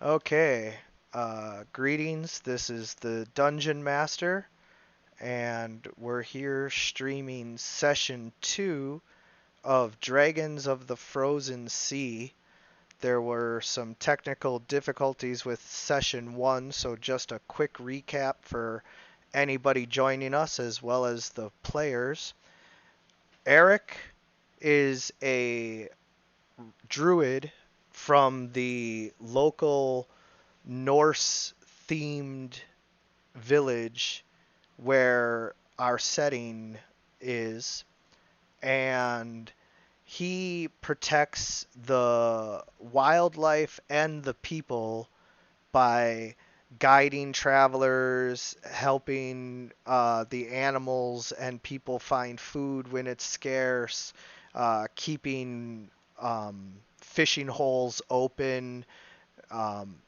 Okay, greetings. This is the Dungeon Master, and we're here streaming session 2 of Dragons of the Frozen Sea. There were some technical difficulties with session 1, so just a quick recap for anybody joining us as well as the players. Eric is a druid from the local Norse themed village where our setting is, and he protects the wildlife and the people by guiding travelers, helping the animals and people find food when it's scarce, keeping fishing holes open,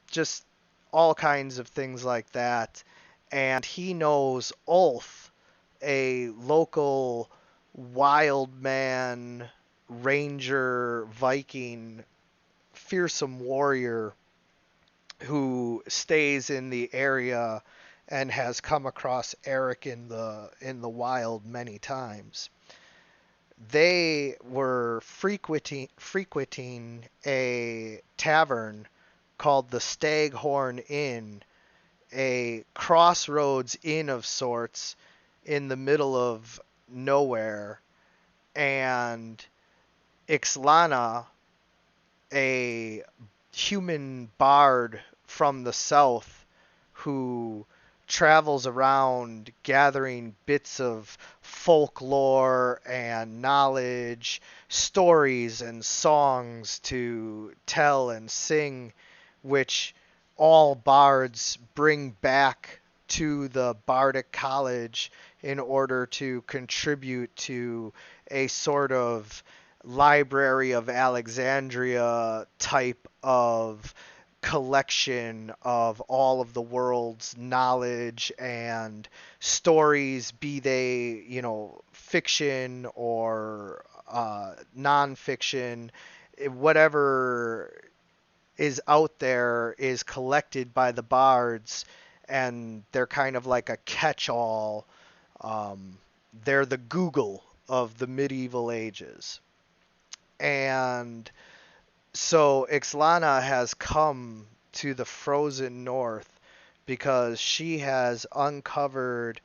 just all kinds of things like that. And he knows Ulf, a local wild man, ranger, Viking, fearsome warrior who stays in the area and has come across Eric in the wild many times. They were frequenting a tavern called the Staghorn Inn, a crossroads inn of sorts in the middle of nowhere, and Ixlana, a human bard from the south who travels around gathering bits of folklore and knowledge, stories and songs to tell and sing, which all bards bring back to the Bardic College in order to contribute to a sort of Library of Alexandria type of collection of all of the world's knowledge and stories, be they, fiction or nonfiction, whatever is out there is collected by the bards, and they're kind of like a catch-all. Um, they're the Google of the medieval ages. And so Ixlana has come to the frozen north because she has uncovered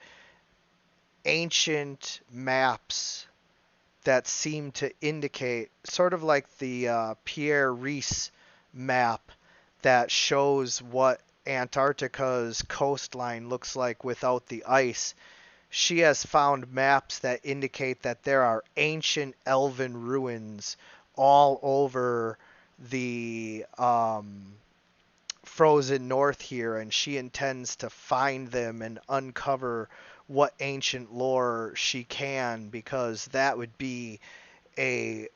ancient maps that seem to indicate, sort of like the Pierre Reese map that shows what Antarctica's coastline looks like without the ice. She has found maps that indicate that there are ancient elven ruins all over the frozen north here, and she intends to find them and uncover what ancient lore she can, because that would be a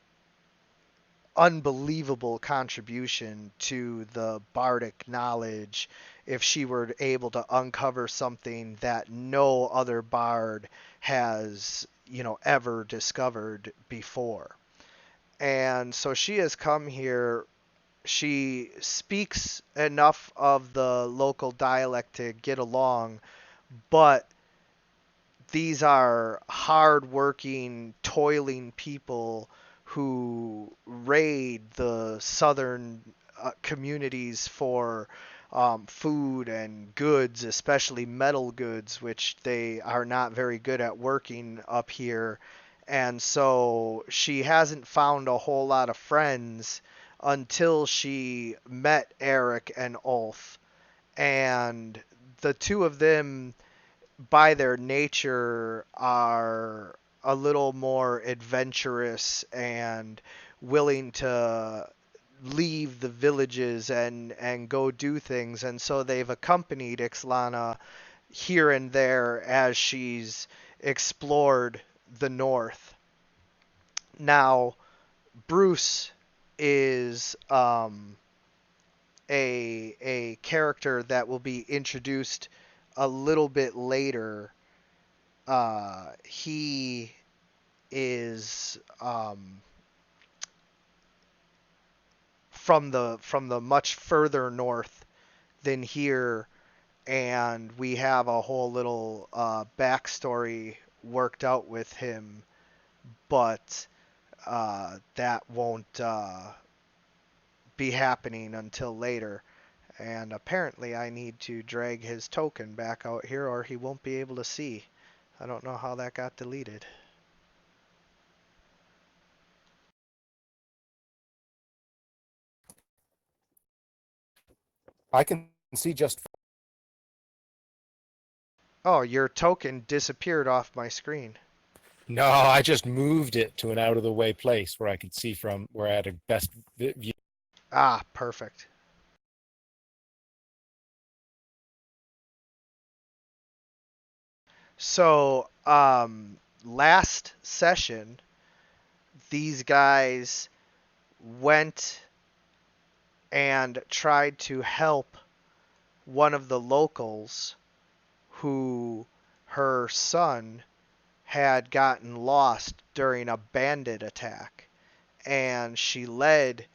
unbelievable contribution to the bardic knowledge if she were able to uncover something that no other bard has, ever discovered before. And so she has come here. She speaks enough of the local dialect to get along, but these are hard-working, toiling people who raid the southern communities for food and goods, especially metal goods, which they are not very good at working up here. And so she hasn't found a whole lot of friends until she met Eric and Ulf. And the two of them, by their nature, are a little more adventurous and willing to leave the villages and go do things, and so they've accompanied Ixlana here and there as she's explored the north. Now, Bruce is a character that will be introduced a little bit later. He is from the much further north than here, and we have a whole little backstory worked out with him, but that won't be happening until later. And apparently, I need to drag his token back out here, or he won't be able to see. I don't know how that got deleted. I can see just. Oh, your token disappeared off my screen. No, I just moved it to an out of the way place where I could see from where I had a best view. Ah, perfect. So, last session, these guys went and tried to help one of the locals who her son had gotten lost during a bandit attack. And she led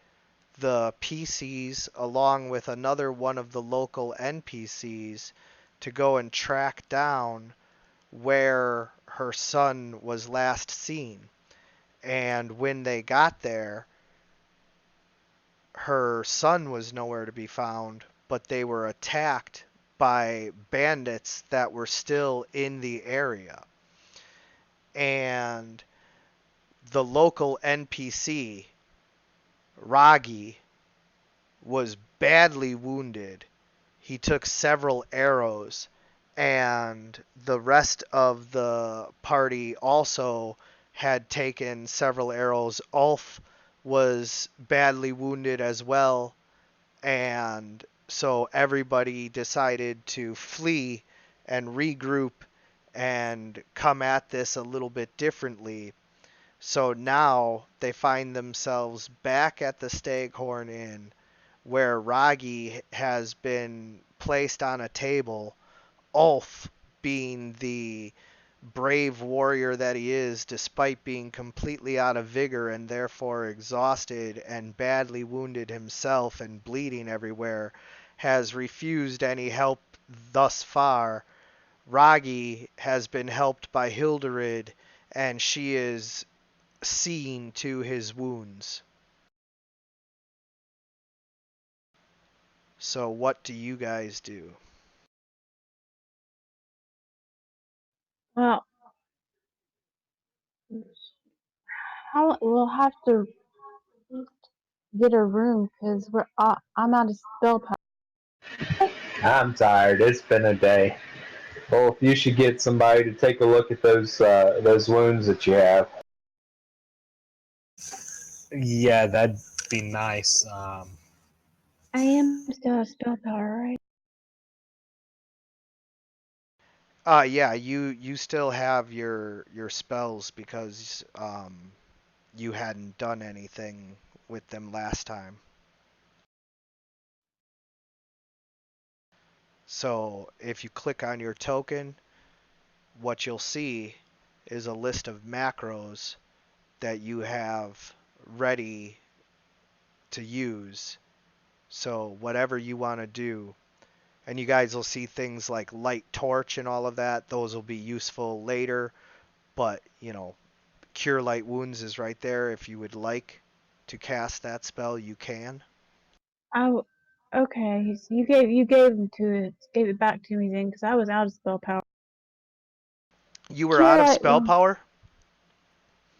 the PCs along with another one of the local NPCs to go and track down where her son was last seen. And when they got there, her son was nowhere to be found, but they were attacked by bandits that were still in the area. And the local NPC, Ragi, was badly wounded. He took several arrows, and the rest of the party also had taken several arrows. Ulf was badly wounded as well, and so everybody decided to flee and regroup and come at this a little bit differently. So now they find themselves back at the Staghorn Inn, where Ragi has been placed on a table, Ulf being the brave warrior that he is, despite being completely out of vigor and therefore exhausted and badly wounded himself and bleeding everywhere, has refused any help thus far. Ragi has been helped by Hilderid, and she is seeing to his wounds. So, what do you guys do? Well, how we'll have to get a room because I'm out of spell power. I'm tired. It's been a day. Well, if you should get somebody to take a look at those wounds that you have. Yeah, that'd be nice. I am still out of spell power, right? Yeah, you still have your spells because you hadn't done anything with them last time. So, if you click on your token, what you'll see is a list of macros that you have ready to use. So, whatever you want to do, and you guys will see things like light torch and all of that, those will be useful later, but, Cure Light Wounds is right there. If you would like to cast that spell, you can. I okay. So you gave it back to me then because I was out of spell power. You were Cure out of light spell wound. power?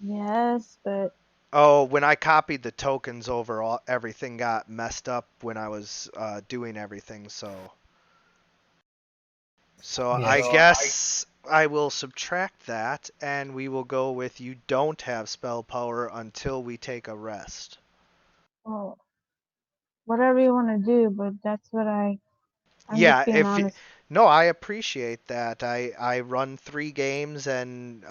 Yes, but Oh, when I copied the tokens over, everything got messed up when I was doing everything. So Yeah. I guess I will subtract that, and we will go with you don't have spell power until we take a rest. well, whatever you want to do, but that's what I'm Yeah, just being if honest. no, I appreciate that. I run 3 games and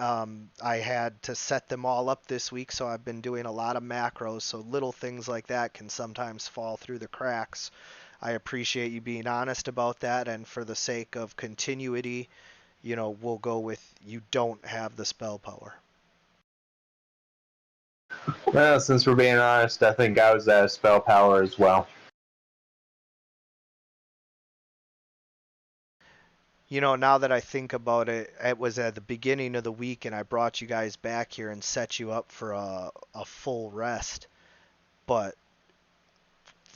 I had to set them all up this week, so I've been doing a lot of macros. So little things like that can sometimes fall through the cracks. I appreciate you being honest about that, and for the sake of continuity, we'll go with you don't have the spell power. Well, since we're being honest, I think I was out of spell power as well. Now that I think about it, it was at the beginning of the week and I brought you guys back here and set you up for a full rest, but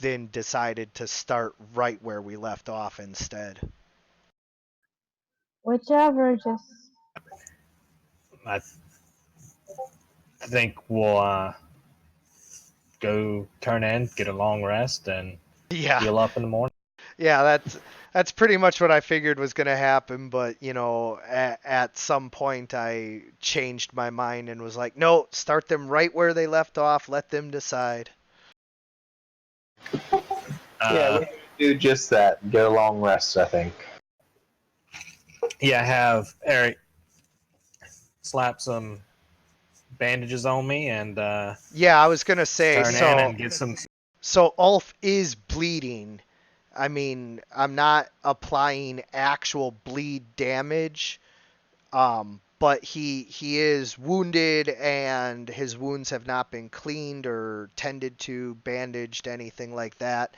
then decided to start right where we left off instead. Whichever, just I think we'll go turn in, get a long rest, and Yeah. heal up in the morning. Yeah, that's pretty much what I figured was going to happen, but at some point I changed my mind and was like, "No, start them right where they left off, let them decide." Yeah, we're gonna do just that. Get a long rest, I think. Yeah, have Eric slap some bandages on me and Yeah, I was going to say, turn in and get some. so Ulf is bleeding. I mean, I'm not applying actual bleed damage, but he is wounded and his wounds have not been cleaned or tended to, bandaged, anything like that.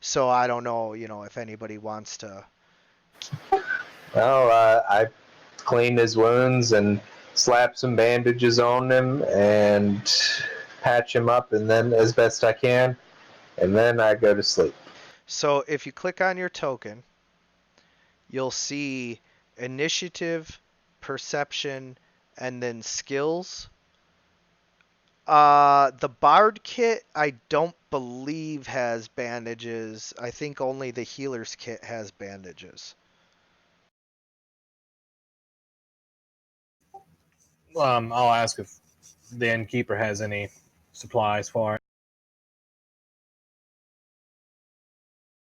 So I don't know, if anybody wants to. Well, I clean his wounds and slap some bandages on him and patch him up, and then as best I can, and then I go to sleep. So if you click on your token, you'll see initiative, perception, and then skills. The Bard kit, I don't believe has bandages. I think only the healer's kit has bandages. I'll ask if the innkeeper has any supplies for it.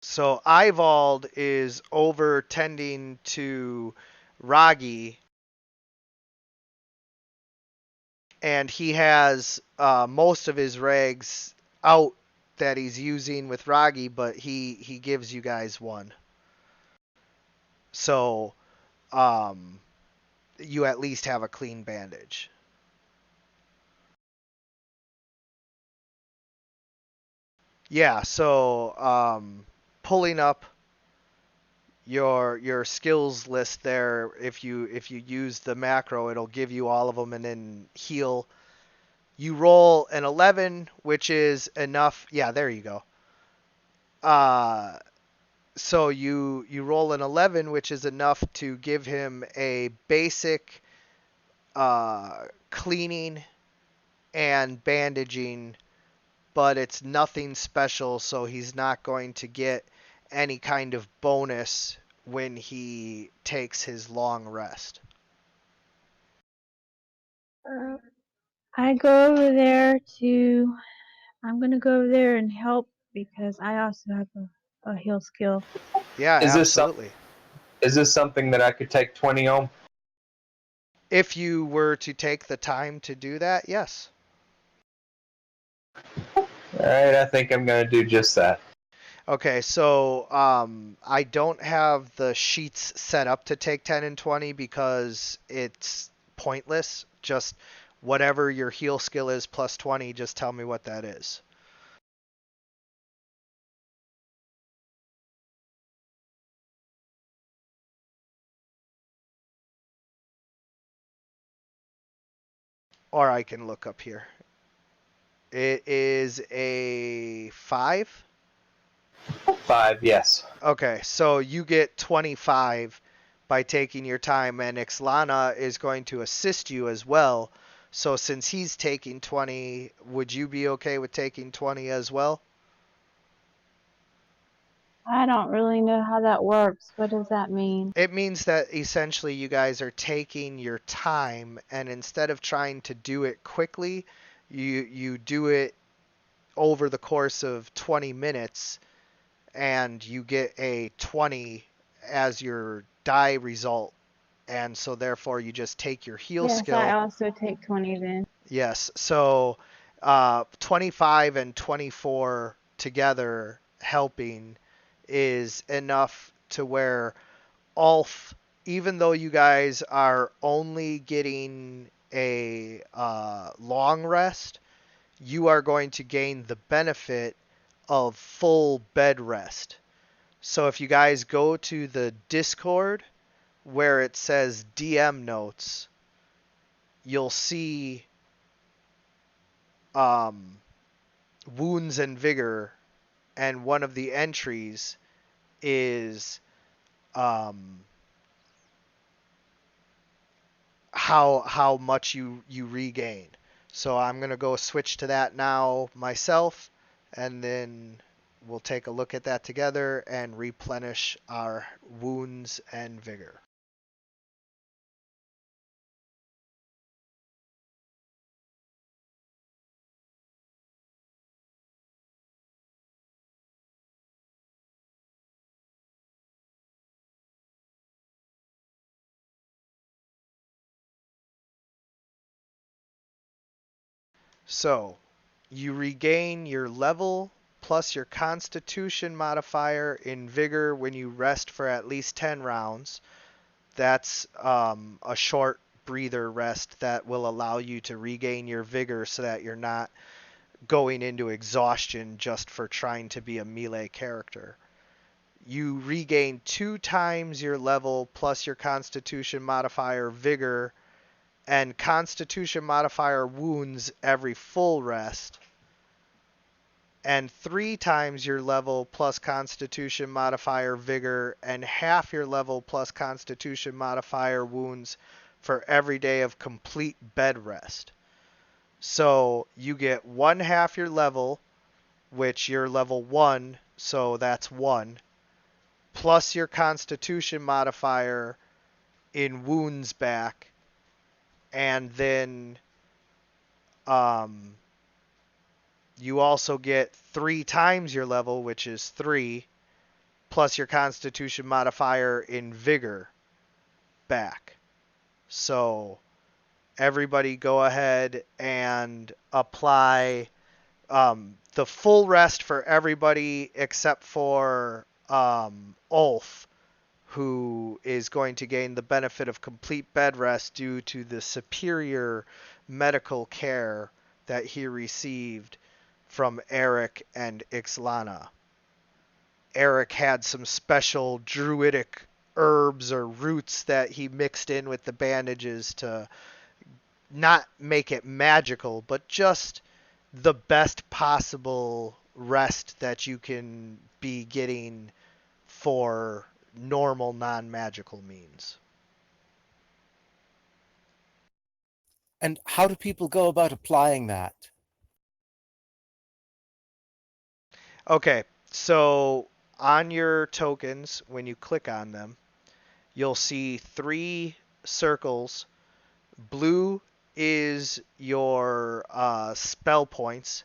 So Ivald is over tending to Ragi, and he has most of his rags out that he's using with Ragi, but he gives you guys one. So you at least have a clean bandage. Yeah, so pulling up your skills list there, if you use the macro, it'll give you all of them and then heal. You roll an 11, which is enough. Yeah, there you go. So you roll an 11, which is enough to give him a basic cleaning and bandaging, but it's nothing special, so he's not going to get any kind of bonus when he takes his long rest. I go over there to. I'm gonna go over there and help because I also have a heal skill. Yeah, Is this absolutely. is this something that I could take 20 on? If you were to take the time to do that, yes. All right, I think I'm gonna do just that. Okay, so I don't have the sheets set up to take 10 and 20 because it's pointless. Just whatever your heal skill is plus 20, just tell me what that is. Or I can look up here. It is a 5. 5, yes. Okay, so you get 25 by taking your time, and Ixlana is going to assist you as well. So since he's taking 20, would you be okay with taking 20 as well? I don't really know how that works. What does that mean? It means that essentially you guys are taking your time, and instead of trying to do it quickly, you do it over the course of 20 minutes, and you get a 20 as your die result, and so therefore you just take your heal Yes, I skill. also take 20 then. Yes, so 25 and 24 together helping is enough to where Ulf, even though you guys are only getting a long rest, you are going to gain the benefit of full bed rest. So if you guys go to the Discord, where it says DM notes, you'll see wounds and vigor, and one of the entries is how much you regain. So I'm gonna go switch to that now myself, and then we'll take a look at that together and replenish our wounds and vigor. So you regain your level plus your constitution modifier in vigor when you rest for at least 10 rounds. That's a short breather rest that will allow you to regain your vigor so that you're not going into exhaustion just for trying to be a melee character. You regain 2 times your level plus your constitution modifier vigor and constitution modifier wounds every full rest, and 3 times your level plus constitution modifier vigor and half your level plus constitution modifier wounds for every day of complete bed rest. So you get 1/2 your level, which you're level 1, so that's 1, plus your constitution modifier in wounds back, and then you also get 3 times your level, which is 3, plus your constitution modifier in vigor back. So everybody go ahead and apply the full rest for everybody except for Ulf, who is going to gain the benefit of complete bed rest due to the superior medical care that he received from Eric and Ixlana. Eric had some special druidic herbs or roots that he mixed in with the bandages to not make it magical, but just the best possible rest that you can be getting for normal non-magical means. And how do people go about applying that? Okay, so on your tokens, when you click on them, you'll see 3 circles. Blue is your spell points,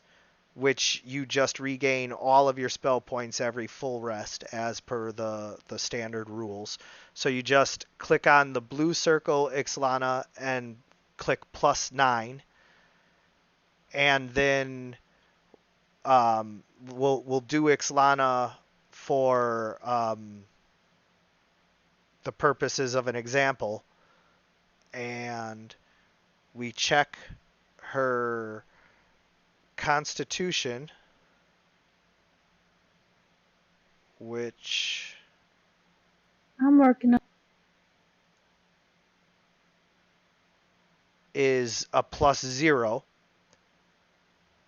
which you just regain all of your spell points every full rest as per the standard rules. So you just click on the blue circle, Ixlana, and click +9. And then we'll do Ixlana for the purposes of an example. And we check her constitution, which I'm working on. is a +0.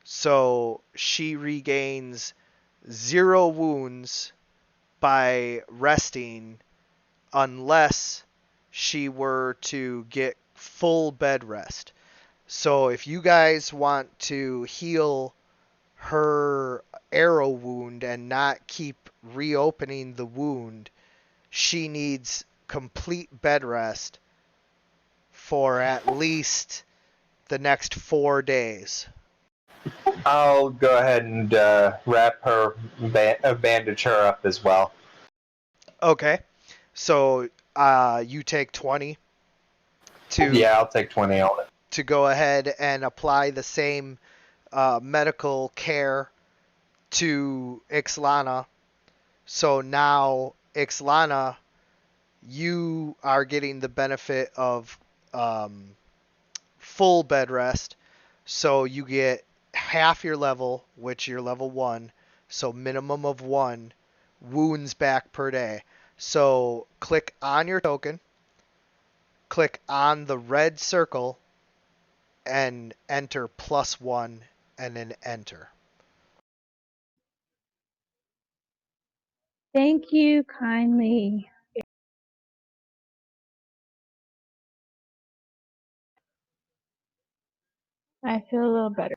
So she regains 0 wounds by resting unless she were to get full bed rest. So if you guys want to heal her arrow wound and not keep reopening the wound, she needs complete bed rest for at least the next 4 days. I'll go ahead and wrap her, bandage her up as well. Okay, so you take 20 Yeah, I'll take 20 on it. to go ahead and apply the same medical care to Ixlana. So now, Ixlana, you are getting the benefit of full bed rest. So you get half your level, which you're level 1, so minimum of 1 wounds back per day. So click on your token, click on the red circle and enter +1 and then enter. Thank you kindly. I feel a little better.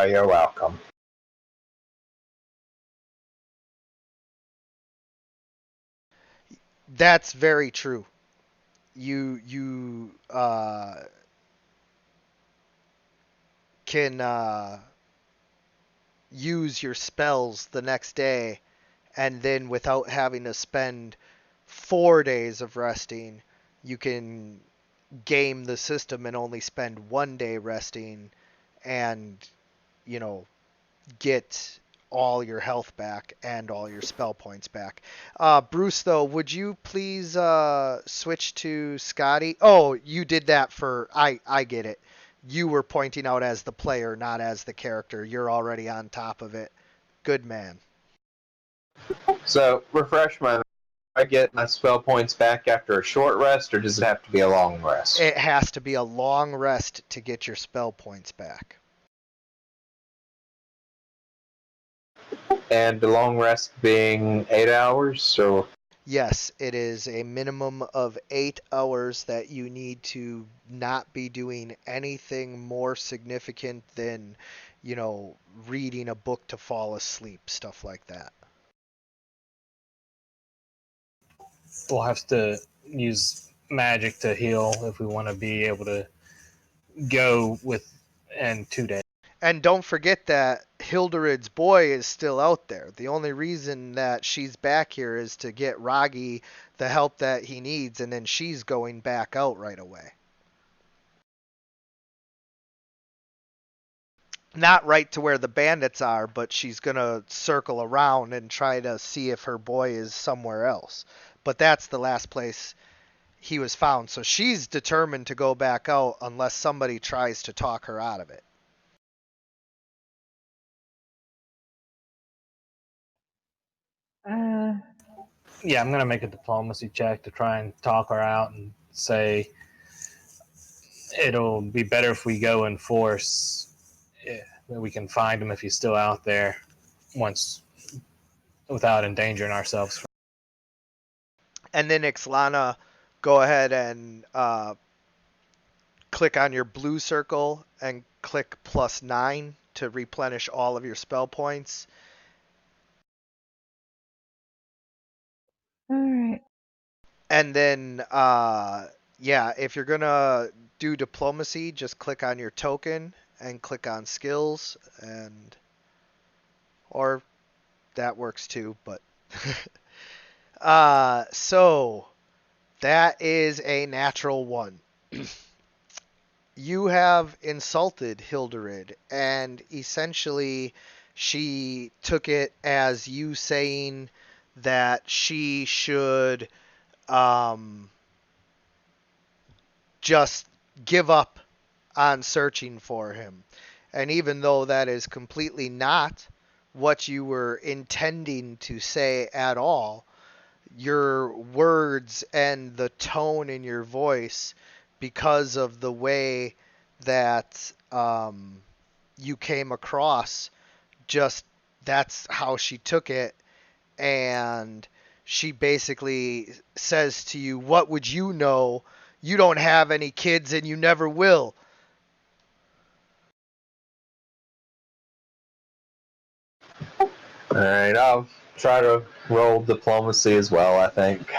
You're welcome. That's very true. You can use your spells the next day, and then without having to spend 4 days of resting, you can game the system and only spend 1 day resting, and you know get all your health back and all your spell points back. Bruce, though, would you please switch to Scotty? Oh, you did that for... I get it. You were pointing out as the player, not as the character. You're already on top of it. Good man. So, refresh my... I get my spell points back after a short rest, or does it have to be a long rest? It has to be a long rest to get your spell points back. And the long rest being 8 hours, so... Yes, it is a minimum of 8 hours that you need to not be doing anything more significant than, reading a book to fall asleep, stuff like that. We'll have to use magic to heal if we want to be able to go in 2 days. And don't forget that Hilderid's boy is still out there. The only reason that she's back here is to get Raggi the help that he needs, and then she's going back out right away. Not right to where the bandits are, but she's going to circle around and try to see if her boy is somewhere else. But that's the last place he was found. So she's determined to go back out unless somebody tries to talk her out of it. Yeah, I'm going to make a diplomacy check to try and talk her out and say it'll be better if we go in force. We can find him if he's still out there without endangering ourselves. And then Ixlana, go ahead and click on your blue circle and click +9 to replenish all of your spell points. Alright. And then, if you're going to do diplomacy, just click on your token and click on skills, or that works too, but so that is a natural 1. You have insulted Hilderid, and essentially she took it as you saying that she should just give up on searching for him. And even though that is completely not what you were intending to say at all, your words and the tone in your voice, because of the way that you came across, just that's how she took it. And she basically says to you, "What would you know? You don't have any kids and you never will." Alright, I'll try to roll diplomacy as well, I think.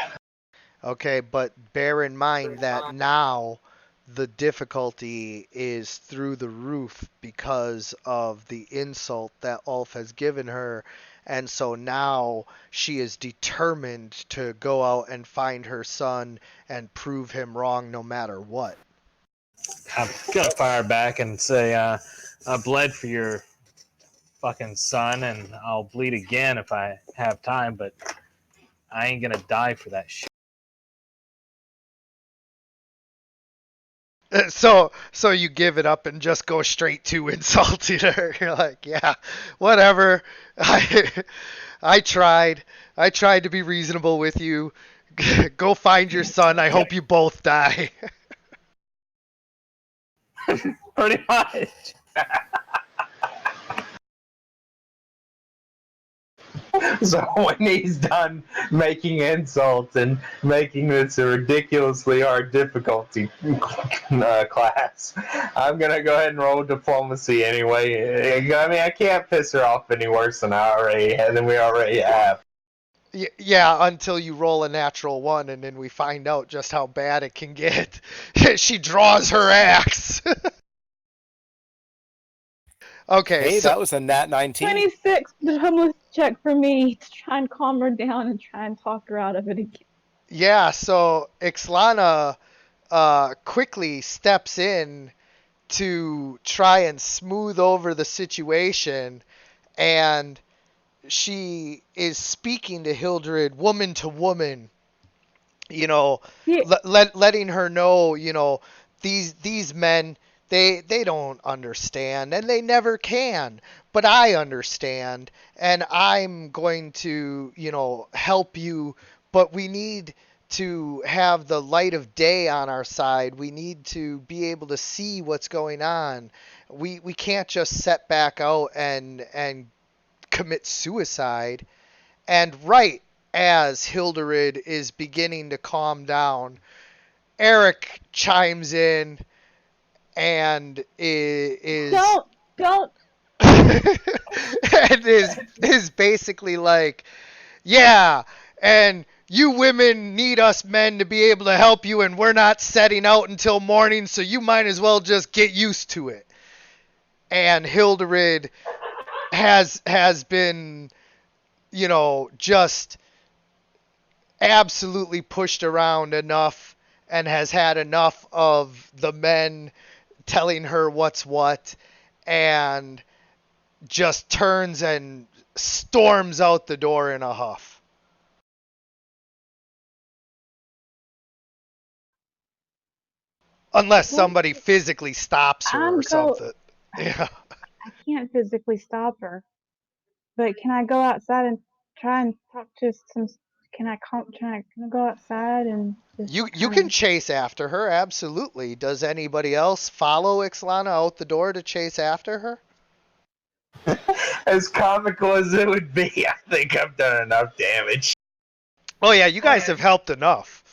Okay, but bear in mind that now the difficulty is through the roof because of the insult that Ulf has given her. And so now she is determined to go out and find her son and prove him wrong no matter what. I'm going to fire back and say, I bled for your fucking son, and I'll bleed again if I have time, but I ain't going to die for that shit. So you give it up and just go straight to insulting her. You're like, yeah, whatever. I tried to be reasonable with you. Go find your son. I hope you both die. Pretty much. So when he's done making insults and making this a ridiculously hard difficulty class, I'm gonna go ahead and roll diplomacy anyway. I mean, I can't piss her off any worse than we already have. Yeah, until you roll a natural one, and then we find out just how bad it can get. She draws her axe. Okay, Hey, so that was a nat 19. 26 diplomacy check for me to try and calm her down and try and talk her out of it again. yeah, so Ixlana quickly steps in to try and smooth over the situation, and she is speaking to Hildred woman to woman, Yeah, letting her know, these men, they don't understand, and they never can, but I understand, and I'm going to, help you, but we need to have the light of day on our side. We need to be able to see what's going on. We can't just set back out and commit suicide. And right as Hilderid is beginning to calm down, Eric chimes in and don't. and is basically like, yeah, and you women need us men to be able to help you, and we're not setting out until morning, so you might as well just get used to it. And Hilderid has been, just absolutely pushed around enough and has had enough of the men telling her what's what, and just turns and storms out the door in a huff. Unless somebody physically stops her or something. Yeah. I can't physically stop her, but can I go outside and try and talk to some? Can I go outside and just You kind can of? chase after her, absolutely. Does anybody else follow Ixlana out the door to chase after her? As comical as it would be, I think I've done enough damage. Oh yeah, you guys have helped enough.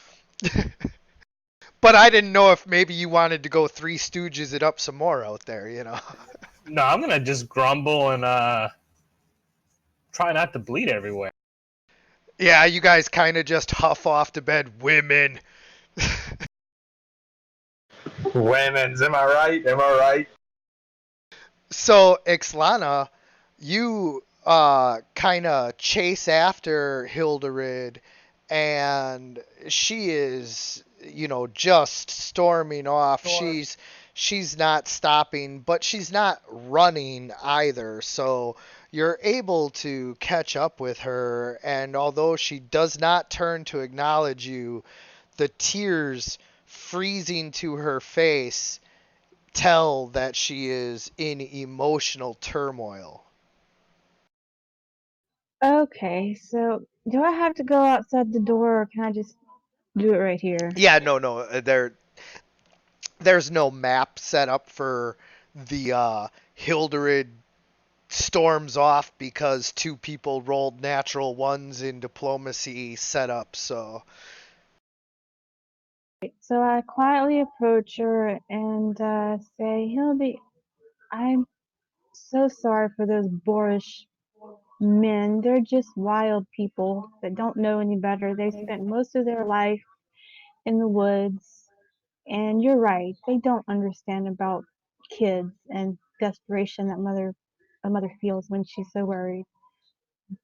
But I didn't know if maybe you wanted to go Three Stooges it up some more out there. No, I'm gonna just grumble and try not to bleed everywhere. Yeah, you guys kind of just huff off to bed. Women. Women's, am I right? Am I right? So, Ixlana, you kind of chase after Hilderid, and she is, just storming off. She's not stopping, but she's not running either. So you're able to catch up with her, and although she does not turn to acknowledge you, the tears freezing to her face tell that she is in emotional turmoil. Okay, so do I have to go outside the door, or can I just do it right here? Yeah, no, there's no map set up for the Hilderid storms off because two people rolled natural ones in diplomacy setup. So So I quietly approach her and say, Hildy, I'm so sorry for those boorish men. They're just wild people that don't know any better. They spent most of their life in the woods. And you're right, they don't understand about kids and desperation that a mother feels when she's so worried.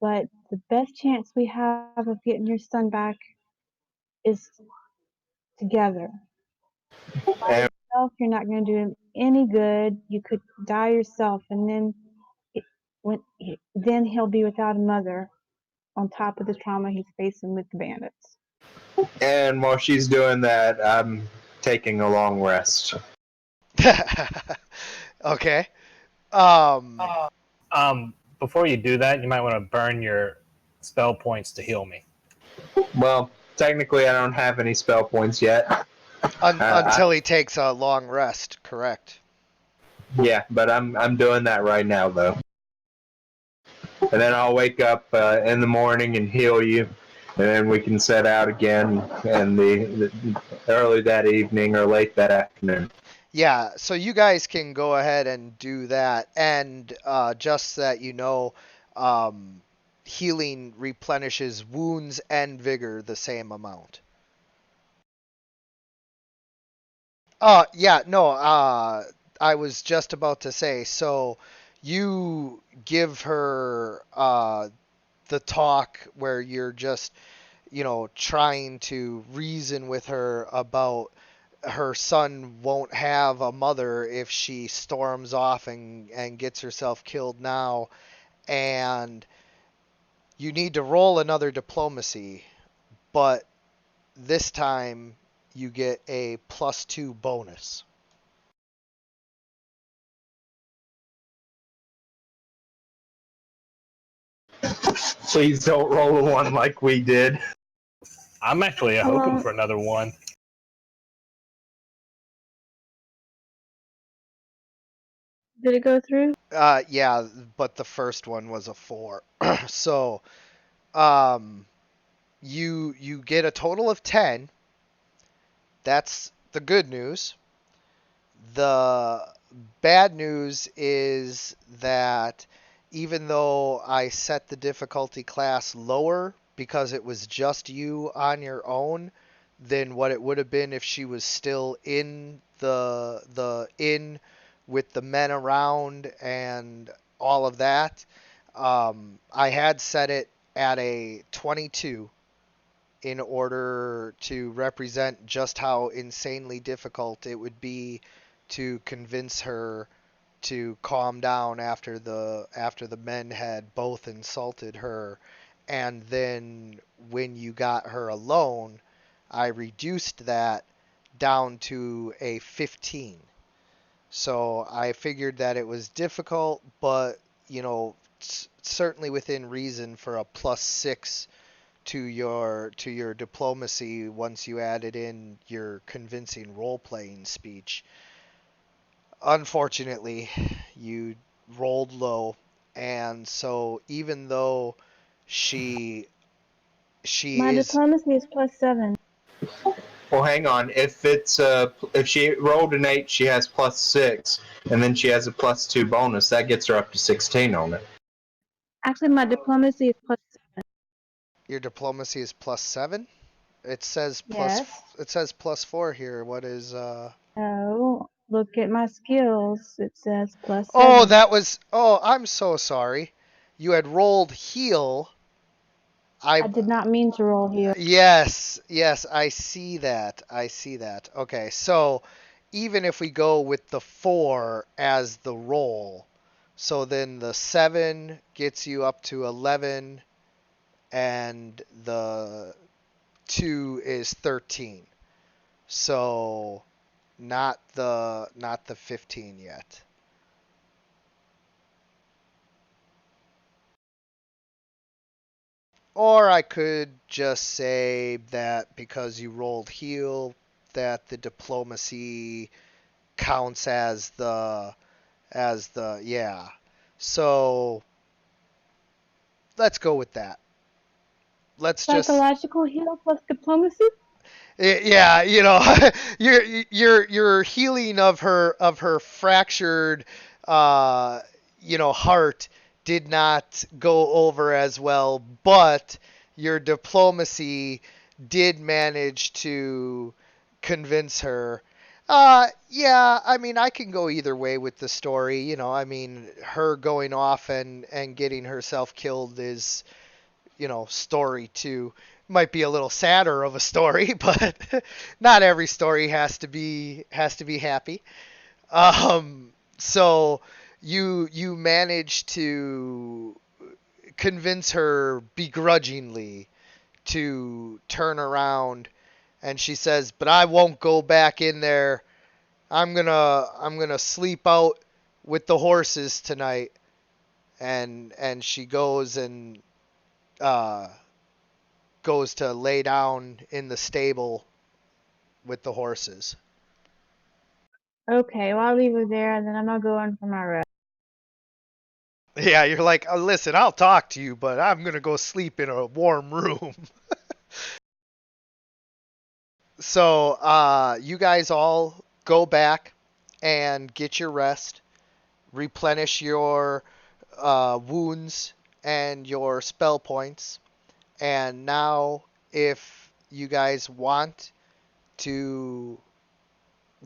But the best chance we have of getting your son back is together. By And, yourself, you're not going to do him any good. You could die yourself, and then it, then he'll be without a mother on top of the trauma he's facing with the bandits. and while she's doing that, I'm taking a long rest. okay. Um, Before you do that, you might want to burn your spell points to heal me. Well, technically I don't have any spell points yet. Until he takes a long rest, correct? Yeah, but I'm doing that right now though. And then I'll wake up in the morning and heal you, and then we can set out again in the early that evening or late that afternoon. Yeah, so you guys can go ahead and do that. And just so that you know, um, healing replenishes wounds and vigor the same amount. Yeah, no, I was just about to say, so you give her the talk where you're just, trying to reason with her about her son won't have a mother if she storms off and gets herself killed now, and you need to roll another diplomacy, but this time you get a +2 bonus. Please don't roll a one like we did. I'm actually hoping for another one. Did it go through? Yeah, but the first one was a 4. So, um, you get a total of 10. That's the good news. The bad news is that even though I set the difficulty class lower because it was just you on your own than what it would have been if she was still in the inn with the men around and all of that, I had set it at a 22 in order to represent just how insanely difficult it would be to convince her to calm down after the men had both insulted her. And then when you got her alone, I reduced that down to a 15. So I figured that it was difficult, but certainly within reason for a +6 to your diplomacy once you added in your convincing role playing speech. Unfortunately, you rolled low, and so even though she she My is diplomacy is +7. Well, hang on. If she rolled an 8, she has +6, and then she has a +2 bonus. That gets her up to 16 on it. Actually, my diplomacy is +7. your diplomacy is +7. It says plus Yes. it says +4 here. What is No. Look at my skills. It says Oh, +7. I'm so sorry. You had rolled heal. I I did not mean to roll here. Yes, yes, I see that. I see that. Okay, so even if we go with the 4 as the roll, so then the 7 gets you up to 11 and the 2 is 13. So not the 15 yet. Or I could just say that because you rolled heal, that the diplomacy counts as the yeah. So let's go with that. Let's just Psychological heal plus diplomacy? yeah, your healing of her fractured uh heart did not go over as well, but your diplomacy did manage to convince her. Yeah, I mean, I can go either way with the story. I mean, her going off and getting herself killed is, story two. Might be a little sadder of a story, but not every story has to be happy. So you manage to convince her begrudgingly to turn around, and she says, "But I won't go back in there. I'm gonna sleep out with the horses tonight." And she goes and uh, goes to lay down in the stable with the horses. Okay, well, I'll leave her there, and then I'm gonna go in for my rest. Yeah, you're like, listen, I'll talk to you, but I'm gonna go sleep in a warm room. So, you guys all go back and get your rest, replenish your wounds and your spell points, and now if you guys want to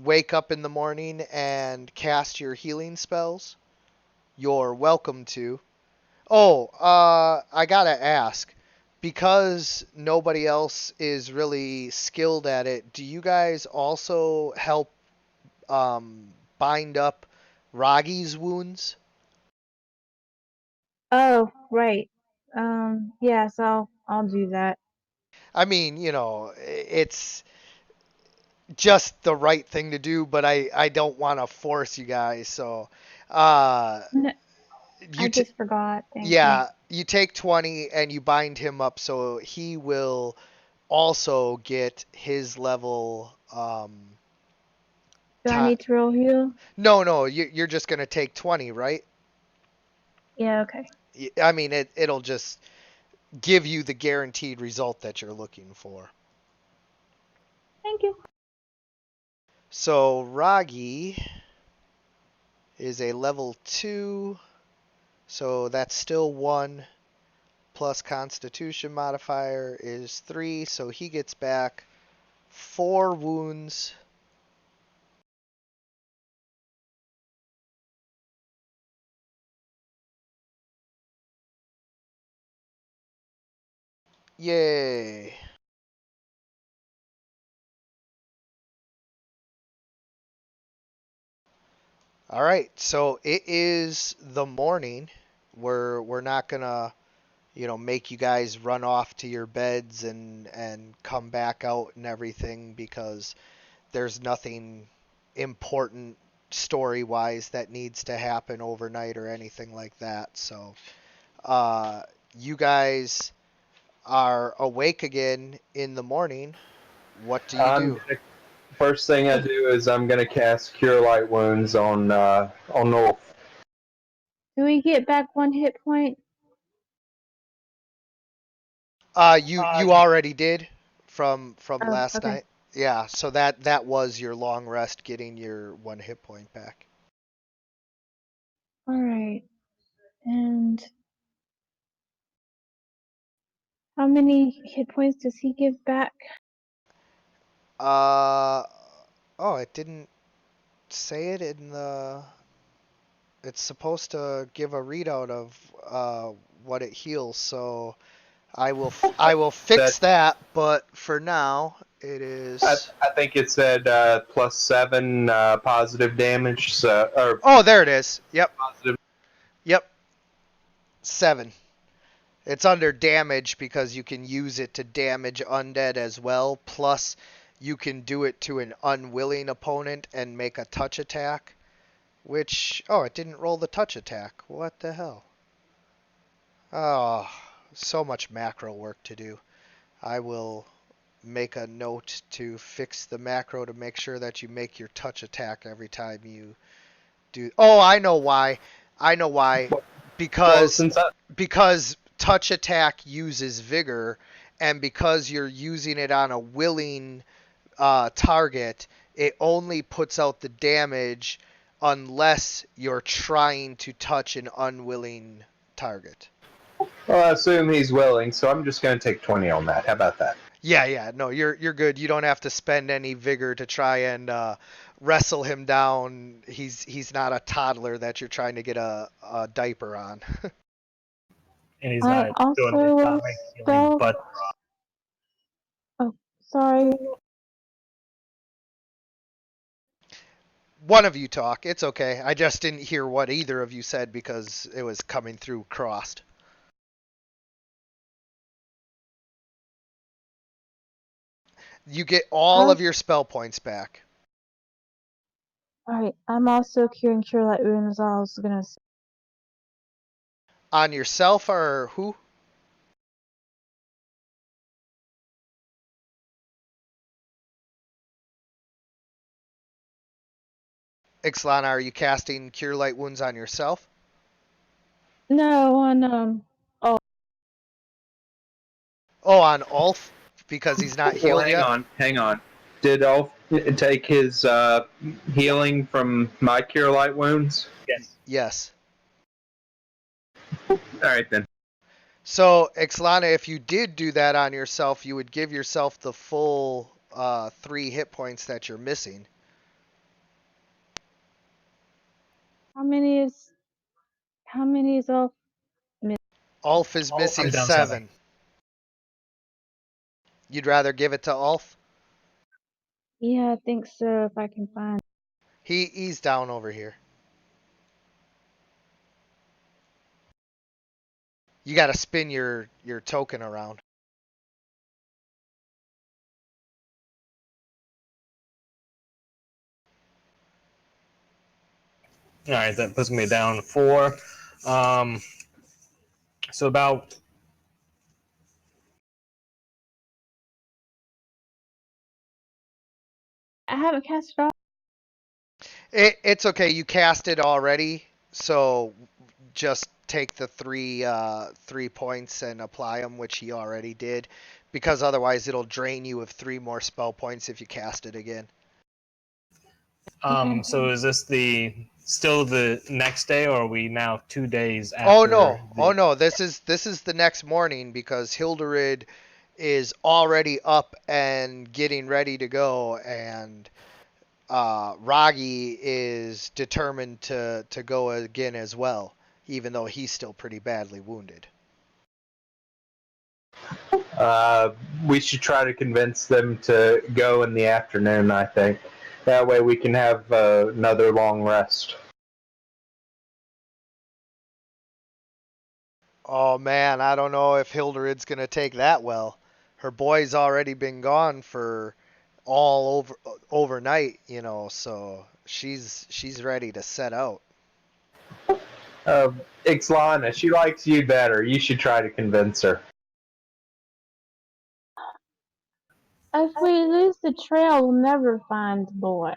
wake up in the morning and cast your healing spells, you're welcome to. Oh, I gotta ask, because nobody else is really skilled at it, do you guys also help bind up Ragi's wounds? Oh, right. Yes, I'll do that. I mean, it's just the right thing to do, but I don't want to force you guys. So, uh, No, you I t- just forgot. Thank you. yeah, you take 20 and you bind him up, so he will also get his level. Do I need to roll heal? No, you're just gonna take 20, right? Yeah, okay. I mean, it'll just give you the guaranteed result that you're looking for. Thank you. So Ragi is a level 2, so that's still 1 plus Constitution modifier is 3, so he gets back 4 wounds. Yay! All right, so it is the morning. We're not gonna make you guys run off to your beds and come back out and everything because there's nothing important story wise that needs to happen overnight or anything like that. So, uh, you guys are awake again in the morning. What do you I'm do? gonna, first thing I do is I'm gonna cast Cure Light Wounds on North. Do we get back 1 hit point? You already did from Oh, last okay. night. Yeah, so that was your long rest, getting your 1 hit point back. All right. And how many hit points does he give back? Uh oh, it didn't say it in the. It's supposed to give a readout of what it heals, so I will That fix that. But for now, it is. I think it said +7 positive damage, or Oh, there it is. Yep, positive. yep, 7. It's under damage because you can use it to damage undead as well. Plus, you can do it to an unwilling opponent and make a touch attack. Which, oh, it didn't roll the touch attack. What the hell? Oh, so much macro work to do. I will make a note to fix the macro to make sure that you make your touch attack every time you do. Oh, I know why. I know why. Well, Because since I, because touch attack uses vigor, and because you're using it on a willing target, it only puts out the damage unless you're trying to touch an unwilling target. well, I assume he's willing, so I'm just gonna take 20 on that. How about that? Yeah, no, you're good. You don't have to spend any vigor to try and wrestle him down. He's not a toddler that you're trying to get a diaper on. And he's I not doing the also atomic healing spell. butt. Oh, sorry. One of you talk. It's okay. I just didn't hear what either of you said because it was coming through crossed. You get all All of your spell points back. right. I'm also curing cure light wounds. I was gonna say. On yourself or who? Ixlana, are you casting Cure Light Wounds on yourself? No, on oh, Oh, on Ulf? Because he's not Well, healed hang yet? on, hang on. Did Ulf take his healing from my cure light wounds? Yes. Yes. All right then. So, Ixlana, if you did do that on yourself, you would give yourself the full 3 hit points that you're missing. how many is all? Ulf is missing I'm down 7. 7. You'd rather give it to Ulf? Yeah, I think so. If I can find. He's down over here. You got to spin your token around. All right, that puts me down 4. Um, so about I haven't cast it off. It's okay. You cast it already, so just take the 3 points and apply them, which he already did, because otherwise it'll drain you of 3 more spell points if you cast it again. Okay. so is this still the next day, or are we now 2 days Oh after no, oh the? no. This is the next morning because Hilderid is already up and getting ready to go, and Ragi is determined to go again as well, even though he's still pretty badly wounded. We should try to convince them to go in the afternoon, I think. That way we can have another long rest. Oh man, I don't know if Hilderid's gonna take that well. Her boy's already been gone for all overnight, so she's ready to set out. Ixlana, she likes you better. You should try to convince her. If we lose the trail, we'll never find the boy.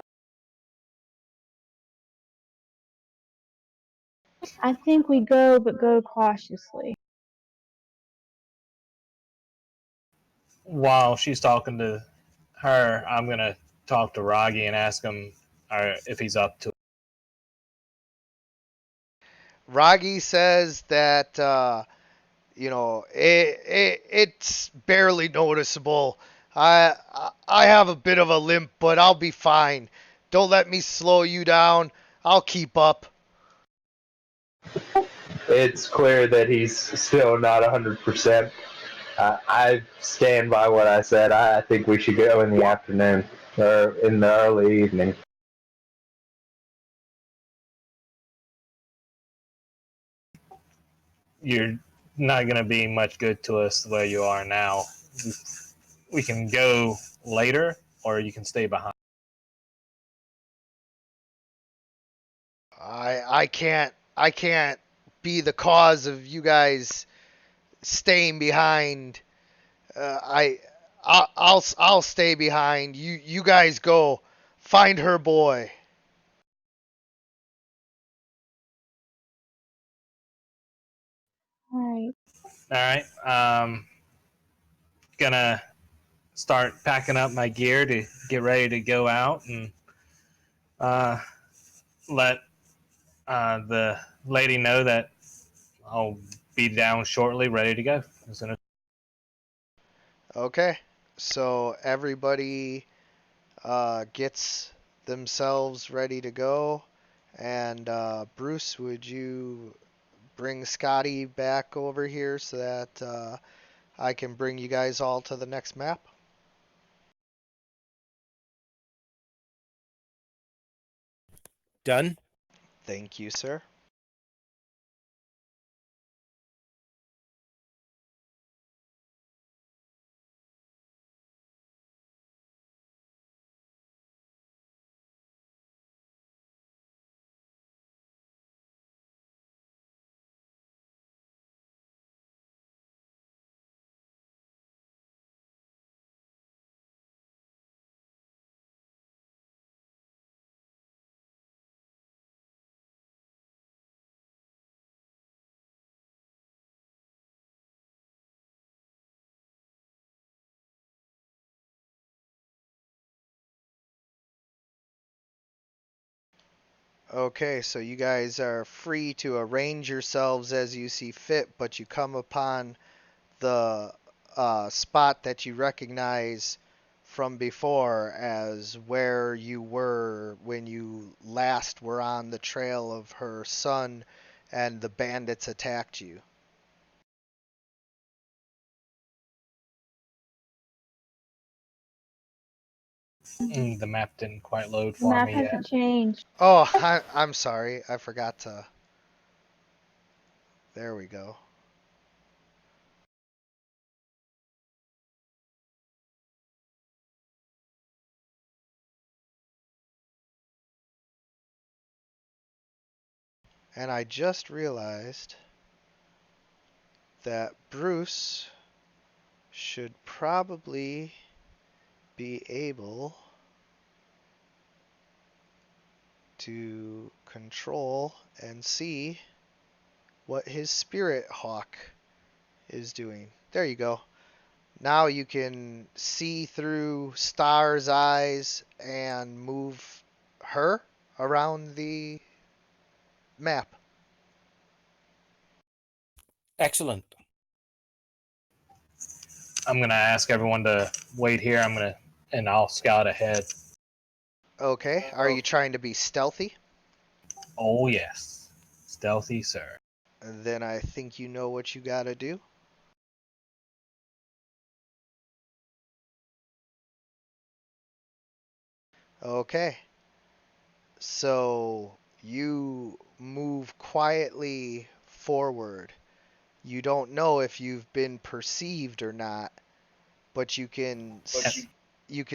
I think we go, but go cautiously. While she's talking to her, I'm gonna talk to Ragi and ask him if he's up to it. Ragi says that it's barely noticeable. I have a bit of a limp, but I'll be fine. Don't let me slow you down. I'll keep up. It's clear that he's still not 100%. I stand by what I said. I think we should go in the afternoon or in the early evening. You're not gonna be much good to us the way you are now. We can go later, or you can stay behind. I can't be the cause of you guys staying behind. I'll stay behind. You guys go find her boy. All right. All right. Gonna start packing up my gear to get ready to go out and uh, let the lady know that I'll be down shortly, ready to go. As soon as Okay, so everybody gets themselves ready to go, and Bruce, would you bring Scotty back over here so that I can bring you guys all to the next map? Done. Thank you, sir. Okay, so you guys are free to arrange yourselves as you see fit, but you come upon the spot that you recognize from before as where you were when you last were on the trail of her son and the bandits attacked you. The map didn't quite load The for map me yet. hasn't changed. Oh, I'm sorry. I forgot to. There we go. And I just realized that Bruce should probably be able to control and see what his spirit hawk is doing. There you go. Now you can see through Star's eyes and move her around the map. Excellent. I'm gonna ask everyone to wait here. And I'll scout ahead. Okay, are you trying to be stealthy? Oh yes, stealthy sir. Then I think you know what you gotta do. Okay, so you move quietly forward. You don't know if you've been perceived or not, but you can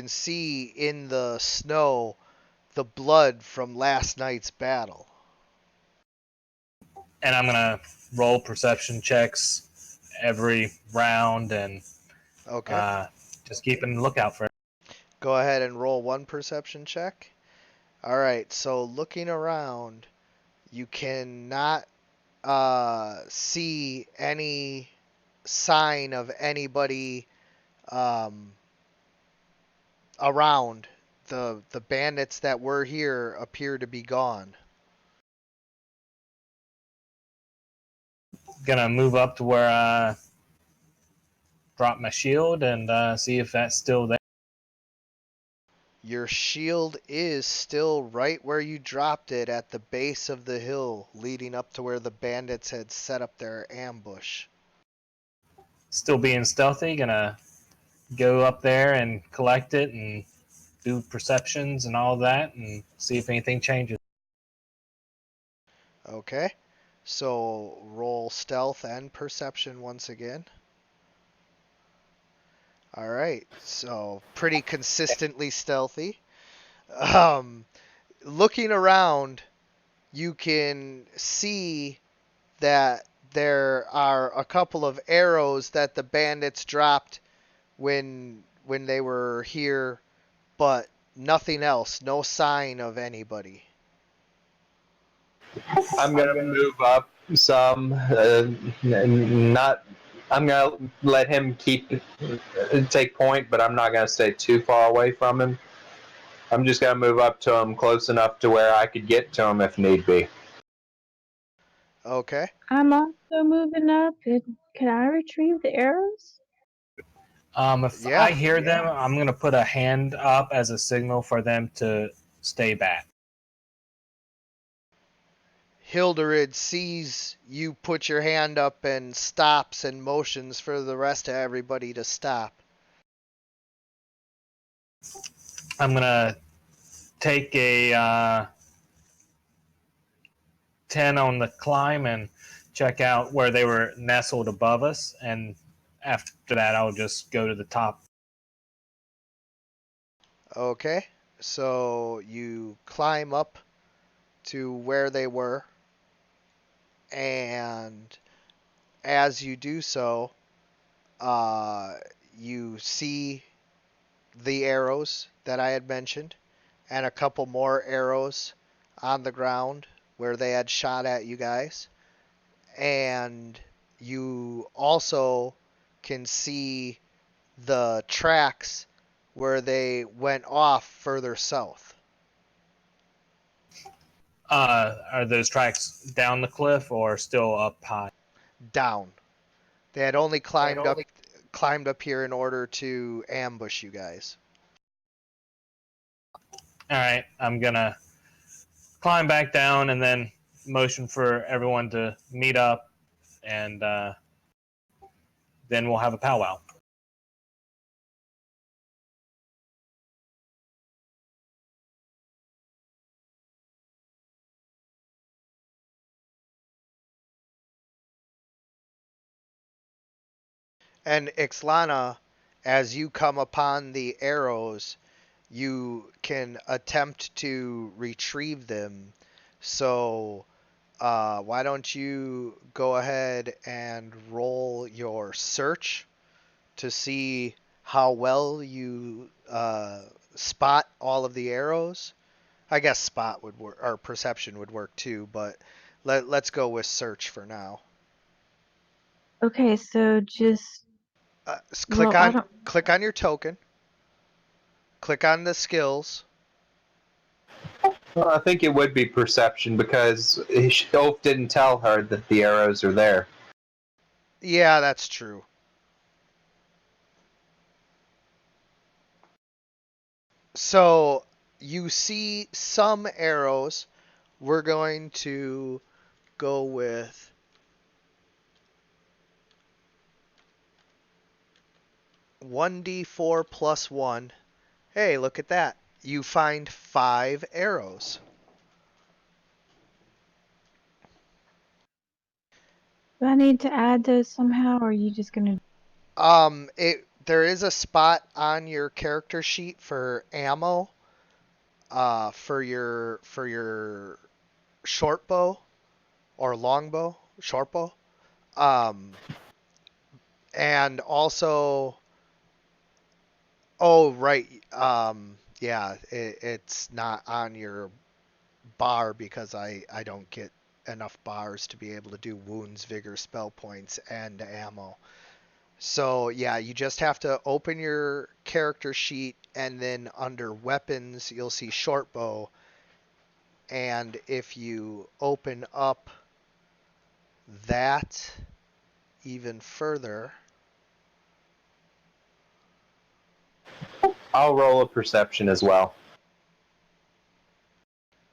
see in the snow the blood from last night's battle. And I'm gonna roll perception checks every round and Okay. just keeping a lookout for it. Go ahead and roll one perception check. All right, so looking around, you cannot see any sign of anybody um, around. The bandits that were here appear to be gone. Gonna move up to where I drop my shield and see if that's still there. Your shield is still right where you dropped it at the base of the hill leading up to where the bandits had set up their ambush. Still being stealthy. Gonna go up there and collect it and do perceptions and all that and see if anything changes. Okay, so roll stealth and perception once again. All right, so pretty consistently stealthy. Um, Looking around, you can see that there are a couple of arrows that the bandits dropped when they were here, but nothing else. No sign of anybody. I'm gonna move up some, not. I'm gonna let him take point, but I'm not gonna stay too far away from him. I'm just gonna move up to him close enough to where I could get to him if need be. Okay. I'm also moving up. Can I retrieve the arrows? If I Yeah. hear them, I'm gonna put a hand up as a signal for them to stay back. Hilderid sees you put your hand up and stops and motions for the rest of everybody to stop. I'm gonna take a 10 on the climb and check out where they were nestled above us, and after that, I'll just go to the top. Okay. So you climb up to where they were, and as you do so, uh, you see the arrows that I had mentioned, and a couple more arrows on the ground where they had shot at you guys. And you also can see the tracks where they went off further south. Are those tracks down the cliff or still up high? Down. They had only climbed up here in order to ambush you guys. All right, I'm gonna climb back down and then motion for everyone to meet up, and then we'll have a powwow. And Ixlana, as you come upon the arrows, you can attempt to retrieve them. So, why don't you go ahead and roll your search to see how well you spot all of the arrows? I guess spot would work, or perception would work too, but let's go with search for now. Okay, so just Click well, I on don't. click on your token. Click on the skills. Well, I think it would be perception because Oaf didn't tell her that the arrows are there. Yeah, that's true. So you see some arrows. We're going to go with 1d4 plus 1. Hey, look at that. You find 5 arrows. Do I need to add those somehow, or are you just gonna? There is a spot on your character sheet for ammo, for your short bow or long bow, short bow. Um, and also, oh right, yeah, it's not on your bar because I don't get enough bars to be able to do wounds, vigor, spell points, and ammo. So yeah, you just have to open your character sheet and then under weapons you'll see short bow, and if you open up that even further, I'll roll a perception as well.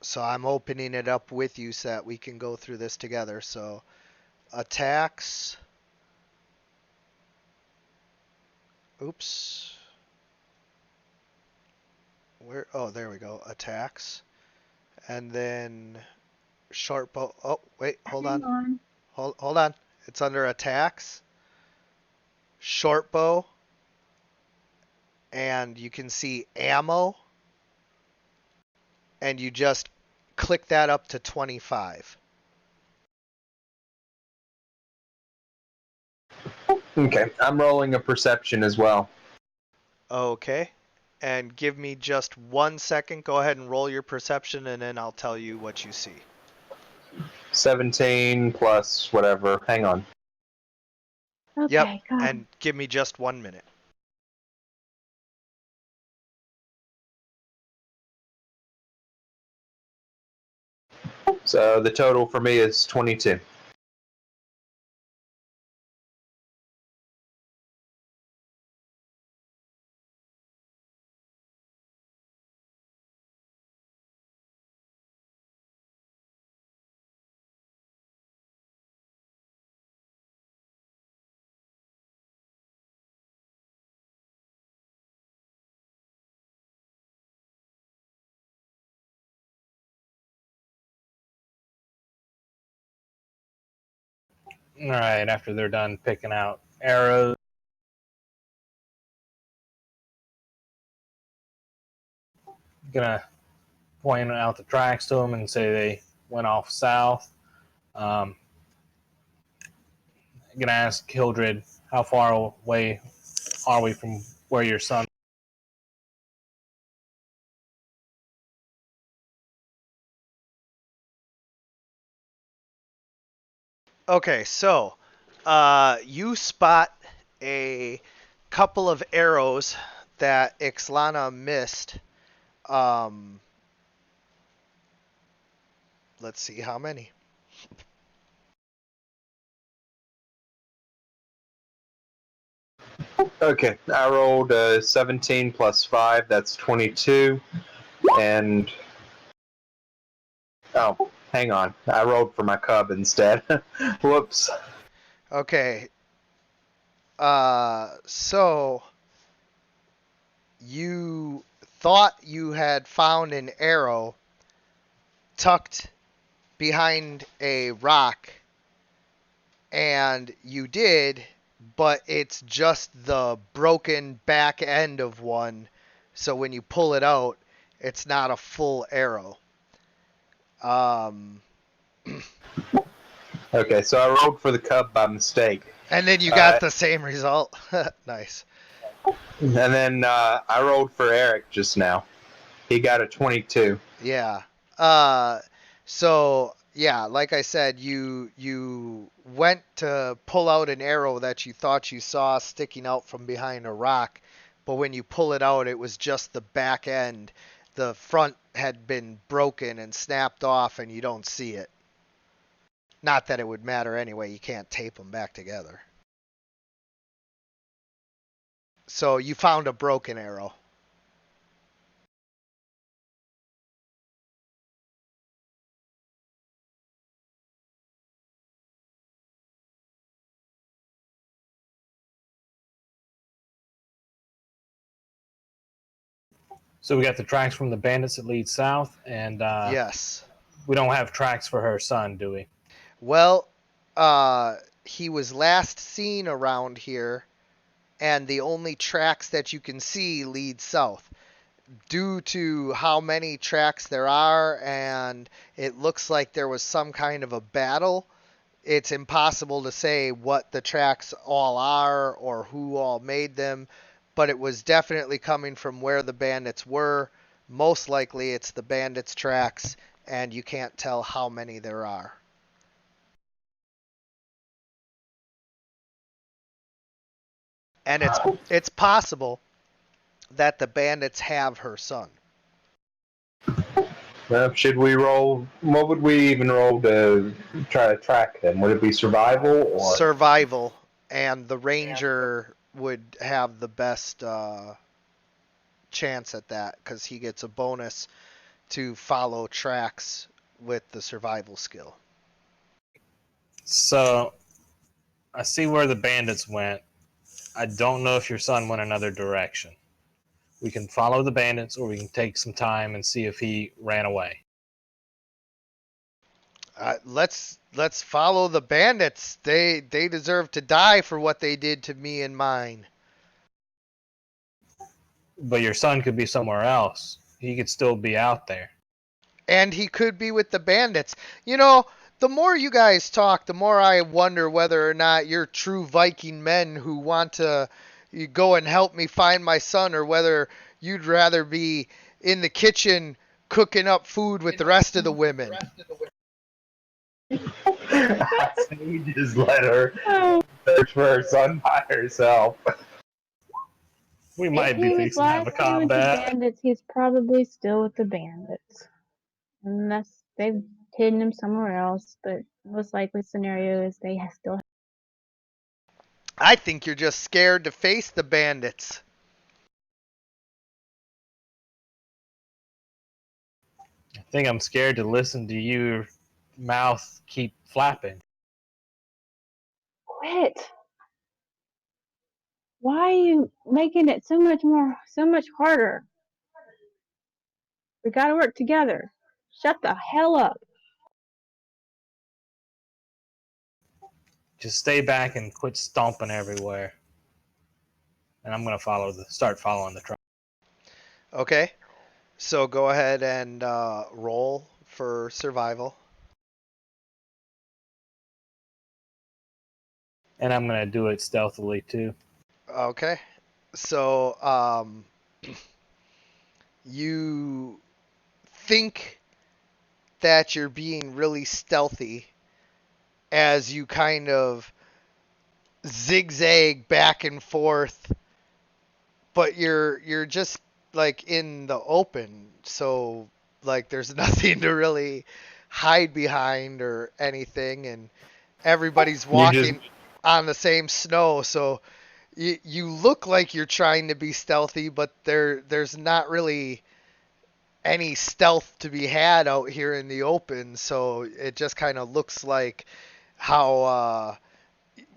so I'm opening it up with you so that we can go through this together. So attacks, oops, where, oh there we go, attacks, and then short bow, oh wait, hold Hang on, on. hold on, it's under attacks, short bow, and you can see ammo, and you just click that up to 25. Okay, I'm rolling a perception as well. Okay. And give me just 1 second. Go ahead and roll your perception, and then I'll tell you what you see. 17 plus whatever. Hang on. Yep. Okay, got it. And give me just 1 minute. So the total for me is 22. All right, after they're done picking out arrows, gonna point out the tracks to them and say they went off south. Um, gonna ask Hildred, how far away are we from where your son? Okay, so you spot a couple of arrows that Ixlana missed. Um, Let's see how many. Okay, I rolled 17 plus 5, that's 22. And. Oh, hang on. I rolled for my cub instead. Whoops. Okay. So you thought you had found an arrow tucked behind a rock, and you did, but it's just the broken back end of one. So when you pull it out, it's not a full arrow. Um, Okay, so I rolled for the cub by mistake. and then you Uh, got the same result. Nice. and then I rolled for Eric just now. He got a 22. Yeah. So yeah, like I said, you went to pull out an arrow that you thought you saw sticking out from behind a rock, but when you pull it out, it was just the back end. The front had been broken and snapped off, and you don't see it. Not that it would matter anyway. You can't tape them back together. So you found a broken arrow. So we got the tracks from the bandits that lead south, and Yes. we don't have tracks for her son, do we? Well, he was last seen around here, and the only tracks that you can see lead south. Due to how many tracks there are, and it looks like there was some kind of a battle, it's impossible to say what the tracks all are or who all made them, but it was definitely coming from where the bandits were. Most likely it's the bandits' tracks, and you can't tell how many there are. And it's possible that the bandits have her son. Well, should we roll? What would we even roll to try to track them? Would it be survival or? Survival, and the ranger would have the best chance at that because he gets a bonus to follow tracks with the survival skill. So I see where the bandits went. I don't know if your son went another direction. We can follow the bandits, or we can take some time and see if he ran away. Let's follow the bandits. They deserve to die for what they did to me and mine. But your son could be somewhere else. He could still be out there. And he could be with the bandits. You know, the more you guys talk, the more I wonder whether or not you're true Viking men who want to go and help me find my son, or whether you'd rather be in the kitchen cooking up food with the rest of the women. I say we just let her search for her son by herself. We If might be he was fixing to have a last seen with the combat. bandits, he's probably still with the bandits. Unless they've hidden him somewhere else, but most likely scenario is they still. I think you're just scared to face the bandits. I think I'm scared to listen to your mouth keep flapping. Quit! Why are you making it so much harder? We gotta work together. Shut the hell up. Just stay back and quit stomping everywhere. And I'm gonna start following the track. Okay, so go ahead and roll for survival. And I'm gonna do it stealthily too. Okay, so you think that you're being really stealthy as you kind of zigzag back and forth, but you're just like in the open, so like there's nothing to really hide behind or anything, and everybody's You just walking on the same snow, so you look like you're trying to be stealthy, but there's not really any stealth to be had out here in the open, so it just kind of looks like how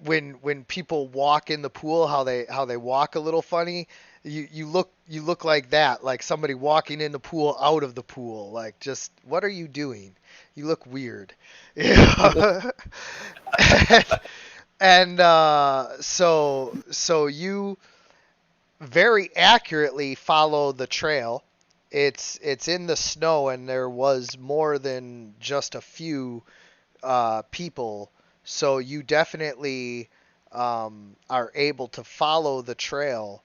when people walk in the pool, how they walk a little funny. You look like that, like somebody walking in the pool out of the pool. Like, just what are you doing? You look weird. Yeah. And so you very accurately follow the trail. It's in the snow, and there was more than just a few people, so you definitely are able to follow the trail,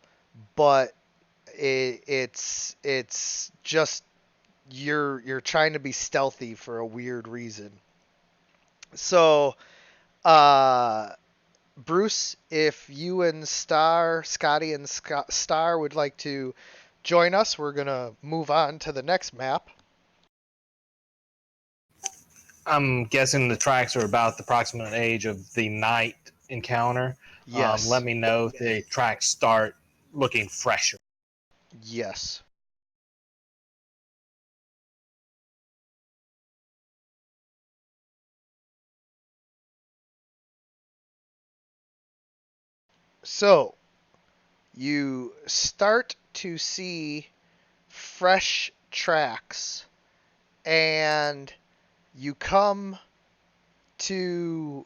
but it's just you're trying to be stealthy for a weird reason. So, uh, Bruce, if you and Scotty and Star would like to join us, we're gonna move on to the next map. I'm guessing the tracks are about the approximate age of the night encounter. Let Yes. me know if the tracks start looking fresher. Yes. So, you start to see fresh tracks, and you come to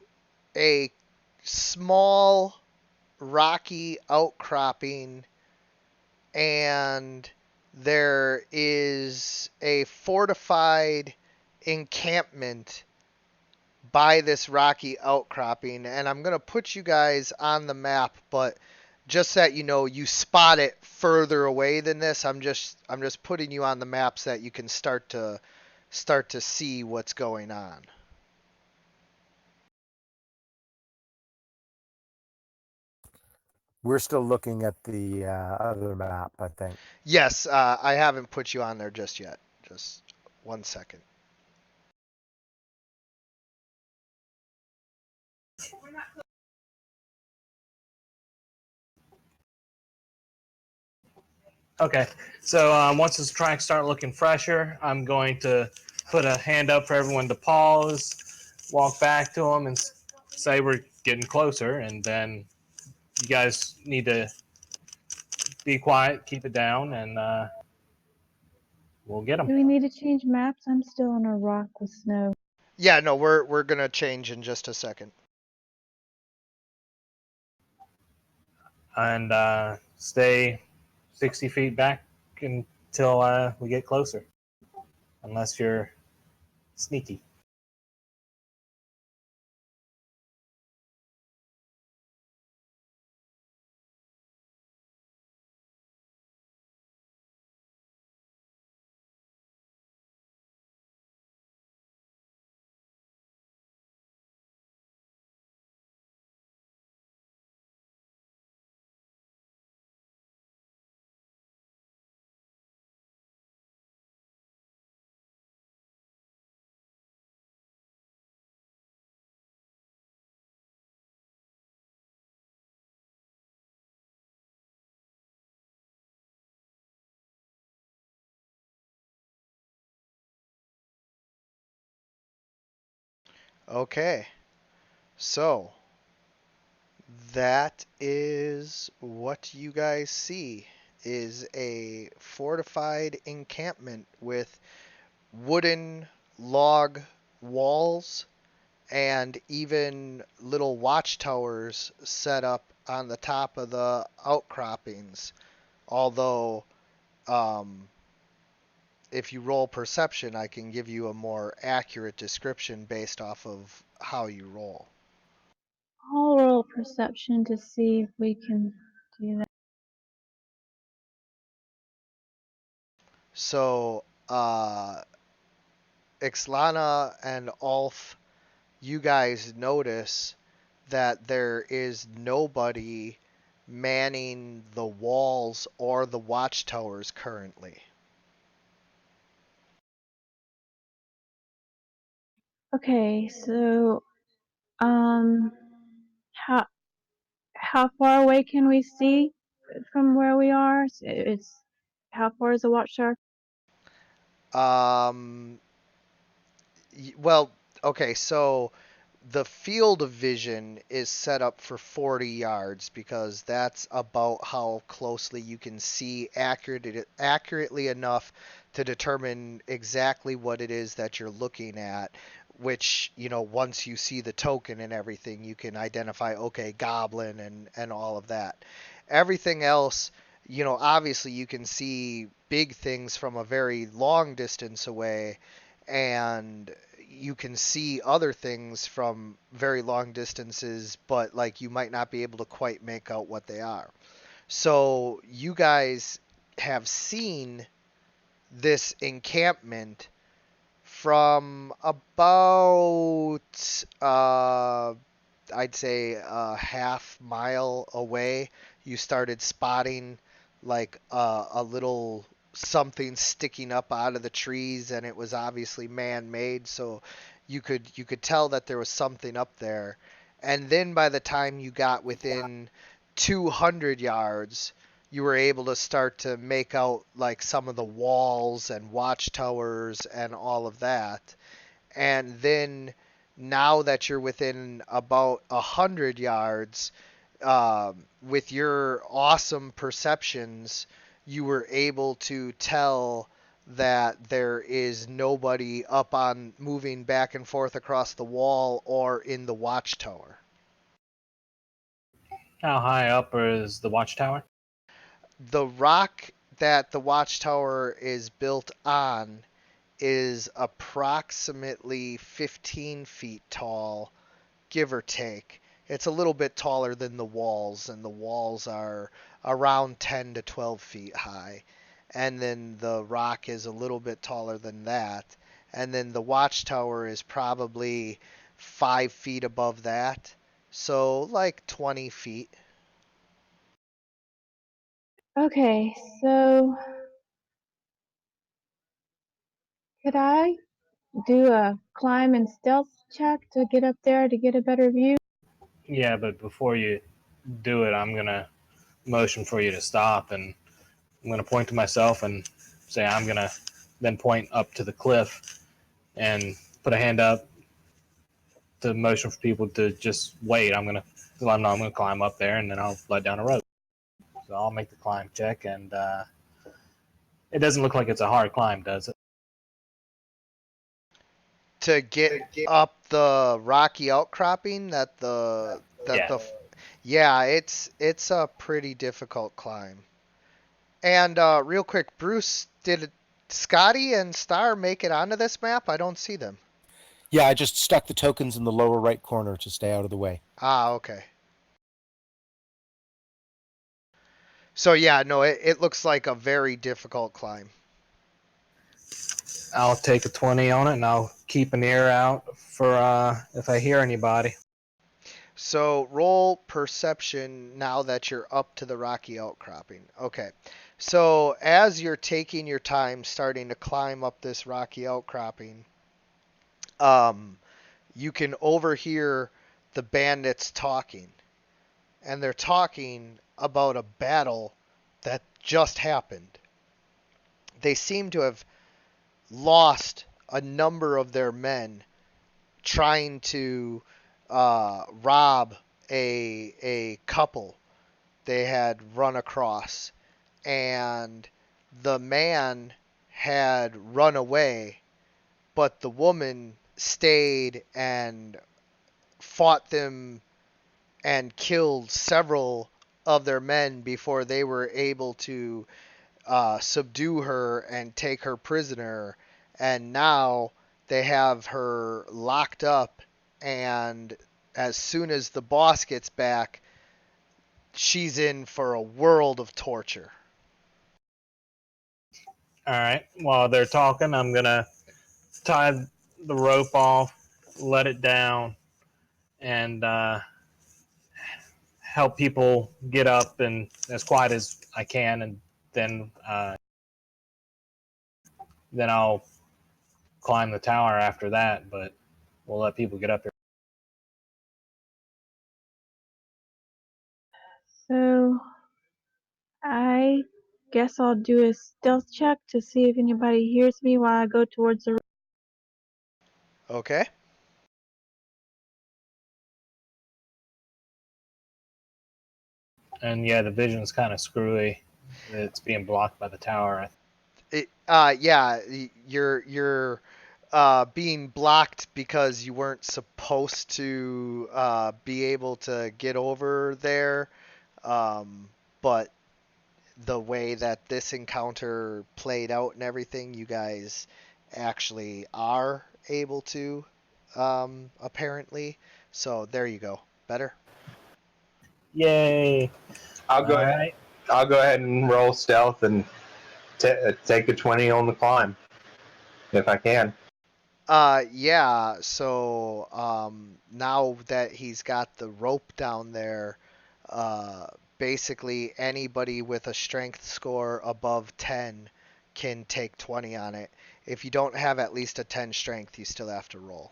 a small rocky outcropping, and there is a fortified encampment by this rocky outcropping, and I'm going to put you guys on the map, but just so that you know, you spot it further away than this. I'm just putting you on the map so that you can start to see what's going on. We're still looking at the other map, I think. Yes, I haven't put you on there just yet. Just 1 second. Okay, so once the tracks start looking fresher, I'm going to put a hand up for everyone to pause, walk back to them, and say we're getting closer, and then you guys need to be quiet, keep it down, and we'll get them. Do we need to change maps? I'm still on a rock with snow. Yeah, no, we're gonna change in just a second. And stay 60 feet back until we get closer, unless you're sneaky. Okay, so that is what you guys see is a fortified encampment with wooden log walls and even little watchtowers set up on the top of the outcroppings. Although, um, if you roll perception, I can give you a more accurate description based off of how you roll. I'll roll perception to see if we can do that. So, Ixlana and Ulf, you guys notice that there is nobody manning the walls or the watchtowers currently. Okay, so how far away can we see from where we are? It's how far is the watchtower? Um, well, okay, so the field of vision is set up for 40 yards because that's about how closely you can see accurately enough to determine exactly what it is that you're looking at, which, once you see the token and everything, you can identify, okay, goblin and all of that. Everything else, obviously you can see big things from a very long distance away, and you can see other things from very long distances, but like you might not be able to quite make out what they are. So you guys have seen this encampment from about I'd say a half mile away. You started spotting like a little something sticking up out of the trees, and it was obviously man-made. So you could tell that there was something up there. And then by the time you got within 200 yards, you were able to start to make out like some of the walls and watchtowers and all of that. And then now that you're within about 100 yards, with your awesome perceptions, you were able to tell that there is nobody up on moving back and forth across the wall or in the watchtower. How high up is the watchtower? The rock that the watchtower is built on is approximately 15 feet tall, give or take. It's a little bit taller than the walls, and the walls are around 10 to 12 feet high. And then the rock is a little bit taller than that. And then the watchtower is probably 5 feet above that. So, like 20 feet. Okay, so could I do a climb and stealth check to get up there to get a better view? Yeah, but before you do it, I'm gonna motion for you to stop, and I'm gonna point to myself and say I'm gonna then point up to the cliff and put a hand up to motion for people to just wait. I'm gonna let them know I'm gonna climb up there, and then I'll let down a rope. So I'll make the climb check, and it doesn't look like it's a hard climb, does it? To get up the rocky outcropping Yeah. yeah, it's a pretty difficult climb. And real quick, Bruce, did Scotty and Star make it onto this map? I don't see them. Yeah, I just stuck the tokens in the lower right corner to stay out of the way. Ah, okay. So yeah, no, it looks like a very difficult climb. I'll take a 20 on it, and I'll keep an ear out for if I hear anybody. So roll perception now that you're up to the rocky outcropping. Okay. So as you're taking your time starting to climb up this rocky outcropping, um, you can overhear the bandits talking. And they're talking about a battle that just happened. They seem to have lost a number of their men trying to rob a couple they had run across, and the man had run away, but the woman stayed and fought them and killed several of their men before they were able to subdue her and take her prisoner. And now they have her locked up, and as soon as the boss gets back, she's in for a world of torture. All right. While they're talking, I'm gonna tie the rope off, let it down, and help people get up and as quiet as I can, and then I'll climb the tower after that. But we'll let people get up here. So I guess I'll do a stealth check to see if anybody hears me while I go towards the. Okay. And yeah, the vision's kind of screwy. It's being blocked by the tower. Yeah, you're being blocked because you weren't supposed to be able to get over there. But the way that this encounter played out and everything, you guys actually are able to, apparently. So there you go. Better. Yay! I'll go All ahead. right. I'll go ahead and roll stealth and take a 20 on the climb if I can. Yeah, so now that he's got the rope down there, uh, basically anybody with a strength score above 10 can take 20 on it. If you don't have at least a 10 strength, you still have to roll.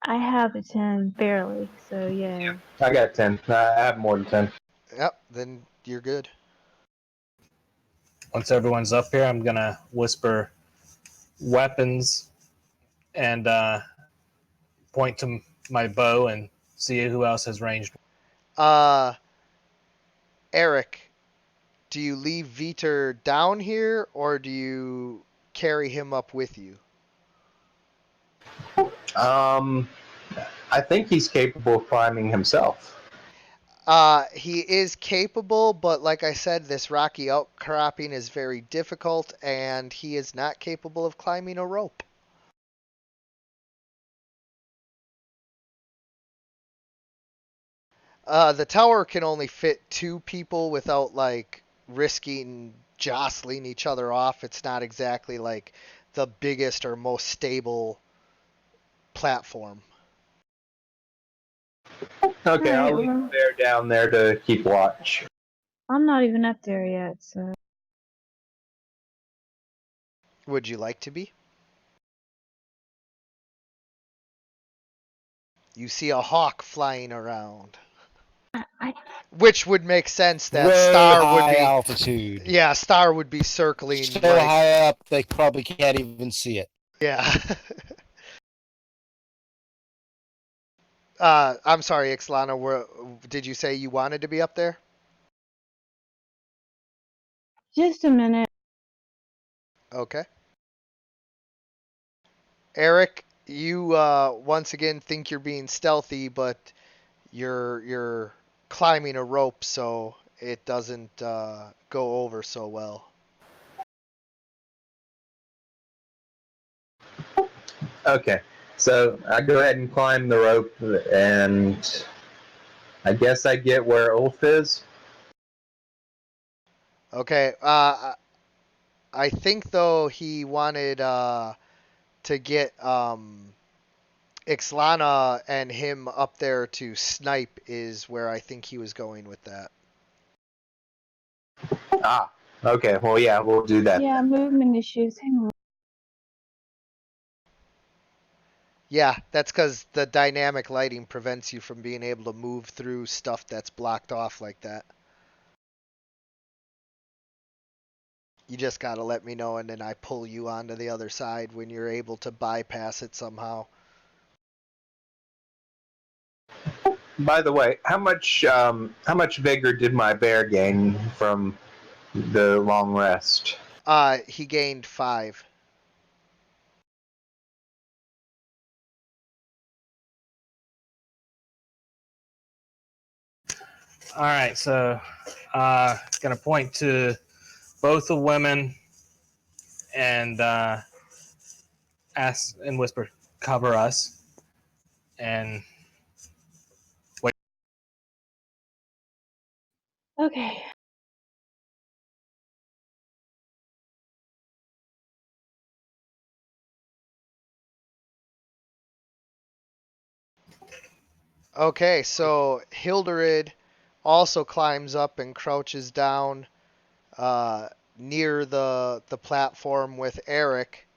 I have a 10 barely, so yeah. I got 10. I have more than 10. Yep, then you're good. Once everyone's up here, I'm gonna whisper weapons and point to my bow and see who else has ranged. Uh, Eric, do you leave Viter down here or do you carry him up with you? I think he's capable of climbing himself. He is capable, but like I said, this rocky outcropping is very difficult, and he is not capable of climbing a rope. The tower can only fit two people without, like, risking jostling each other off. It's not exactly, like, the biggest or most stable platform. Okay, Alright, I'll leave well, a bear down there to keep watch. I'm not even up there yet, so. Would you like to be? You see a hawk flying around. I Which would make sense that Way Star would high be. altitude. Yeah, Star would be circling So right. high up they probably can't even see it. Yeah. I'm sorry, Ixlana. Did you say you wanted to be up there? just a minute. Okay. Eric, you once again think you're being stealthy, but you're climbing a rope, so it doesn't go over so well. Okay, so I go ahead and climb the rope, and I guess I get where Ulf is. Okay. I think though he wanted to get Ixlana and him up there to snipe is where I think he was going with that. Ah, okay. Well, yeah, we'll do that. Yeah, movement issues. Hang on. Yeah, that's because the dynamic lighting prevents you from being able to move through stuff that's blocked off like that. You just gotta let me know, and then I pull you onto the other side when you're able to bypass it somehow. By the way, how much vigor did my bear gain from the long rest? He gained 5. All right, so gonna point to both the women and ask and whisper, "Cover us," and wait. Okay. Okay, so Hilderid also climbs up and crouches down near the platform with Eric.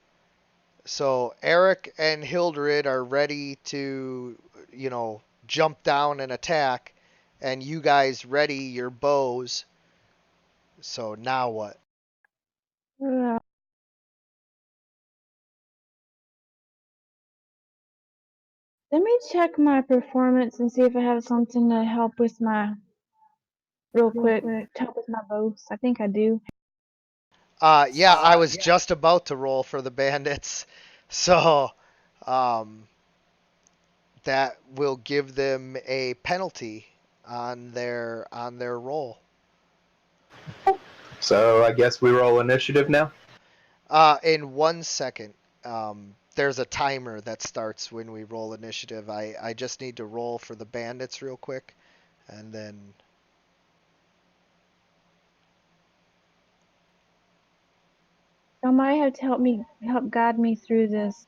So Eric and Hildred are ready to, jump down and attack, and you guys ready your bows. So now what? Uh, Let me check my performance and see if I have something to help with my real quick. To help with my bows. I think I do. Yeah, I was just about to roll for the bandits, so um, that will give them a penalty on their roll. So I guess we roll initiative now. In 1 second, there's a timer that starts when we roll initiative. I just need to roll for the bandits real quick, and then Y'all might have to help guide me through this.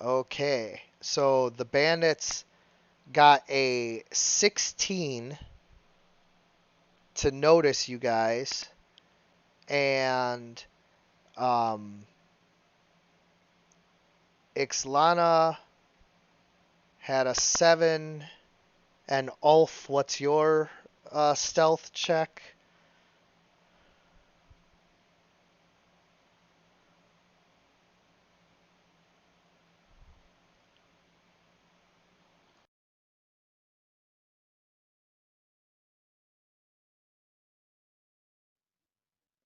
okay. So the bandits got a 16 to notice you guys, and um, Ixlana had a 7, and Ulf, what's your stealth check?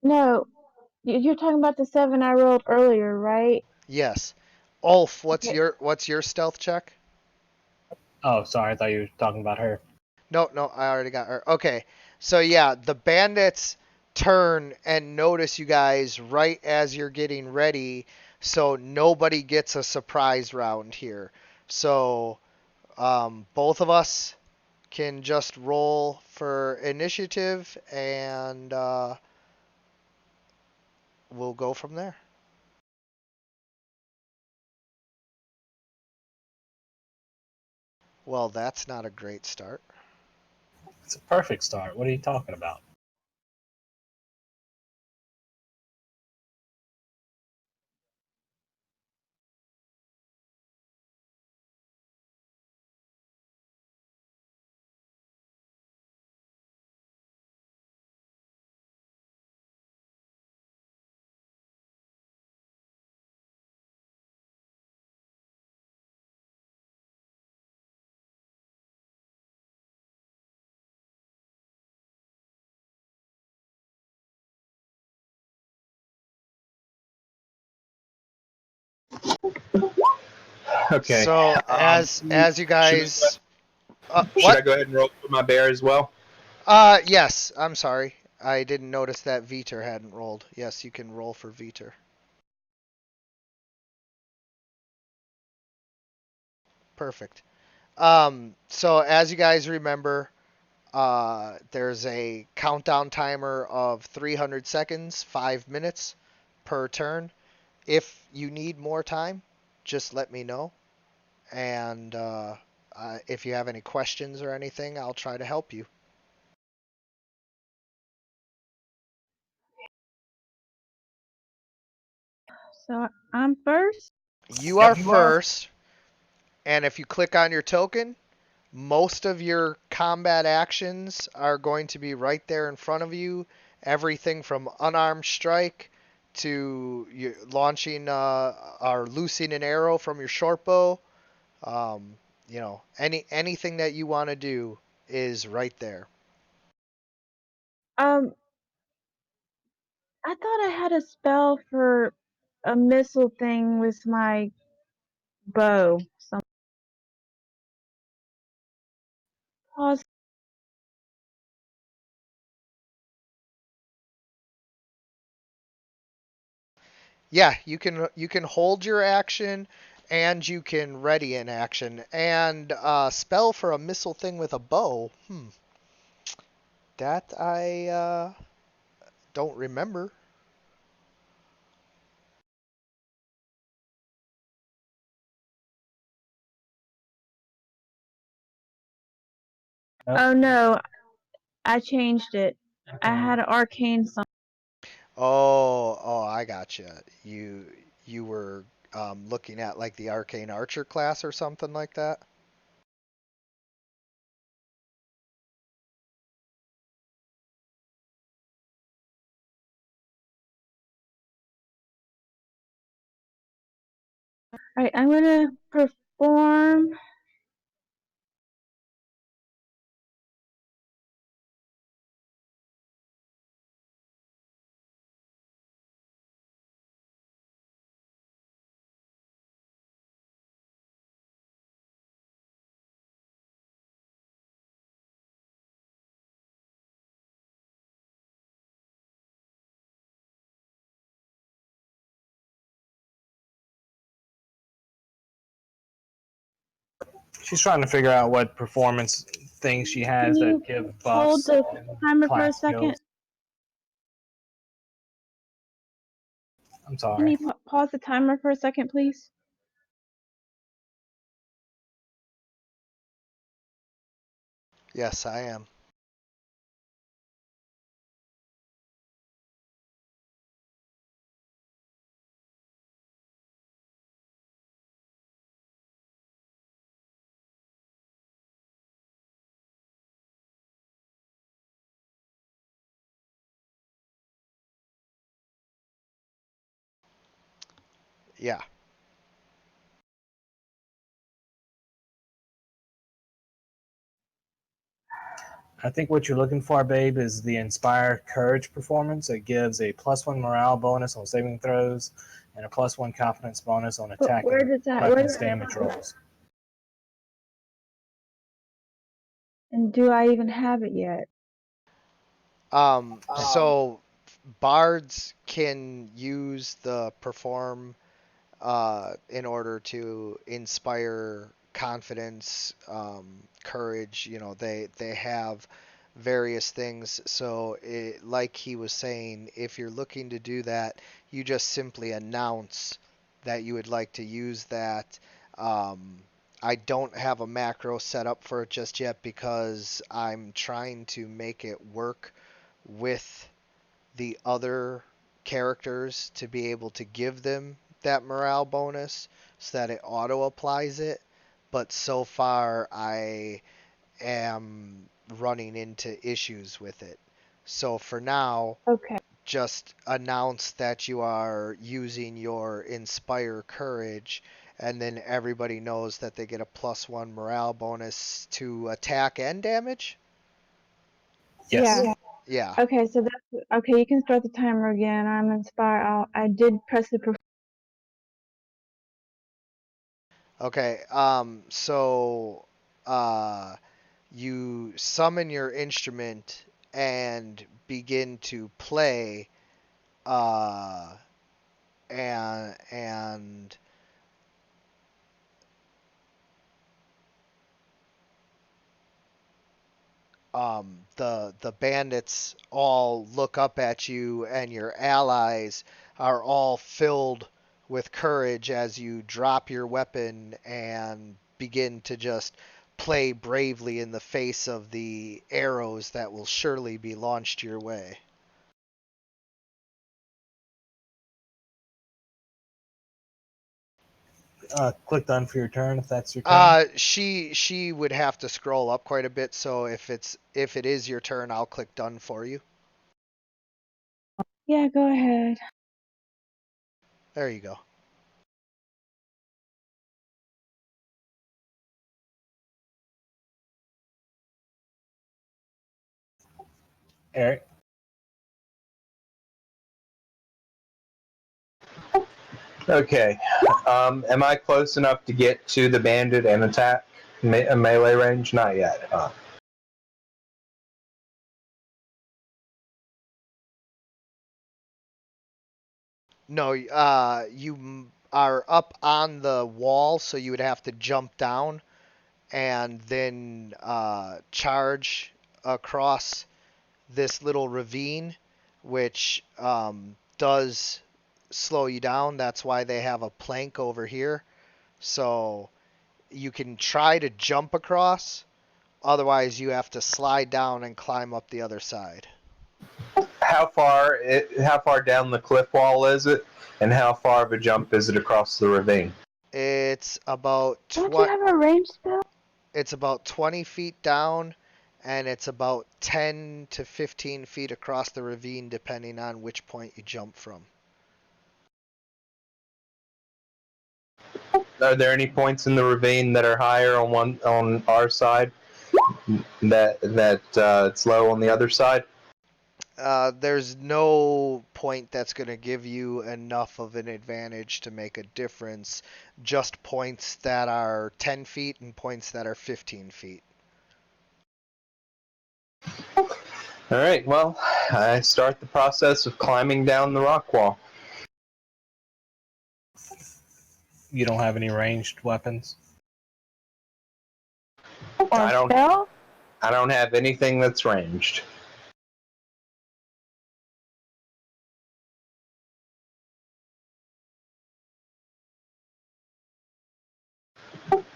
No, you're talking about the 7 I rolled earlier, right? Yes. Ulf, what's Okay. your stealth check? Oh, sorry. I thought you were talking about her. No, no, I already got her. Okay. So yeah, the bandits turn and notice you guys right as you're getting ready, so nobody gets a surprise round here. So both of us can just roll for initiative, and we'll go from there. Well, that's not a great start. It's a perfect start. What are you talking about? Okay. So as you Should I go, guys, should I what? go ahead and roll for my bear as well? Yes. I'm sorry. I didn't notice that Veter hadn't rolled. Yes, you can roll for Veter. Perfect. So as you guys remember, there's a countdown timer of 300 seconds, 5 minutes per turn. If you need more time, just let me know. And if you have any questions or anything, I'll try to help you. So I'm first. You are Yep, you are. first, and if you click on your token, most of your combat actions are going to be right there in front of you. Everything from unarmed strike to launching or loosing an arrow from your short bow. Anything that you want to do is right there. Um, I thought I had a spell for a missile thing with my bow. Some pause. Yeah, you can hold your action, and you can ready an action, and spell for a missile thing with a bow. That I don't remember. Oh no, I changed it. I Okay. had an arcane song. Oh, I gotcha. You were looking at like the arcane archer class or something like that. Alright, I'm gonna perform. She's trying to figure out what performance things she Can has you that give hold buffs the and timer for a class second? skills. I'm Can sorry. you pause the timer for a second, please? Yes, I am. Yeah. I think what you're looking for, babe, is the Inspire Courage performance. It gives a +1 morale bonus on saving throws and a +1 confidence bonus on But where attacking does that? Where weapons does damage rolls. and do I even have it yet? So bards can use the perform in order to inspire confidence, courage. You know, they have various things. So, like he was saying, if you're looking to do that, you just simply announce that you would like to use that. Um, I don't have a macro set up for it just yet because I'm trying to make it work with the other characters to be able to give them that morale bonus so that it auto applies it. But so far, I am running into issues with it. So for now, Okay. just announce that you are using your Inspire Courage, and then everybody knows that they get a +1 morale bonus to attack and damage. Yes. Yeah. Yeah. Okay, so that's okay. You can start the timer again. I'm inspired. I did press the. Okay. So, uh, you summon your instrument and begin to play, uh, and the bandits all look up at you, and your allies are all filled with courage as you drop your weapon and begin to just play bravely in the face of the arrows that will surely be launched your way. Click done for your turn if that's your turn. She would have to scroll up quite a bit, so if it is your turn, I'll click done for you. Yeah, go ahead. There you go. Eric. Okay. Am I close enough to get to the bandit and attack? Melee range? Not yet. No, you are up on the wall, so you would have to jump down and then charge across this little ravine, which does slow you down. That's why they have a plank over here. So you can try to jump across, Otherwise, you have to slide down and climb up the other side. How far down the cliff wall is it, and how far of a jump is it across the ravine? It's about Don't you have a range spell? It's about 20 feet down, and it's about 10 to 15 feet across the ravine, depending on which point you jump from. Are there any points in the ravine that are higher on our side that it's low on the other side? There's no point that's going to give you enough of an advantage to make a difference. Just points that are 10 feet and points that are 15 feet. All right. Well, I start the process of climbing down the rock wall. You don't have any ranged weapons? Or I don't. spell? I don't have anything that's ranged.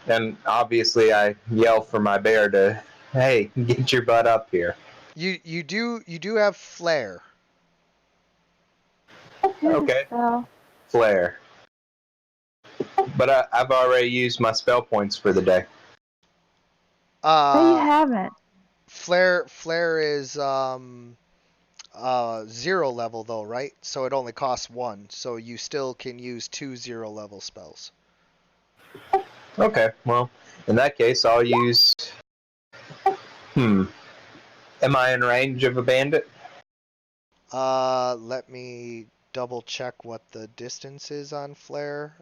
And obviously, I yell for my bear to, "Hey, get your butt up here!" You do have flair. Do the Okay. spell. Flare. But I've already used my spell points for the day. No, you haven't. Flair is 0 level though, right? So it only costs 1, so you still can use 2 0 level spells. Okay. Well, in that case, I'll use. Am I in range of a bandit? Let me double check what the distance is on Flare.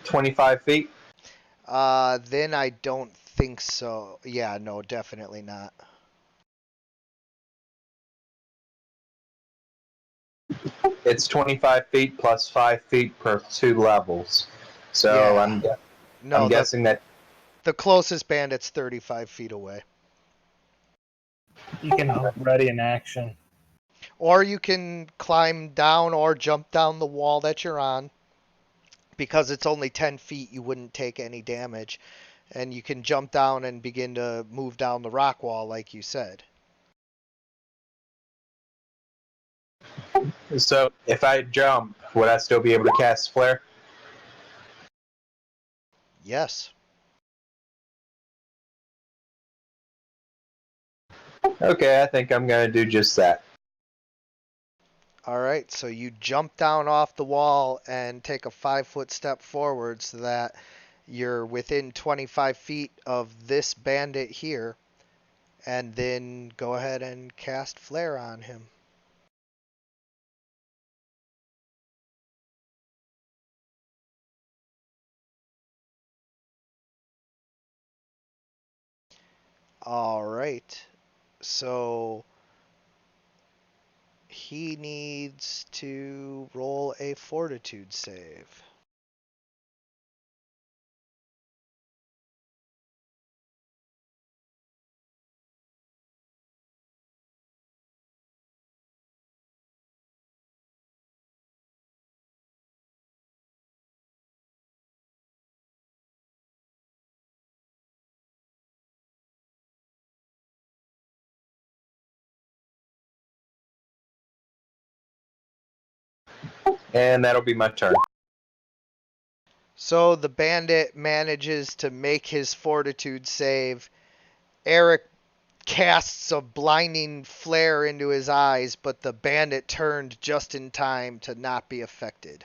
$25 feet. Then I don't think so. Yeah, no, definitely not. It's 25 feet plus 5 feet per 2 levels. So Yeah. I'm No, guessing that. the closest bandit's 35 feet away. You can ready an action. Or you can climb down or jump down the wall that you're on. Because it's only 10 feet, you wouldn't take any damage. And you can jump down and begin to move down the rock wall, like you said. So if I jump, would I still be able to cast flare? Yes. Okay, I think I'm gonna do just that. All right, so you jump down off the wall and take a 5-foot step forward so that you're within 25 feet of this bandit here, and then go ahead and cast Flare on him. All right, so he needs to roll a Fortitude save. And that'll be my turn. So the bandit manages to make his Fortitude save. Eric casts a blinding flare into his eyes, but the bandit turned just in time to not be affected.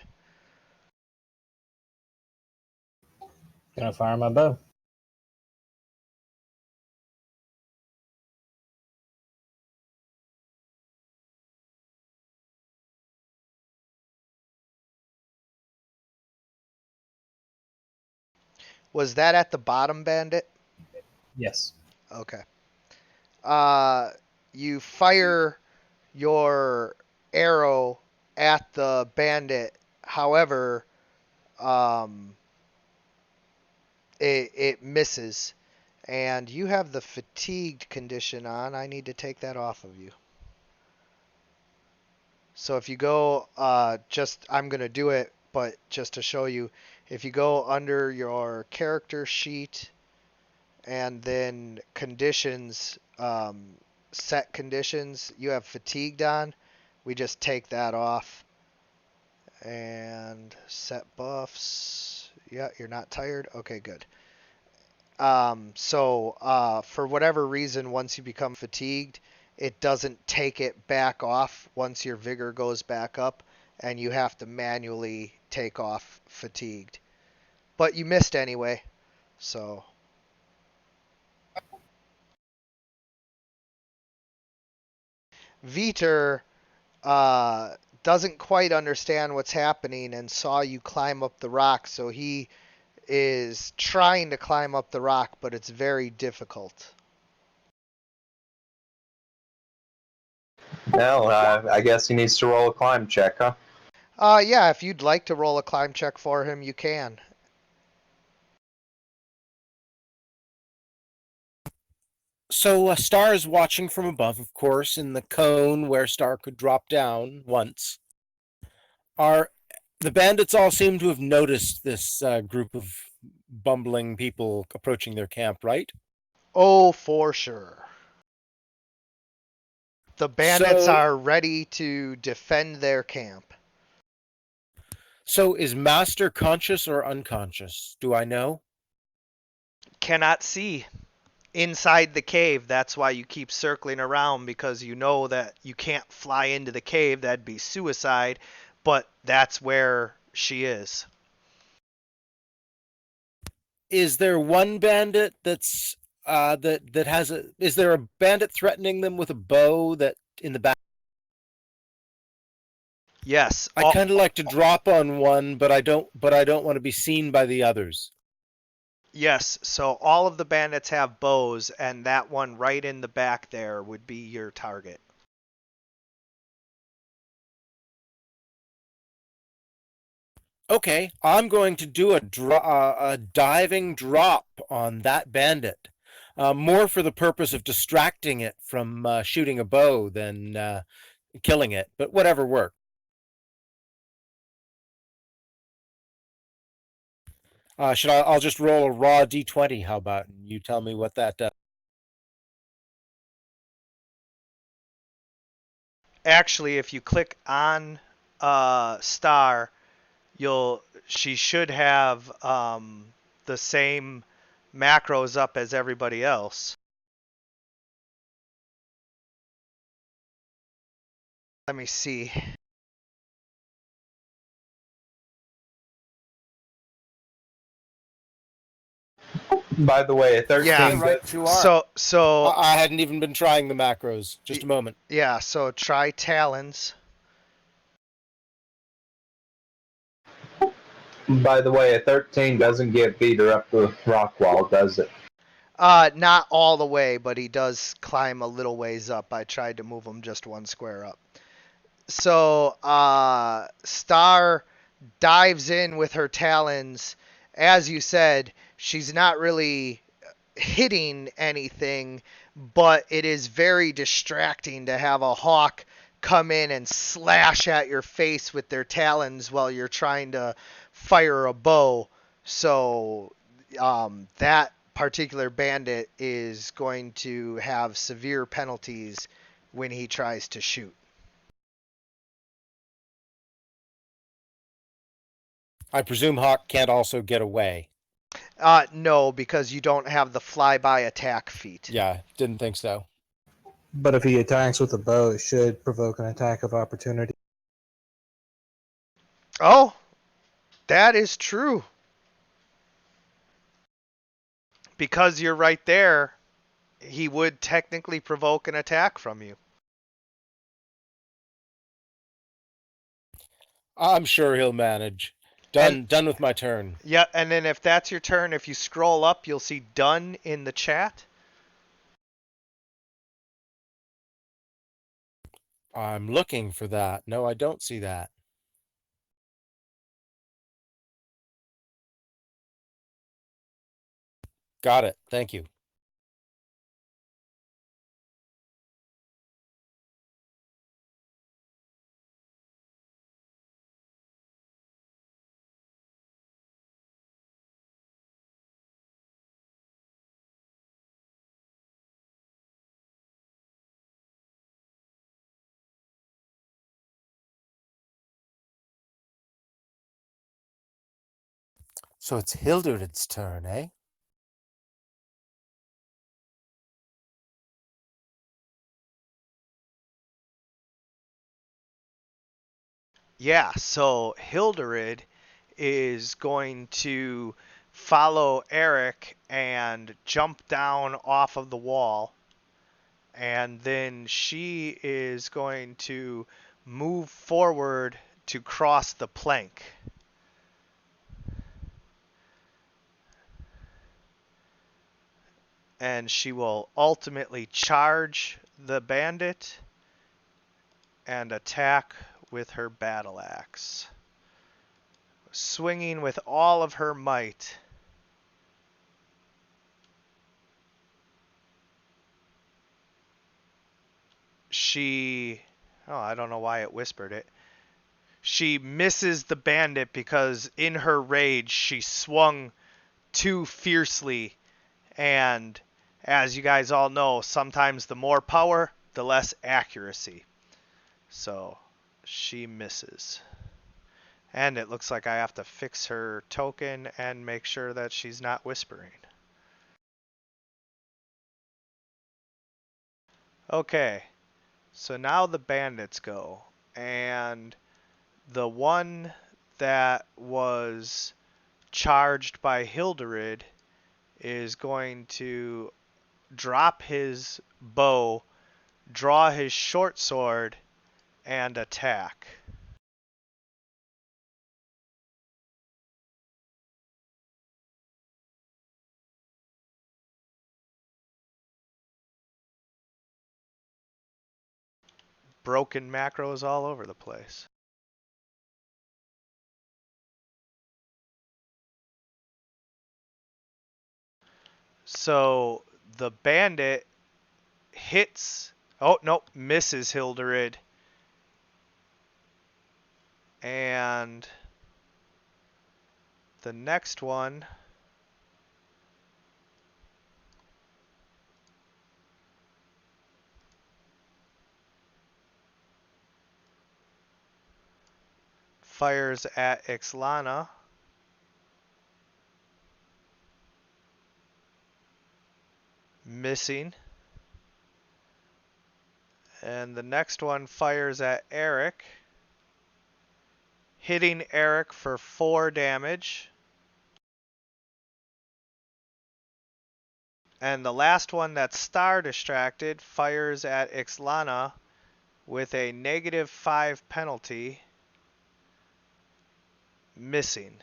Gonna fire my bow. Was that at the bottom, bandit? Yes. Okay. Uh, you fire your arrow at the bandit. However, um, it misses, And you have the fatigued condition on. I need to take that off of you. So if you go, I'm going to do it, but just to show you, if you go under your character sheet and then conditions, set conditions, you have fatigued on. We just take that off. And set buffs. Yeah, you're not tired? Okay, good. For whatever reason, once you become fatigued, it doesn't take it back off once your vigor goes back up, and you have to manually take off fatigued. But you missed anyway, so. Veter doesn't quite understand what's happening and saw you climb up the rock, so he is trying to climb up the rock, but it's very difficult. Well, I guess he needs to roll a climb check, huh? Yeah, if you'd like to roll a climb check for him, you can. So Star is watching from above, of course, in the cone where Star could drop down once. The bandits all seem to have noticed this group of bumbling people approaching their camp, right? Oh, for sure. The bandits So, are ready to defend their camp. so is Master conscious or unconscious? Do I know? Cannot see inside the cave. That's why you keep circling around, because you know that you can't fly into the cave. That'd be suicide. But that's where she is. Is there one bandit that's that has a? Is there a bandit threatening them with a bow that in the back? Yes. I kind of like to drop on one, but I don't. But I don't want to be seen by the others. Yes. So all of the bandits have bows, and that one right in the back there would be your target. Okay, I'm going to do a diving drop on that bandit, more for the purpose of distracting it from shooting a bow than killing it. But whatever works. I'll just roll a raw d20. How about you tell me what that does? Actually, if you click on Star, she should have the same macros up as everybody else. Let me see. By the way, a 13. Yeah, Right, you are. So I hadn't even been trying the macros. Just a moment. yeah, so try talons. By the way, a 13 doesn't get Peter up the rock wall, does it? Not all the way, but he does climb a little ways up. I tried to move him just one square up. So Star dives in with her talons. As you said, she's not really hitting anything, but it is very distracting to have a hawk come in and slash at your face with their talons while you're trying to fire a bow. So that particular bandit is going to have severe penalties when he tries to shoot. I presume Hawk can't also get away. No, because you don't have the flyby attack feat. Yeah, didn't think so. But if he attacks with a bow, it should provoke an attack of opportunity. Oh, that is true. Because you're right there, he would technically provoke an attack from you. I'm sure he'll manage. Done with my turn. Yeah, and then if that's your turn, if you scroll up, you'll see done in the chat. I'm looking for that. No, I don't see that. Got it. Thank you. So it's Hildred's turn, eh? Yeah, so Hilderid is going to follow Eric and jump down off of the wall. And then she is going to move forward to cross the plank. And she will ultimately charge the bandit and attack with her battle axe, swinging with all of her might. I don't know why it whispered it. She misses the bandit because in her rage she swung too fiercely, and as you guys all know, sometimes the more power, the less accuracy. So she misses. And it looks like I have to fix her token and make sure that she's not whispering. Okay, so now the bandits go. And the one that was charged by Hilderid is going to drop his bow, draw his short sword, and attack. Broken macros all over the place. So the bandit hits. Oh, no, misses Hilderid. And the next one fires at Ixlana. Missing. And the next one fires at Eric, hitting Eric for 4 damage. And the last one that's star distracted fires at Ixlana with a -5 penalty, missing.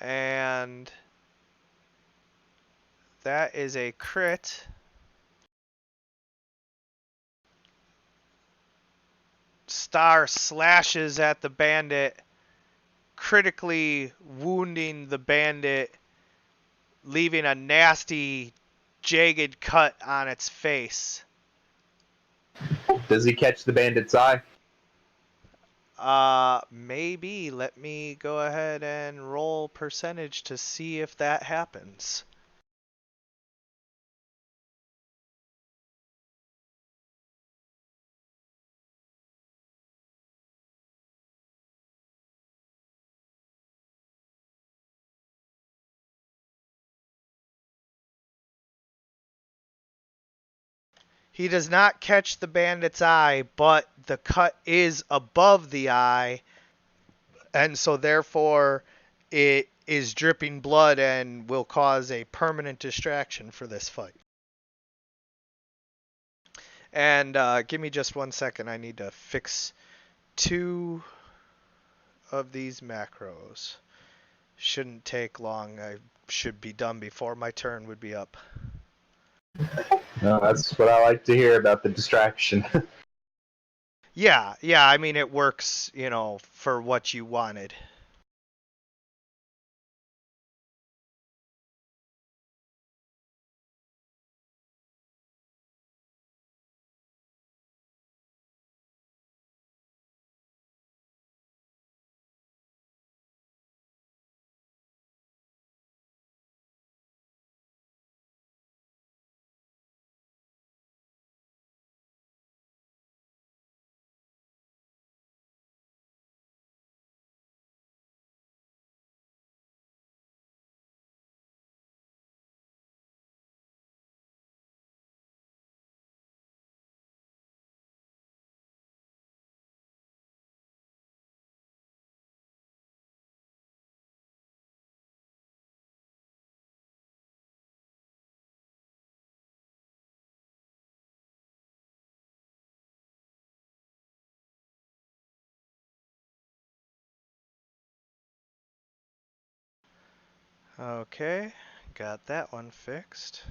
And that is a crit. Star slashes at the bandit, critically wounding the bandit, leaving a nasty, jagged cut on its face. Does he catch the bandit's eye? Maybe. Let me go ahead and roll percentage to see if that happens. He does not catch the bandit's eye, but the cut is above the eye, and so therefore it is dripping blood and will cause a permanent distraction for this fight. And give me just 1 second. I need to fix 2 of these macros. Shouldn't take long. I should be done before my turn would be up. No, that's what I like to hear about the distraction. Yeah, I mean, it works, for what you wanted. Okay, got that one fixed.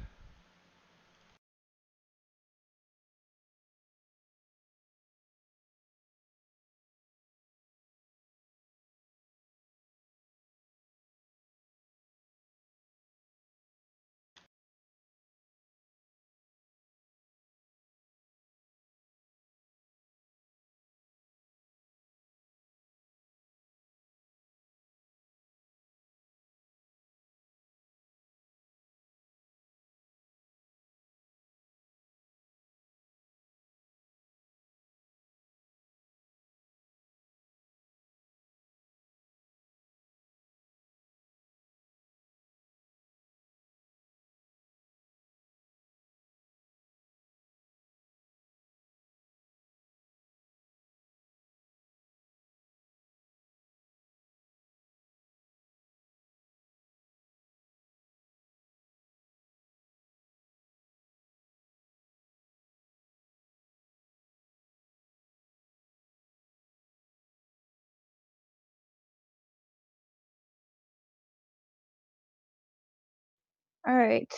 All right.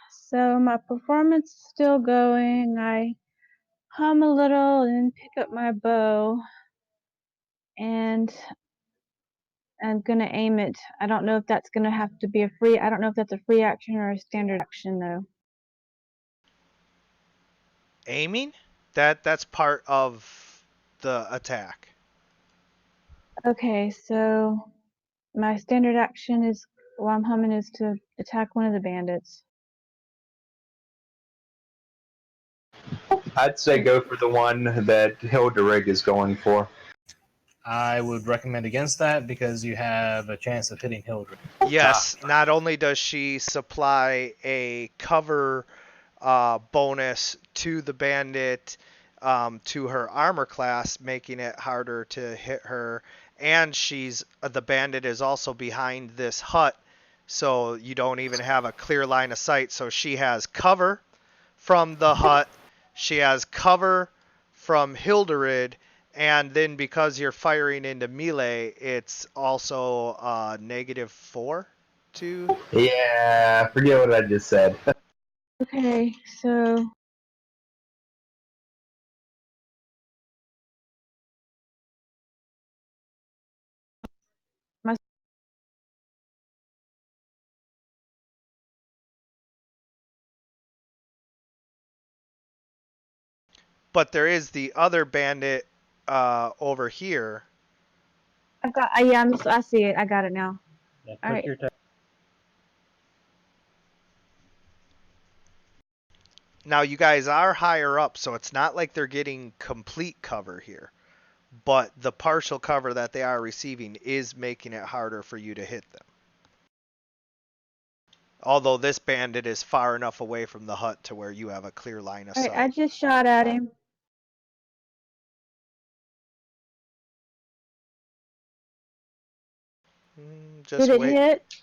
So my performance is still going. I hum a little and pick up my bow, and I'm gonna aim it. I don't know if that's gonna have to be a free. I don't know if that's a free action or a standard action though. Aiming? That's part of the attack. Okay, so my standard action is while I'm humming is to attack one of the bandits. I'd say go for the one that Hilderig is going for. I would recommend against that because you have a chance of hitting Hildred. Yes, not only does she supply a cover bonus to the bandit to her armor class, making it harder to hit her, and the bandit is also behind this hut, so you don't even have a clear line of sight. So she has cover from the hut, she has cover from Hilderid, and then because you're firing into melee, it's also -4 to. Yeah, forget what I just said. Okay, so my But there is the other bandit over here. I've got yeah, I see it. I got it now. Yeah, All right. your Now you guys are higher up, so it's not like they're getting complete cover here. But the partial cover that they are receiving is making it harder for you to hit them. Although this bandit is far enough away from the hut to where you have a clear line of All right, I sight. just shot at him. Just Did it wait. hit?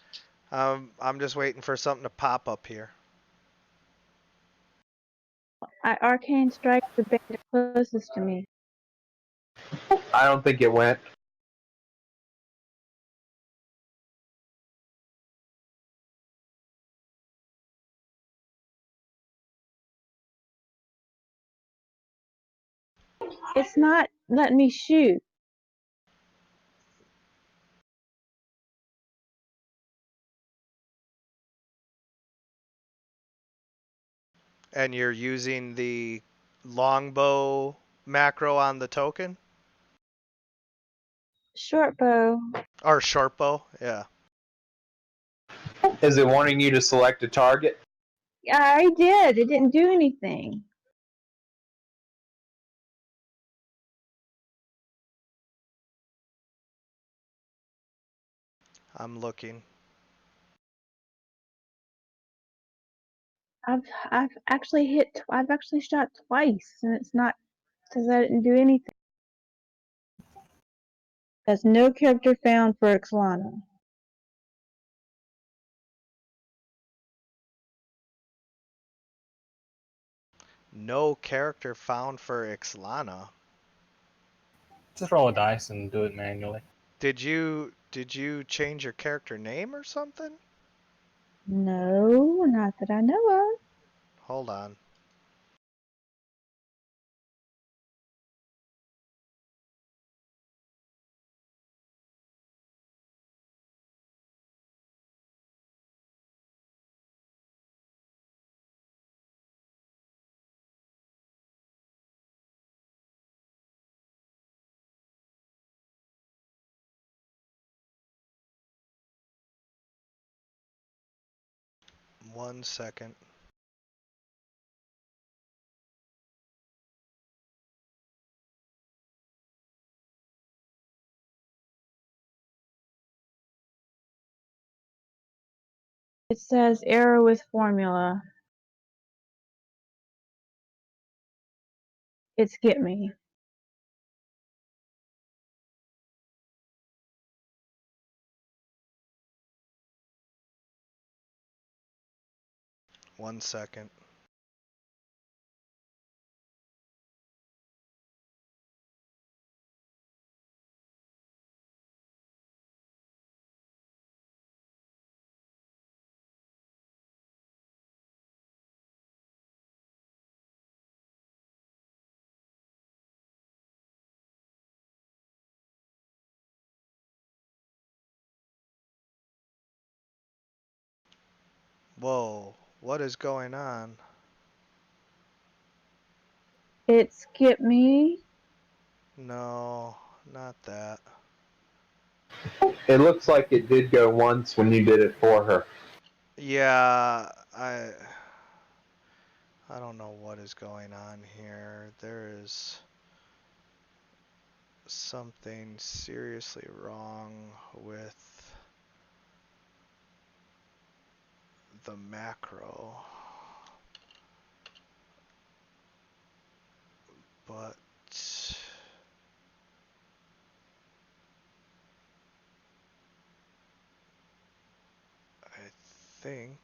I'm just waiting for something to pop up here. I arcane strike the bandit closest to me. I don't think it went. It's not letting me shoot. And you're using the longbow macro on the token? Short bow. Or short bow, yeah. Is it wanting you to select a target? Yeah, I did. It didn't do anything. I'm looking. I've actually hit. I've actually shot twice, and it's not because I didn't do anything. There's no character found for Ixlana. No character found for Ixlana. Just roll a dice and do it manually. Did you change your character name or something? No, not that I know of. Hold on. One second. It says error with formula. It's get me. One second. Whoa, what is going on? It's get me. No, not that. It looks like it did go once when you did it for her. Yeah, I don't know what is going on here. There is something seriously wrong with the macro. But I think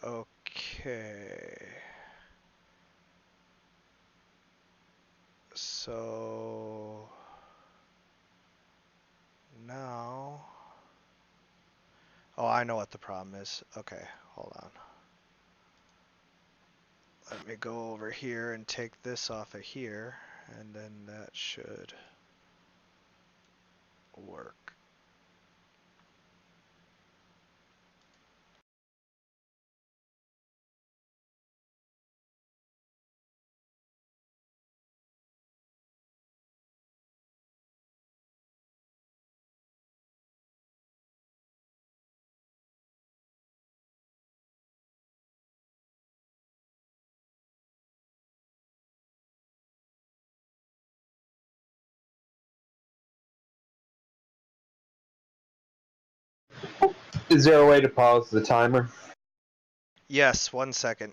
okay. So now, oh, I know what the problem is. Okay, hold on. Let me go over here and take this off of here, and then that should work. Is there a way to pause the timer? Yes, one second.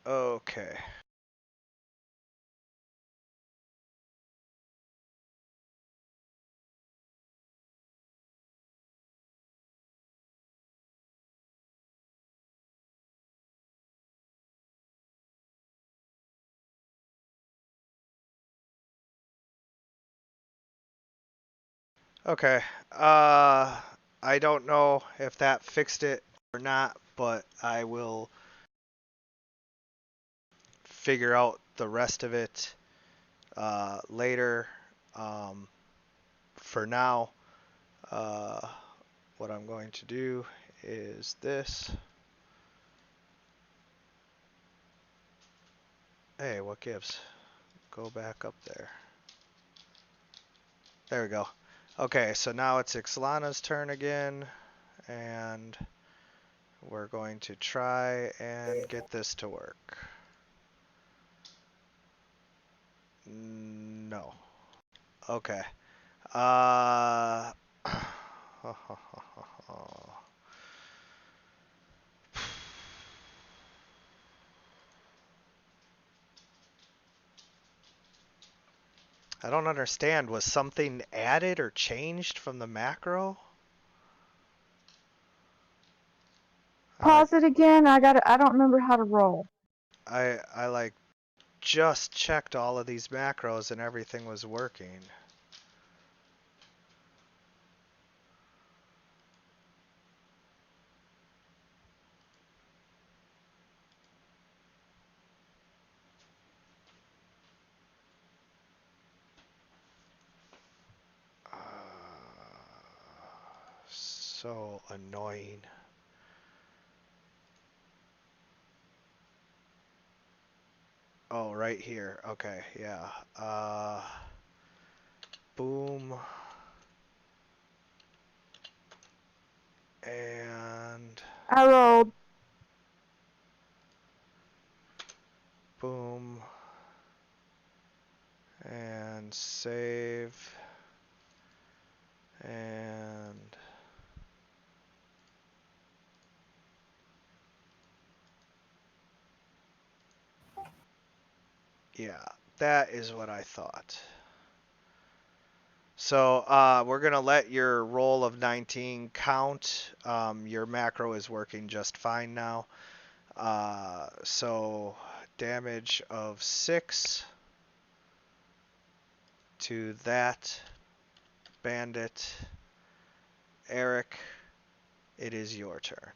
Okay. Okay. I don't know if that fixed it or not, but I will figure out the rest of it later. Um, for now, uh, what I'm going to do is this. Hey, what gives? Go back up there. There we go. Okay, so now it's Ixlana's turn again, and we're going to try and get this to work. No. Okay. I don't understand. Was something added or changed from the macro? Pause it again. I don't remember how to roll. I like just checked all of these macros and everything was working. So annoying. Oh, right here. Okay, yeah. Boom. And I rolled. boom. And save. And yeah, that is what I thought. So we're going to let your roll of 19 count. Your macro is working just fine now. So damage of 6 to that bandit. Eric, it is your turn.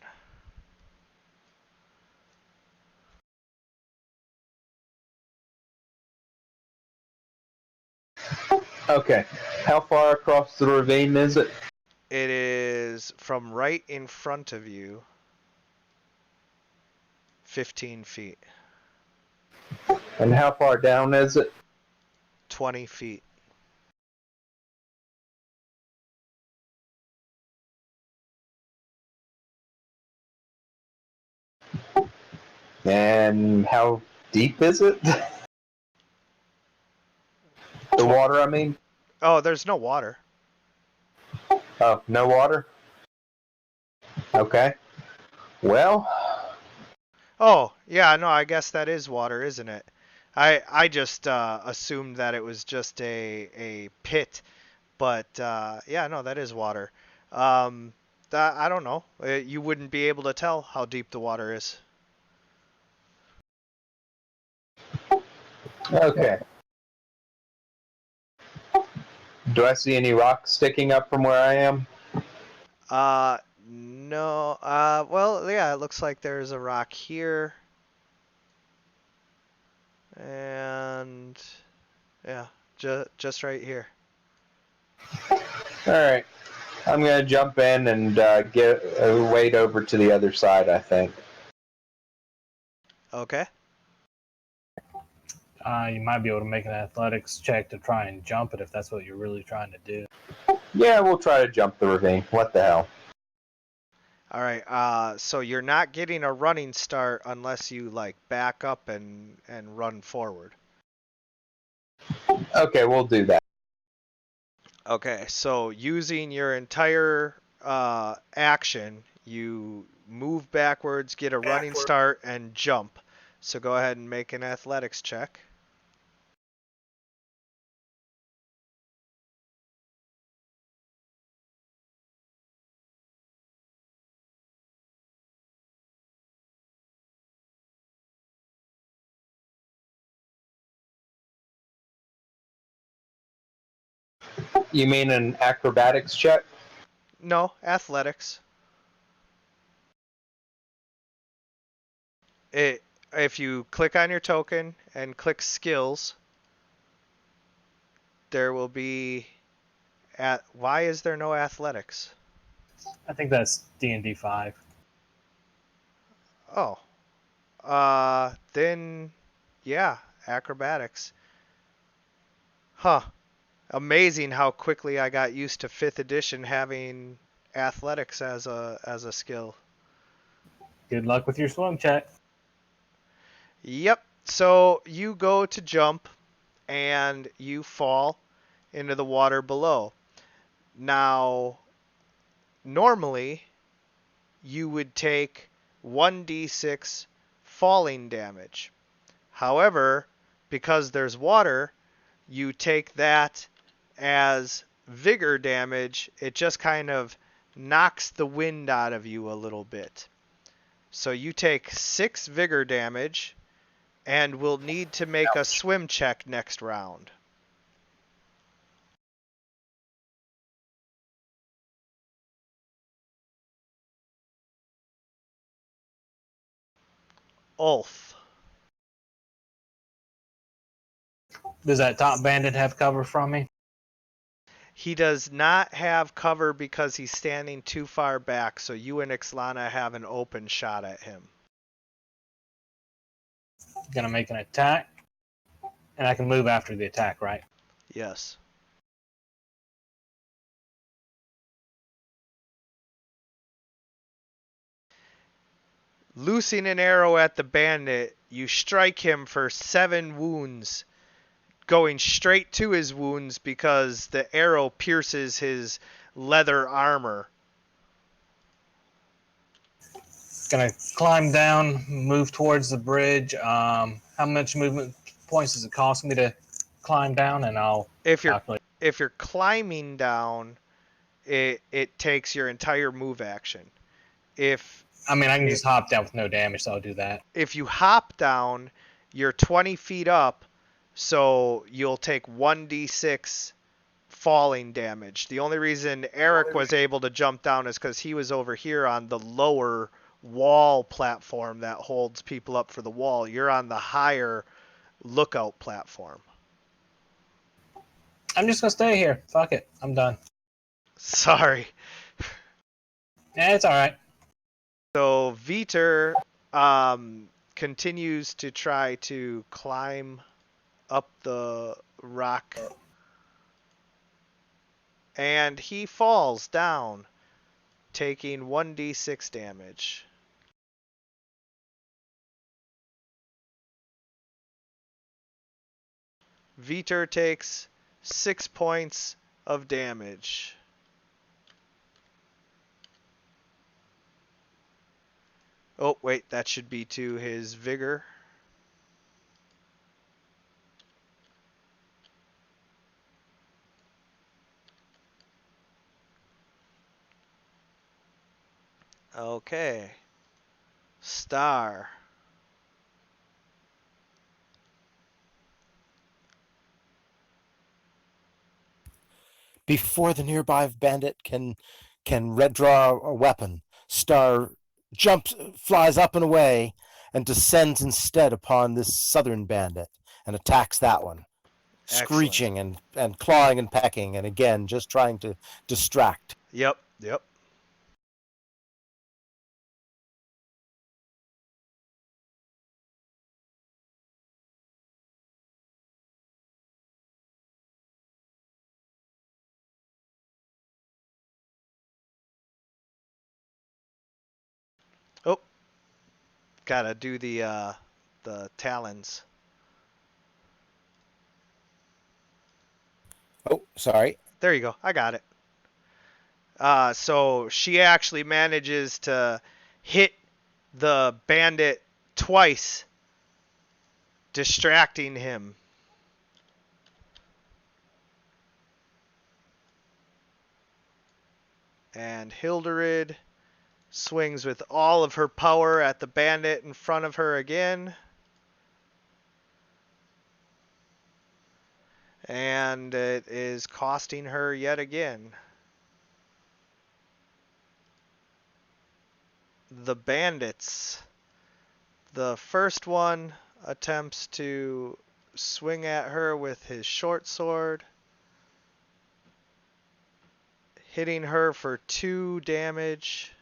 Okay. How far across the ravine is it? It is from right in front of you, 15 feet, And how far down is it? 20 feet. And how deep is it? The water, I mean? Oh, there's no water. Oh, no water? Okay. Well, Oh, yeah, no, I guess that is water, isn't it? I just assumed that it was just a pit, but yeah, no, that is water. Um, I don't know. You wouldn't be able to tell how deep the water is. okay. Do I see any rocks sticking up from where I am? No. Well, yeah, it looks like there's a rock here. And yeah, just right here. Alright. I'm going to jump in and get wade over to the other side, I think. Okay. You might be able to make an athletics check to try and jump it if that's what you're really trying to do. Yeah, we'll try to jump the ravine. What the hell? All right. So you're not getting a running start unless you like back up and run forward. Okay, we'll do that. Okay. So using your entire action, you move backwards, get a running start, and jump. So go ahead and make an athletics check. You mean an acrobatics check? No, athletics. If you click on your token and click skills, there will be at why is there no athletics? I think that's D&D 5. Oh. Then yeah, acrobatics. Huh. Amazing how quickly I got used to 5th edition having athletics as a skill. Good luck with your swim check. Yep. So you go to jump and you fall into the water below. Now, normally you would take 1d6 falling damage. However, because there's water, you take that as vigor damage. It just kind of knocks the wind out of you a little bit. So you take 6 vigor damage and will need to make a swim check next round. Ulf. Does that top bandit have cover from me? He does not have cover because he's standing too far back, so you and Ixlana have an open shot at him. Gonna make an attack, and I can move after the attack, right? Yes. Loosing an arrow at the bandit, you strike him for 7 wounds, going straight to his wounds because the arrow pierces his leather armor. Gonna climb down, move towards the bridge. How much movement points does it cost me to climb down? And I'll calculate. If you're climbing down, it takes your entire move action. I can just hop down with no damage, so I'll do that. If you hop down, you're 20 feet up, so you'll take 1d6 falling damage. The only reason Eric was able to jump down is because he was over here on the lower wall platform that holds people up for the wall. You're on the higher lookout platform. I'm just gonna stay here. Fuck it. I'm done. Sorry. Yeah, it's alright. So Viter continues to try to climb up the rock, and he falls down, taking 1d6 damage. Viter takes 6 points of damage. Oh, wait, that should be to his vigor. Okay. Star. Before the nearby bandit can draw a weapon, Star flies up and away, and descends instead upon this southern bandit and attacks that one, screeching and clawing and pecking, and again just trying to distract. Yep. Oh, gotta do the talons. Oh, sorry. There you go. I got it. So she actually manages to hit the bandit twice, distracting him. And Hilderid swings with all of her power at the bandit in front of her again. And it is costing her yet again. The bandits. The first one attempts to swing at her with his short sword, hitting her for 2 damage.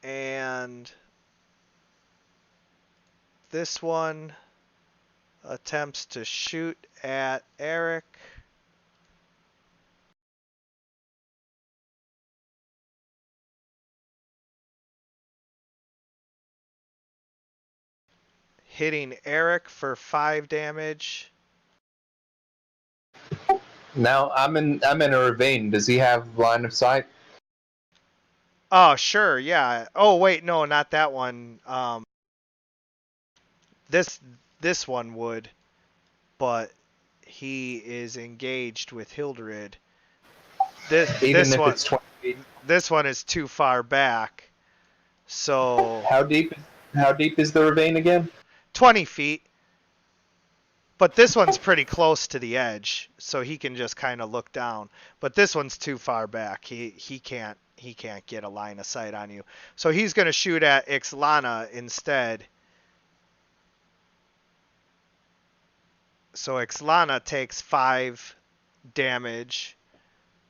And this one attempts to shoot at Eric. hitting Eric for 5 damage. Now I'm in a ravine. Does he have line of sight? Oh, sure, yeah. Oh, wait, no, not that one. This this one would, but he is engaged with Hildred. This Even this if one it's 20 feet. this one is too far back. So How deep is the ravine again? 20 feet. But this one's pretty close to the edge, so he can just kind of look down. But this one's too far back. He can't get a line of sight on you. So he's going to shoot at Ixlana instead. So Ixlana takes 5 damage,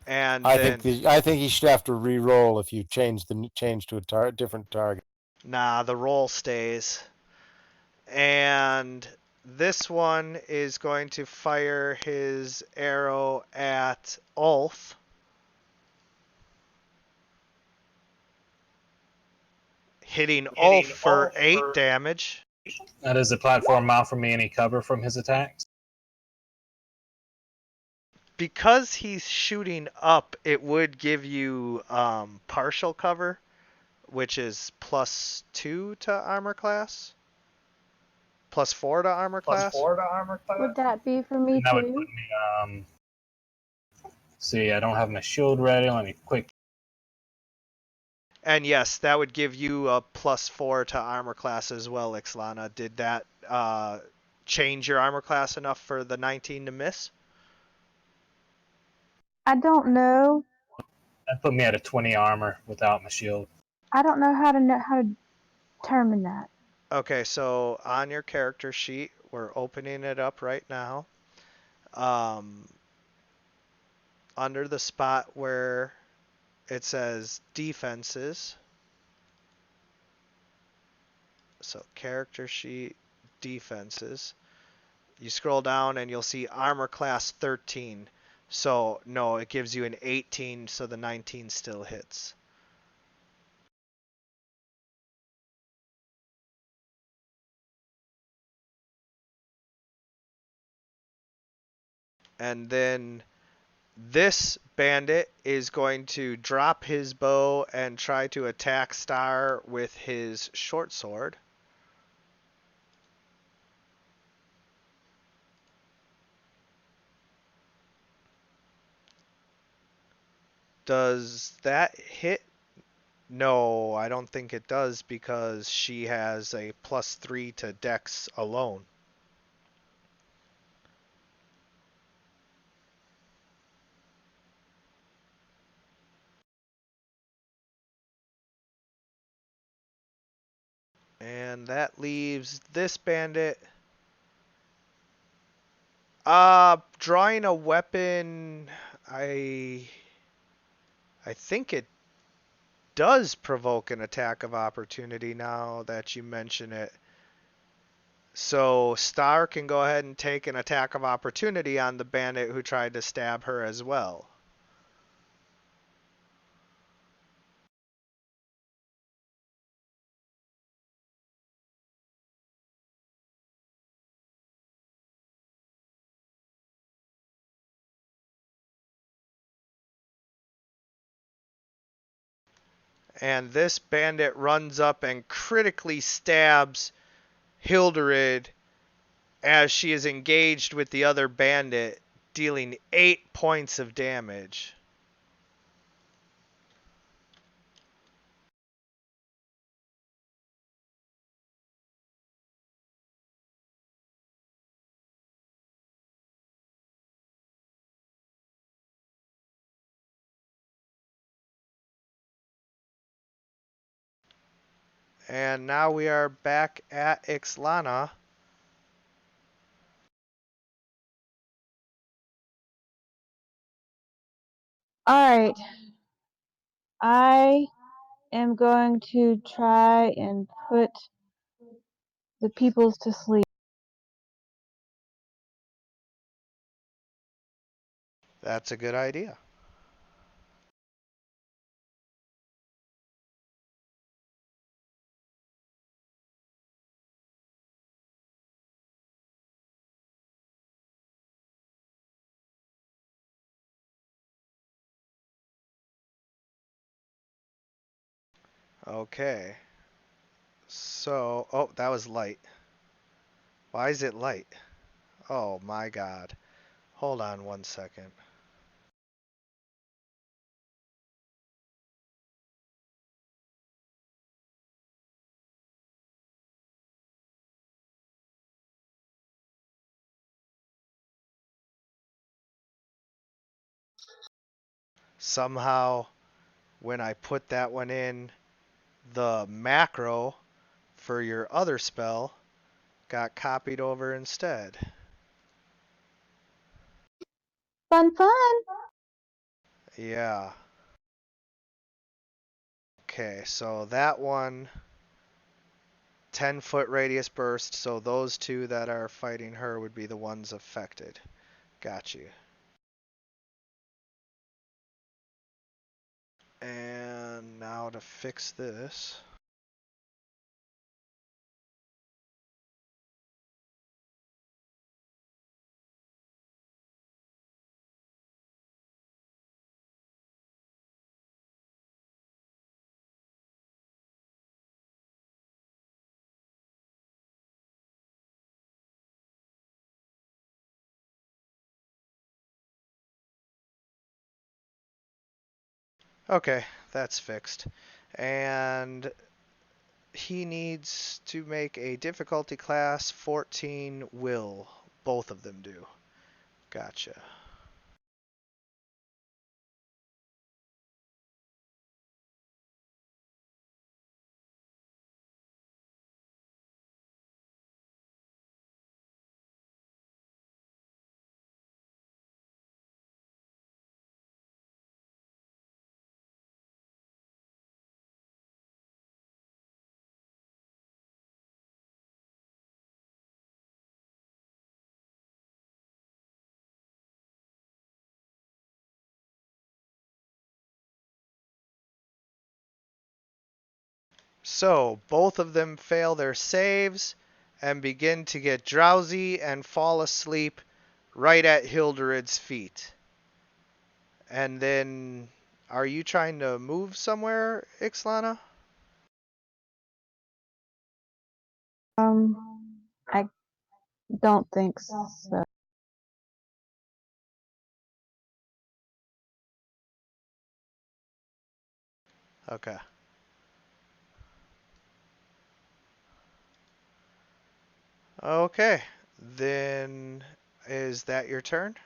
and then I think he should have to re-roll if you change to a different target. nah, the roll stays. And this one is going to fire his arrow at Ulf. Hitting Ulf for 8 damage. Does the platform offer me any cover from his attacks? Because he's shooting up, it would give you partial cover, which is +2 to armor class. +4 to armor class. Would that be for me And that would too? put me, see, I don't have my shield ready. Let me quick. And yes, that would give you a +4 to armor class as well, Ixlana. Did that change your armor class enough for the 19 to miss? I don't know. That put me at a 20 armor without my shield. I don't know how to determine that. Okay, so on your character sheet, we're opening it up right now. Under the spot where it says defenses. So character sheet, defenses. You scroll down and you'll see armor class 13. So no, it gives you an 18, so the 19 still hits. And then this bandit is going to drop his bow and try to attack Star with his short sword. Does that hit? No, I don't think it does because she has a +3 to Dex alone. And that leaves this bandit. Drawing a weapon, I think it does provoke an attack of opportunity now that you mention it. So Star can go ahead and take an attack of opportunity on the bandit who tried to stab her as well. And this bandit runs up and critically stabs Hildred as she is engaged with the other bandit, dealing 8 points of damage. And now we are back at Ixlana. Alright. I am going to try and put the peoples to sleep. That's a good idea. Okay. So, oh, that was light. Why is it light? Oh my god. Hold on 1 second. Somehow, when I put that one in, the macro for your other spell got copied over instead. Fun, fun. Yeah. Okay, so that one, 10-foot radius burst, so those two that are fighting her would be the ones affected. Got you. And now to fix this. Okay, that's fixed. And he needs to make a difficulty class 14 will. Both of them do. Gotcha. So, both of them fail their saves and begin to get drowsy and fall asleep right at Hilderid's feet. And then, are you trying to move somewhere, Ixlana? I don't think so. Okay. Okay. Then, is that your turn?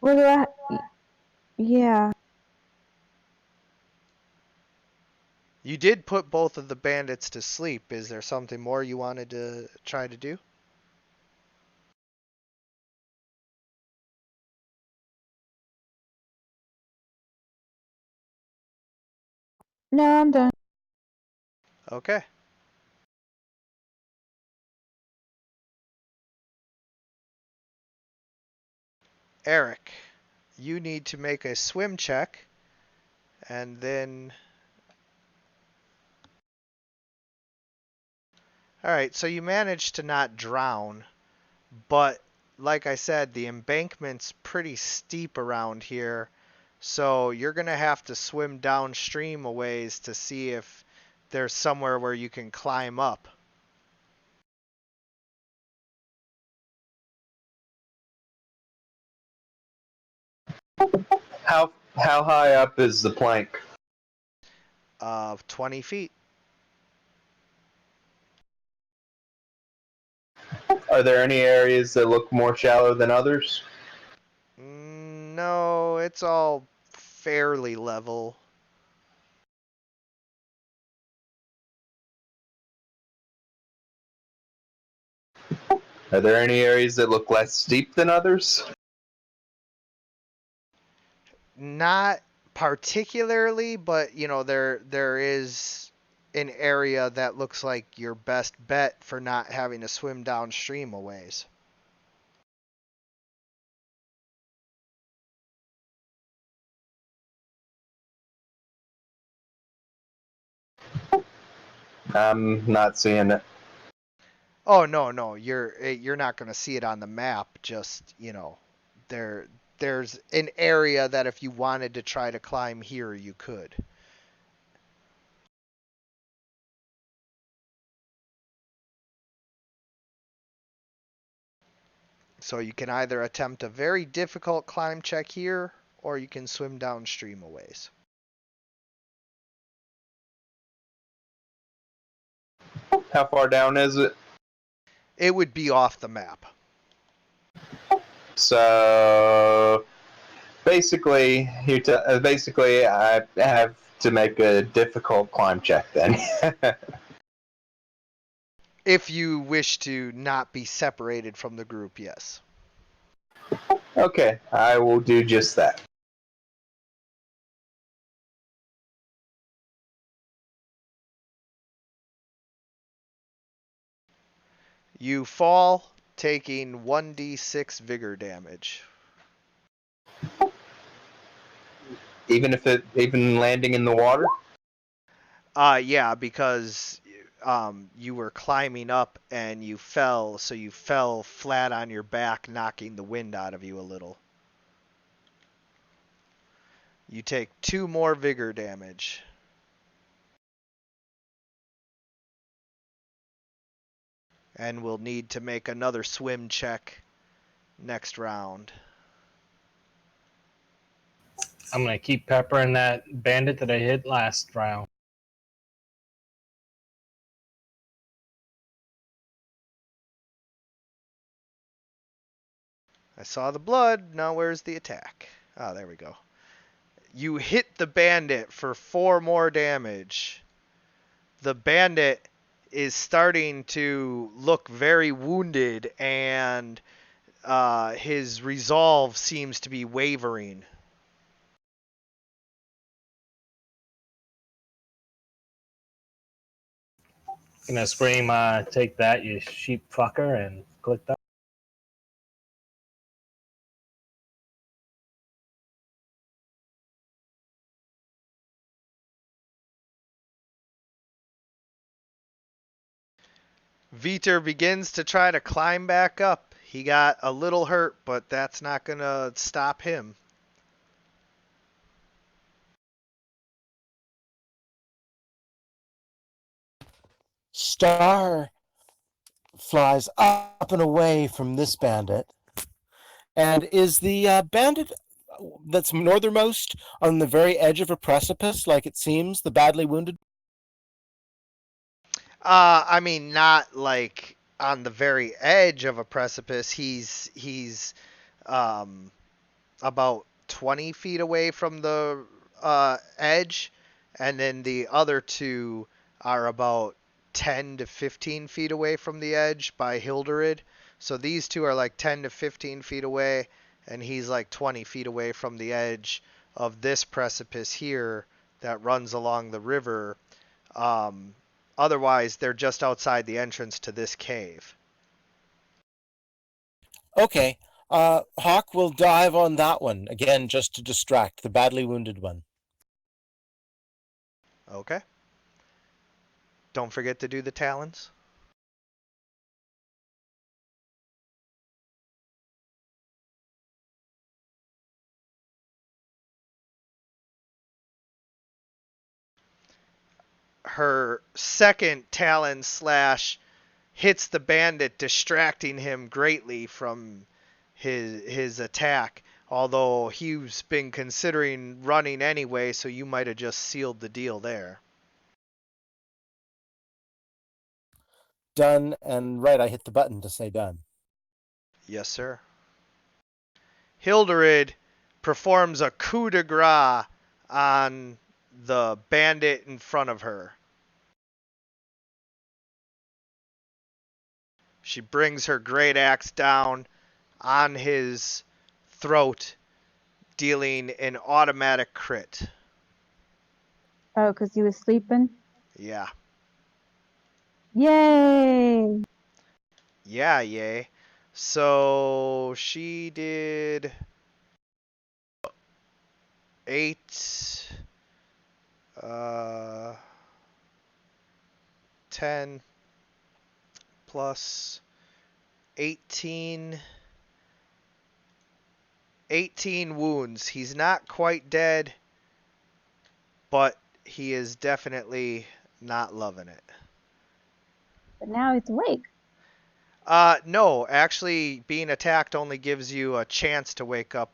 What do I? Yeah. You did put both of the bandits to sleep. Is there something more you wanted to try to do? No, I'm done. Okay. Eric, you need to make a swim check, and then... Alright, so you managed to not drown, but like I said, the embankment's pretty steep around here, so you're going to have to swim downstream a ways to see if there's somewhere where you can climb up. How high up is the plank? 20 feet. Are there any areas that look more shallow than others? No, it's all fairly level. Are there any areas that look less steep than others? Not particularly, but there is an area that looks like your best bet for not having to swim downstream a ways. I'm not seeing it. Oh no, you're not going to see it on the map. Just there there's an area that if you wanted to try to climb here, you could. So you can either attempt a very difficult climb check here, or you can swim downstream a ways. How far down is it? It would be off the map. So basically, basically I have to make a difficult climb check then. If you wish to not be separated from the group, yes. Okay, I will do just that. You fall, taking 1d6 vigor damage. Even landing in the water? Yeah, because you were climbing up and you fell, so you fell flat on your back, knocking the wind out of you a little. You take 2 more vigor damage. And will need to make another swim check next round. I'm gonna keep peppering that bandit that I hit last round. I saw the blood, now where's the attack? Ah, there we go. You hit the bandit for 4 more damage. The bandit is starting to look very wounded, and his resolve seems to be wavering. Gonna scream, take that, you sheep fucker, and click that. Viter begins to try to climb back up. He got a little hurt, but that's not going to stop him. Star flies up and away from this bandit. And is the bandit that's northernmost on the very edge of a precipice, like it seems, the badly wounded? I mean, not like on the very edge of a precipice. He's um, about 20 feet away from the edge, and then the other two are about 10 to 15 feet away from the edge by Hilderid. So these two are like 10 to 15 feet away, and he's like 20 feet away from the edge of this precipice here that runs along the river. Um, Otherwise, they're just outside the entrance to this cave. Okay. Hawk will dive on that one, again, just to distract the badly wounded one. Okay. Don't forget to do the talons. Her second talon slash hits the bandit, distracting him greatly from his attack. Although he's been considering running anyway, so you might have just sealed the deal there. Done, and right, I hit the button to say done. Yes, sir. Hilderid performs a coup de grace on the bandit in front of her. She brings her great axe down on his throat, dealing an automatic crit. Oh, because he was sleeping? Yeah. Yay! Yeah, yay. So she did 8, 10 plus 18 wounds. He's not quite dead, but he is definitely not loving it. But now it's awake. No, actually, being attacked only gives you a chance to wake up.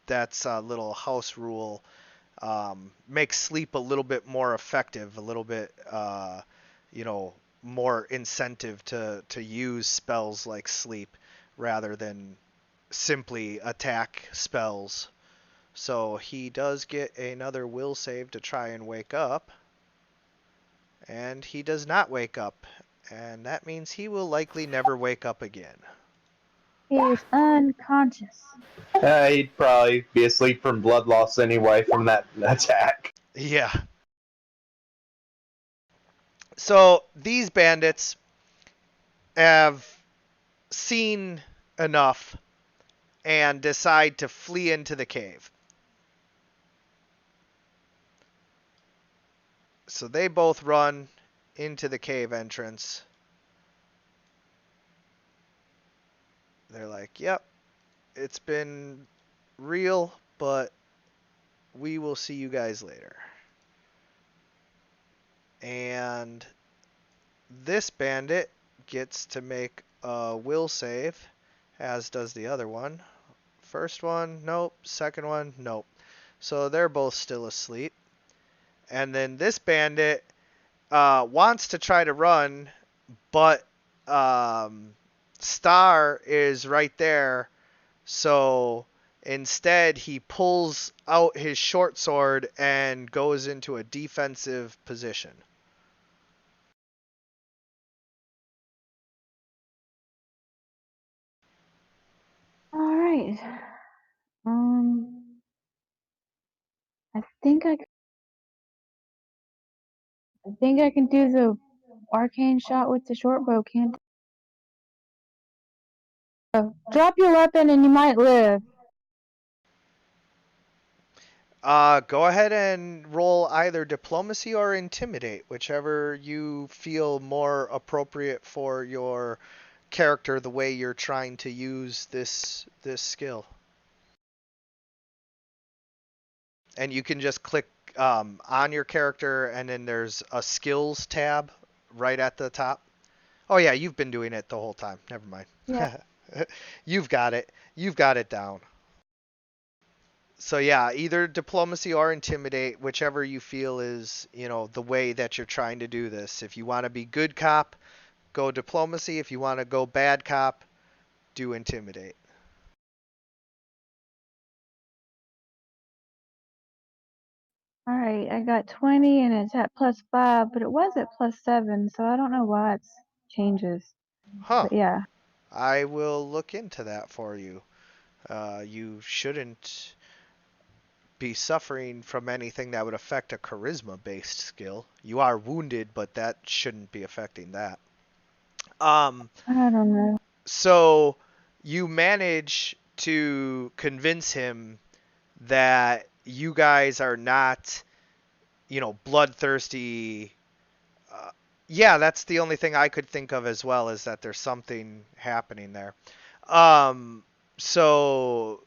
That's a little house rule. Makes sleep a little bit more effective, a little bit, you know, more incentive to use spells like sleep rather than simply attack spells. So he does get another will save to try and wake up, and he does not wake up, and that means he will likely never wake up again. He is unconscious. He'd probably be asleep from blood loss anyway from that attack. Yeah. So these bandits have seen enough and decide to flee into the cave. So they both run into the cave entrance. They're like, yep, it's been real, but we will see you guys later. And this bandit gets to make a will save, as does the other one. First one, nope. Second one, nope. So they're both still asleep. And then this bandit wants to try to run, but Star is right there. So instead, he pulls out his short sword and goes into a defensive position. All right. I think I can do the arcane shot with the short bow, can't I? Drop your weapon and you might live. Go ahead and roll either diplomacy or intimidate, whichever you feel more appropriate for your character, the way you're trying to use this skill. And you can just click on your character, and then there's a skills tab right at the top. Oh yeah, you've been doing it the whole time. Never mind. Yeah. You've got it. You've got it down. So yeah, either diplomacy or intimidate, whichever you feel is, the way that you're trying to do this. If you want to be good cop, go diplomacy. If you want to go bad cop, do intimidate. All right, I got 20 and it's at +5, but it was at +7, so I don't know why it changes. Huh. But yeah. I will look into that for you. You shouldn't be suffering from anything that would affect a charisma-based skill. You are wounded, but that shouldn't be affecting that. Um, I don't know. so you manage to convince him that you guys are not, bloodthirsty. Yeah, that's the only thing I could think of as well, is that there's something happening there. So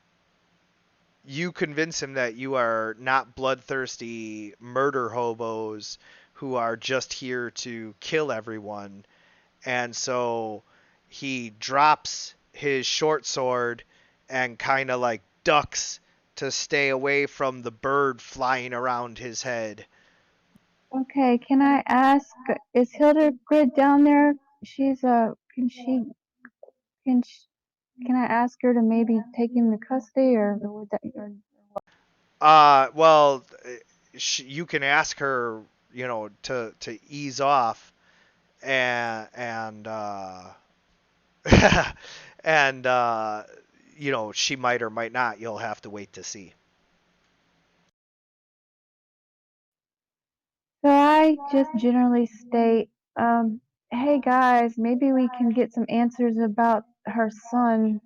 you convince him that you are not bloodthirsty murder hobos who are just here to kill everyone. And so he drops his short sword and kind of like ducks to stay away from the bird flying around his head. Okay, can I ask, is Hildegard down there? She's can she, can I ask her to maybe take him to custody or would that or Well, you can ask her, to ease off and and she might or might not. You'll have to wait to see. So I just generally state, hey guys, maybe we can get some answers about her son,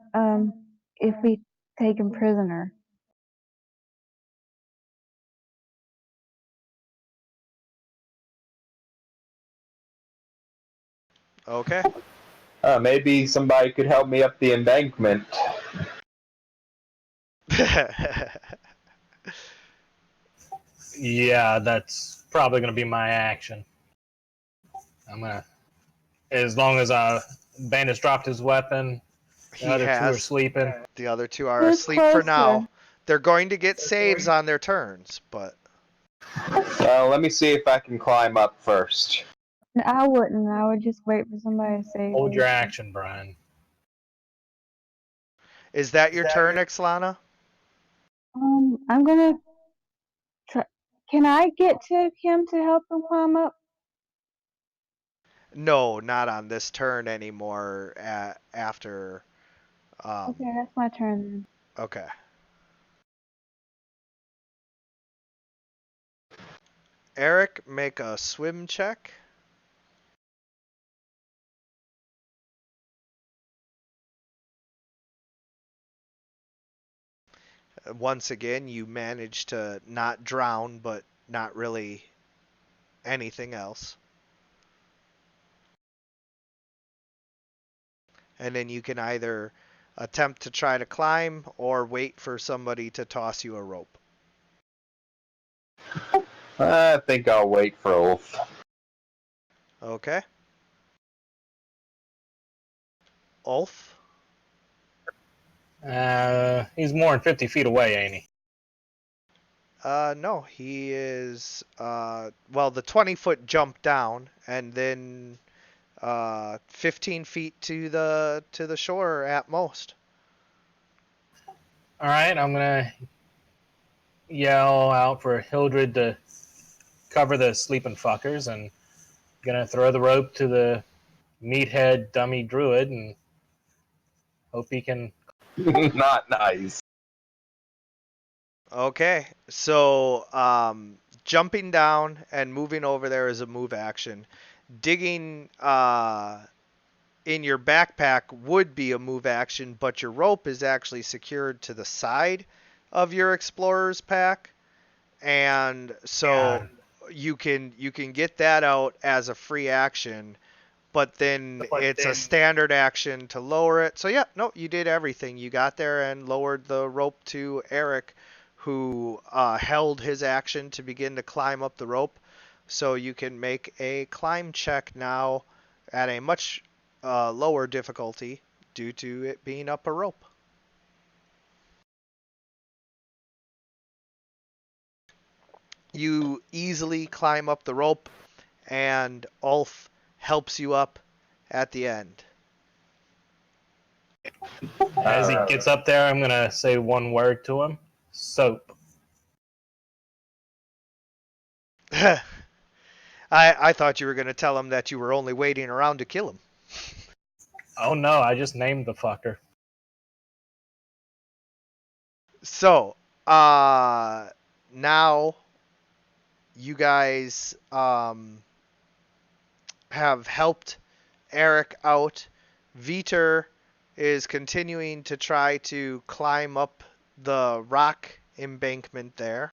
if we take him prisoner. Okay. Maybe somebody could help me up the embankment. Yeah, that's probably going to be my action. I'm gonna, as long as Bandit's dropped his weapon. The He other two are has. sleeping. The other two are Who's asleep for closer? now. They're going to get saves on their turns, but Let me see if I can climb up first. I wouldn't. I would just wait for somebody to save Hold me. your action, Brian. is that your turn, Ixlana? I'm gonna try. Can I get to him to help him climb up? No, not on this turn anymore. After. Okay, that's my turn then. Okay. Eric, make a swim check. Once again, you manage to not drown, but not really anything else. And then you can either attempt to try to climb or wait for somebody to toss you a rope. I think I'll wait for Ulf. Okay. Ulf? He's more than 50 feet away, ain't he? No, he is, well, the 20-foot jump down, and then 15 feet to the shore at most. All right, I'm gonna yell out for Hildred to cover the sleeping fuckers, and gonna throw the rope to the meathead dummy druid, and hope he can. Not nice. Okay, so jumping down and moving over there is a move action. Digging in your backpack would be a move action, but your rope is actually secured to the side of your explorer's pack, and so you can get that out as a free action, but then it's a standard action to lower it. So yeah, no, you did everything. You got there and lowered the rope to Eric, who held his action to begin to climb up the rope. So you can make a climb check now at a much lower difficulty due to it being up a rope. You easily climb up the rope, and Ulf helps you up at the end. As he gets up there, I'm gonna say one word to him: soap. I thought you were going to tell him that you were only waiting around to kill him. Oh no, I just named the fucker. So, now you guys have helped Eric out. Viter is continuing to try to climb up the rock embankment there.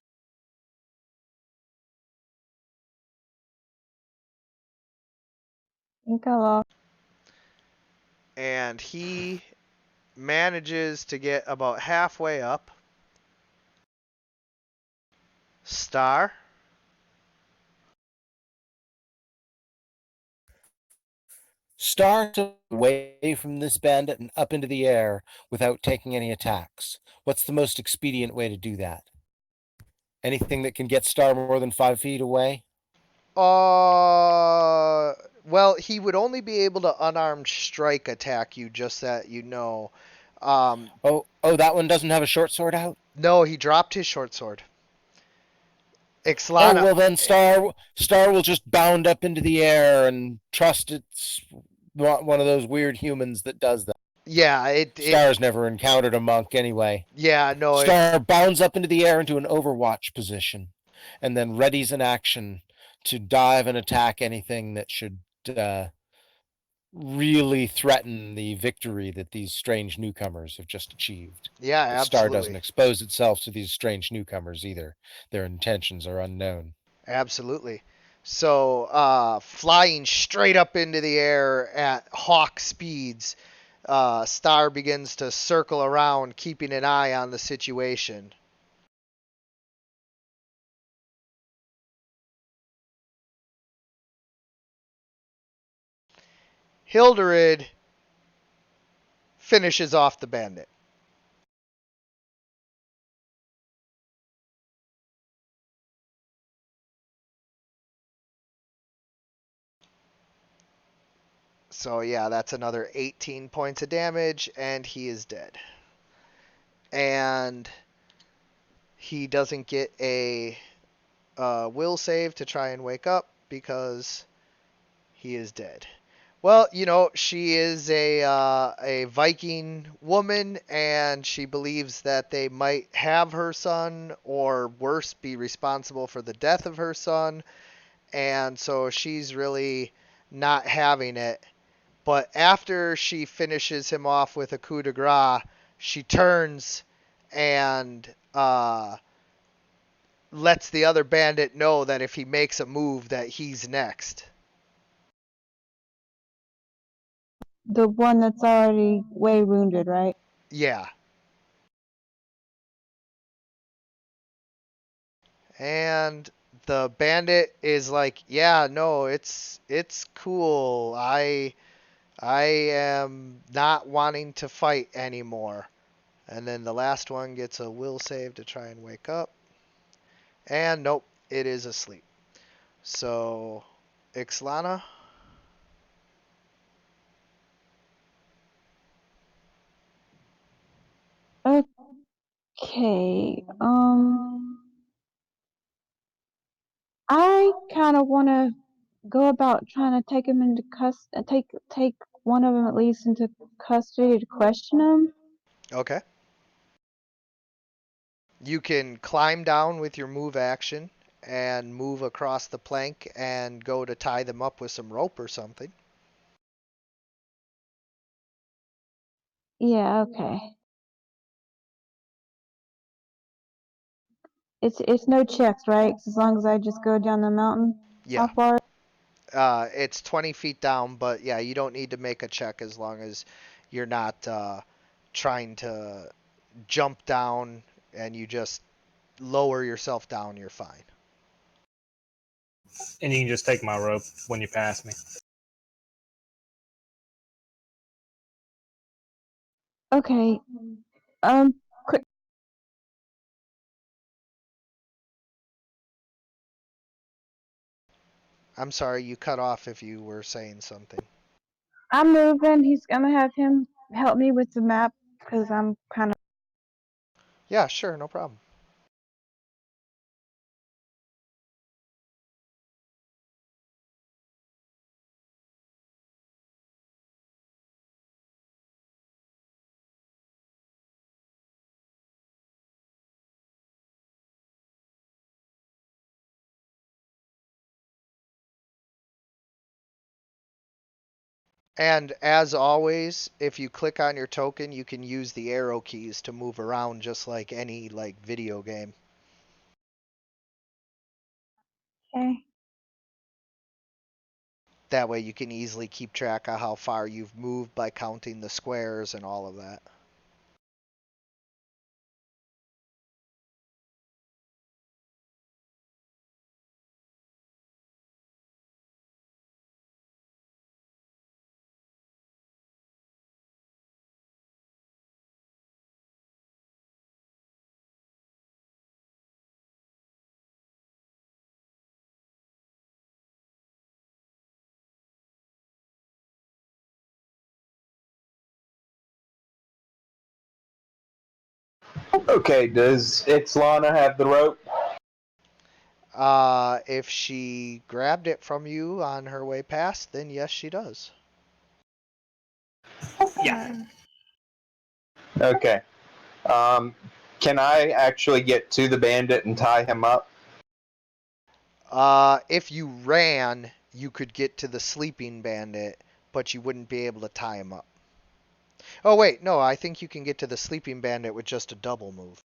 I think I lost. And he manages to get about halfway up. Star. Start away from this bandit and up into the air without taking any attacks. What's the most expedient way to do that? Anything that can get Star more than 5 feet away? Well, he would only be able to unarmed strike attack you, just that you know. Oh, that one doesn't have a short sword out? No, he dropped his short sword. Oh, Ixlana. well then Star will just bound up into the air and trust it's one of those weird humans that does that. Yeah, Star's never encountered a monk anyway. Yeah, no, Star bounds up into the air into an overwatch position and then readies an action to dive and attack anything that should really threaten the victory that these strange newcomers have just achieved. Yeah, But Star absolutely. doesn't expose itself to these strange newcomers either. Their intentions are unknown. Absolutely. So, flying straight up into the air at hawk speeds, Star begins to circle around, keeping an eye on the situation. Hilderid finishes off the bandit. So yeah, that's another 18 points of damage, and he is dead. And he doesn't get a will save to try and wake up because he is dead. Well, she is a Viking woman, and she believes that they might have her son, or worse, be responsible for the death of her son, and so she's really not having it. But after she finishes him off with a coup de grace, she turns and lets the other bandit know that if he makes a move, that he's next. The one that's already way wounded, right? Yeah. And the bandit is like, "Yeah, no, it's cool. I am not wanting to fight anymore." And then the last one gets a will save to try and wake up. And nope, it is asleep. So, Ixlana. Okay. I kind of want to go about trying to take him into take one of them at least into custody to question him. Okay. You can climb down with your move action and move across the plank and go to tie them up with some rope or something. Yeah, okay. It's no checks, right? As long as I just go down the mountain. Yeah. How far? It's 20 feet down, but yeah, you don't need to make a check as long as you're not trying to jump down and you just lower yourself down, you're fine. And you can just take my rope when you pass me. Okay. Quick. I'm sorry, you cut off if you were saying something. I'm moving. He's gonna have him help me with the map because I'm kind of. Yeah, sure, no problem. And as always, if you click on your token, you can use the arrow keys to move around just like any video game. Okay. That way you can easily keep track of how far you've moved by counting the squares and all of that. Okay, does Ixlana have the rope? If she grabbed it from you on her way past, then yes, she does. Yeah. Okay. Um, can I actually get to the bandit and tie him up? If you ran, you could get to the sleeping bandit, but you wouldn't be able to tie him up. Oh, wait, no, I think you can get to the sleeping bandit with just a double move.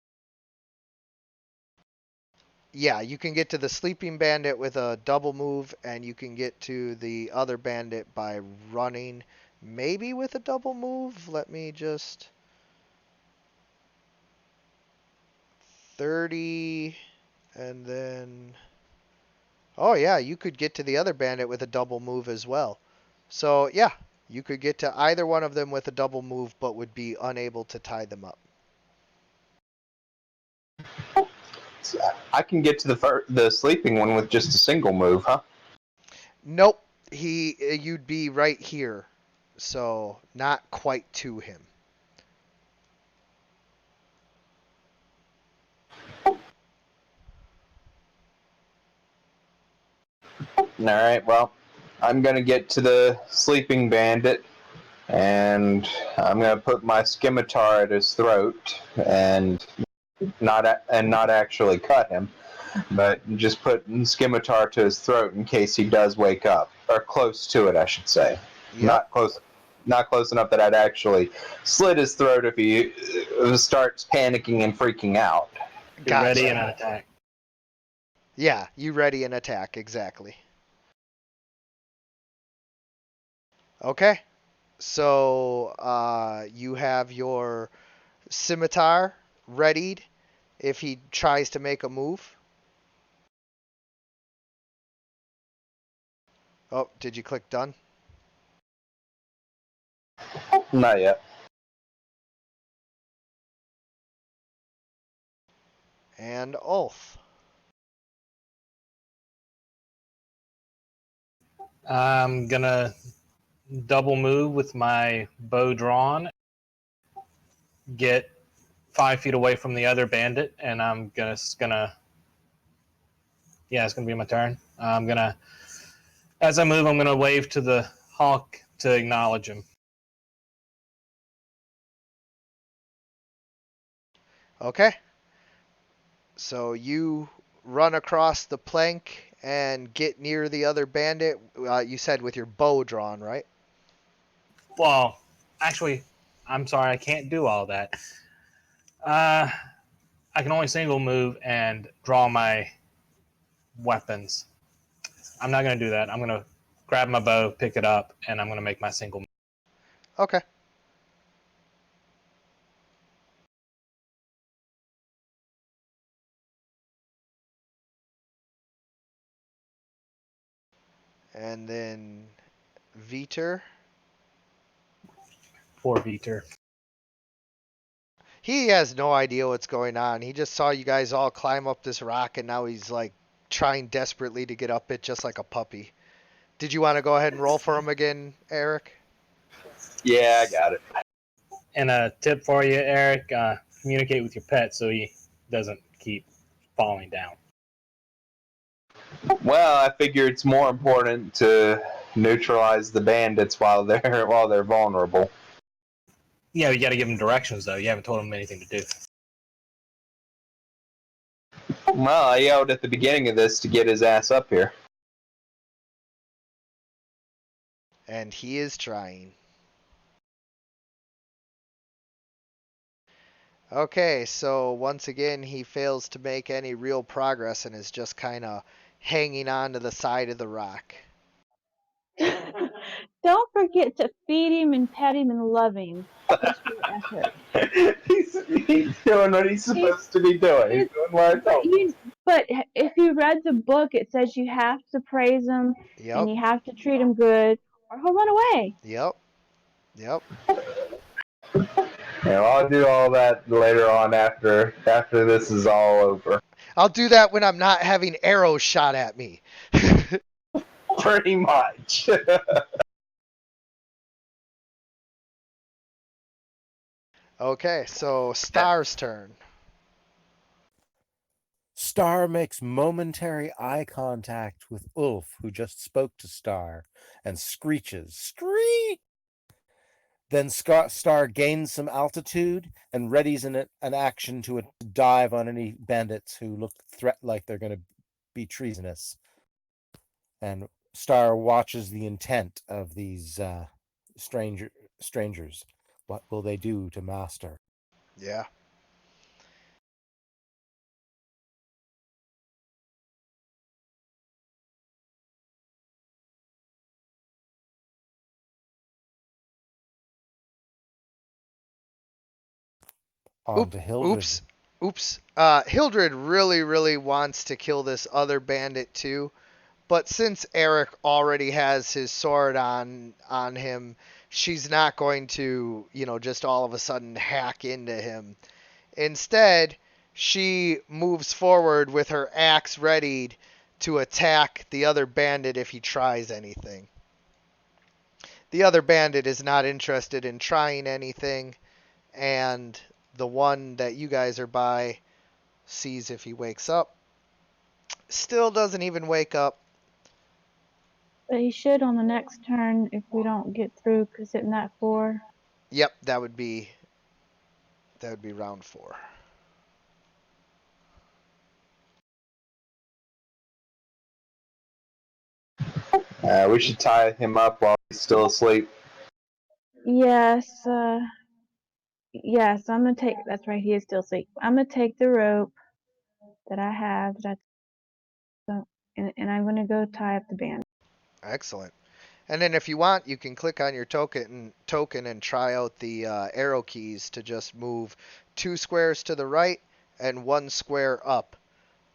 Yeah, you can get to the sleeping bandit with a double move, and you can get to the other bandit by running, maybe with a double move. Let me just 30, and then oh yeah, you could get to the other bandit with a double move as well. So yeah, You could get to either one of them with a double move, but would be unable to tie them up. I can get to the sleeping one with just a single move, huh? Nope. You'd be right here, so not quite to him. All right. Well, I'm gonna get to the sleeping bandit, and I'm gonna put my scimitar at his throat, and not actually cut him, but just put scimitar to his throat in case he does wake up, or close to it, I should say. Yep. Not close enough that I'd actually slit his throat if he starts panicking and freaking out. Be ready and attack. Yeah, you ready and attack, exactly. Okay. So you have your scimitar readied if he tries to make a move. Oh, did you click done? Not yet. And Ulf. I'm gonna double move with my bow drawn, get 5 feet away from the other bandit, and I'm gonna yeah, it's gonna be my turn. As I move, I'm gonna wave to the hawk to acknowledge him. Okay. So you run across the plank and get near the other bandit. You said with your bow drawn, right? Well, actually, I'm sorry, I can't do all that. I can only single move and draw my weapons. I'm not gonna do that. I'm gonna grab my bow, pick it up, and I'm gonna make my single move. Okay. And then Veter. Poor Veter. He has no idea what's going on. He just saw you guys all climb up this rock, and now he's like trying desperately to get up it just like a puppy. Did you want to go ahead and roll for him again, Eric? Yeah, I got it. And a tip for you, Eric: communicate with your pet so he doesn't keep falling down. Well, I figure it's more important to neutralize the bandits while they're vulnerable. Yeah, you got to give him directions though. You haven't told him anything to do. Well, I yelled at the beginning of this to get his ass up here. And he is trying. Okay, so once again, he fails to make any real progress and is just kind of hanging on to the side of the rock. Don't forget to feed him and pet him and love him. Just for your effort. He's doing what he's supposed to be doing. He's doing what I told him. But if you read the book, it says you have to praise him Yep, and you have to treat him good, or he'll run away. yep, yep. Yeah, well, I'll do all that later on after this is all over. I'll do that when I'm not having arrows shot at me. Pretty much. Okay, so Star's turn. Star makes momentary eye contact with Ulf, who just spoke to Star, and screeches, "Screech!" Then Star gains some altitude and readies an action to dive on any bandits who look like they're going to be treasonous. And Star watches the intent of these strangers. What will they do to Master? Yeah. On to Hildred. Oops. Hildred really wants to kill this other bandit too, but since Eric already has his sword on him, she's not going to, just all of a sudden hack into him. Instead, she moves forward with her axe readied to attack the other bandit if he tries anything. The other bandit is not interested in trying anything, and the one that you guys are by sees if he wakes up. Still doesn't even wake up. But he should on the next turn if we don't get through, because hitting that 4. Yep, that would be round 4. We should tie him up while he's still asleep. Yes, yes, I'm gonna take, that's right, he is still asleep. I'm gonna take the rope that I have, and I'm gonna go tie up the bandit. Excellent. And then if you want, you can click on your token and try out the arrow keys to just move 2 squares to the right and 1 square up,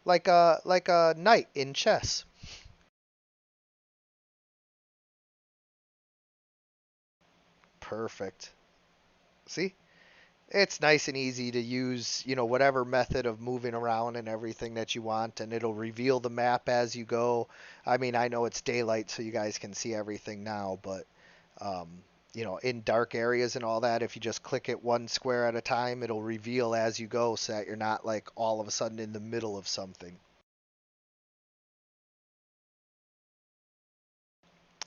like a knight in chess. Perfect. See? It's nice and easy to use, whatever method of moving around and everything that you want, and it'll reveal the map as you go. I mean, I know it's daylight, so you guys can see everything now, but, um, in dark areas and all that, if you just click it 1 square at a time, it'll reveal as you go so that you're not, like, all of a sudden in the middle of something.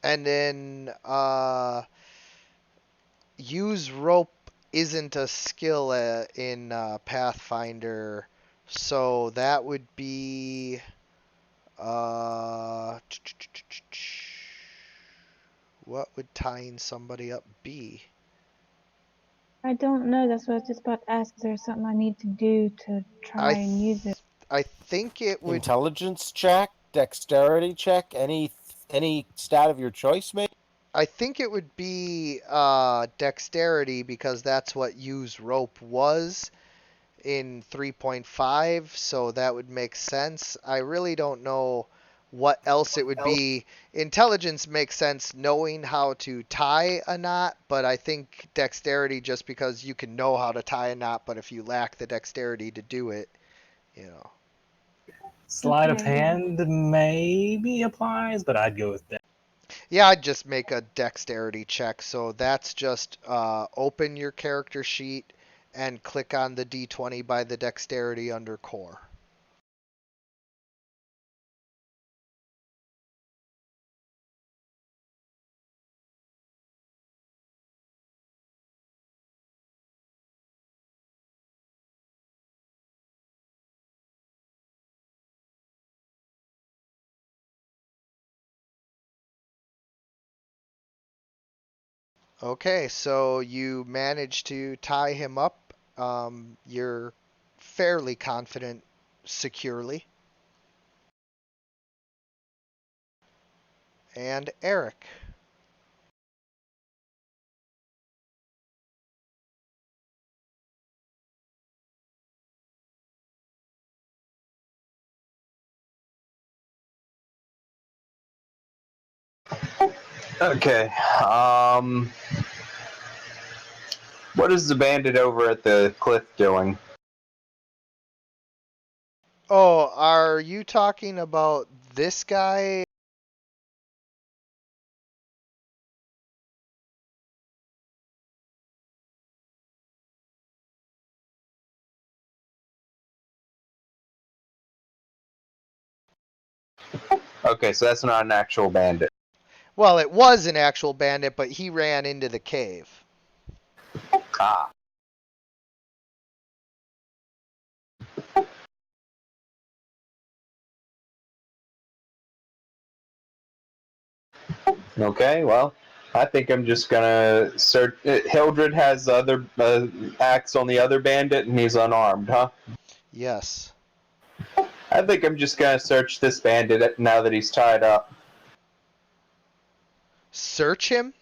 And then, use rope isn't a skill in Pathfinder, so that would be uh, what would tying somebody up be? I don't know, that's what I was just about to ask. Is there something I need to do to I try and use it? I think it would. Intelligence check, dexterity check, any stat of your choice, maybe. I think it would be dexterity because that's what use rope was in 3.5, so that would make sense. I really don't know what else it would be. Intelligence makes sense knowing how to tie a knot, but I think dexterity just because you can know how to tie a knot, but if you lack the dexterity to do it, you know. Sleight of Okay. hand maybe applies, but I'd go with that. Yeah, I'd just make a dexterity check. So that's just open your character sheet and click on the D20 by the dexterity under core. Okay, so you managed to tie him up. You're fairly confident securely. And Eric. Okay. What is the bandit over at the cliff doing? Oh, are you talking about this guy? Okay, so that's not an actual bandit. Well, it was an actual bandit, but he ran into the cave. Ah. Okay, well, I think I'm just gonna search. Hildred has the other axe on the other bandit, and he's unarmed, huh? Yes. I think I'm just gonna search this bandit now that he's tied up. Search him?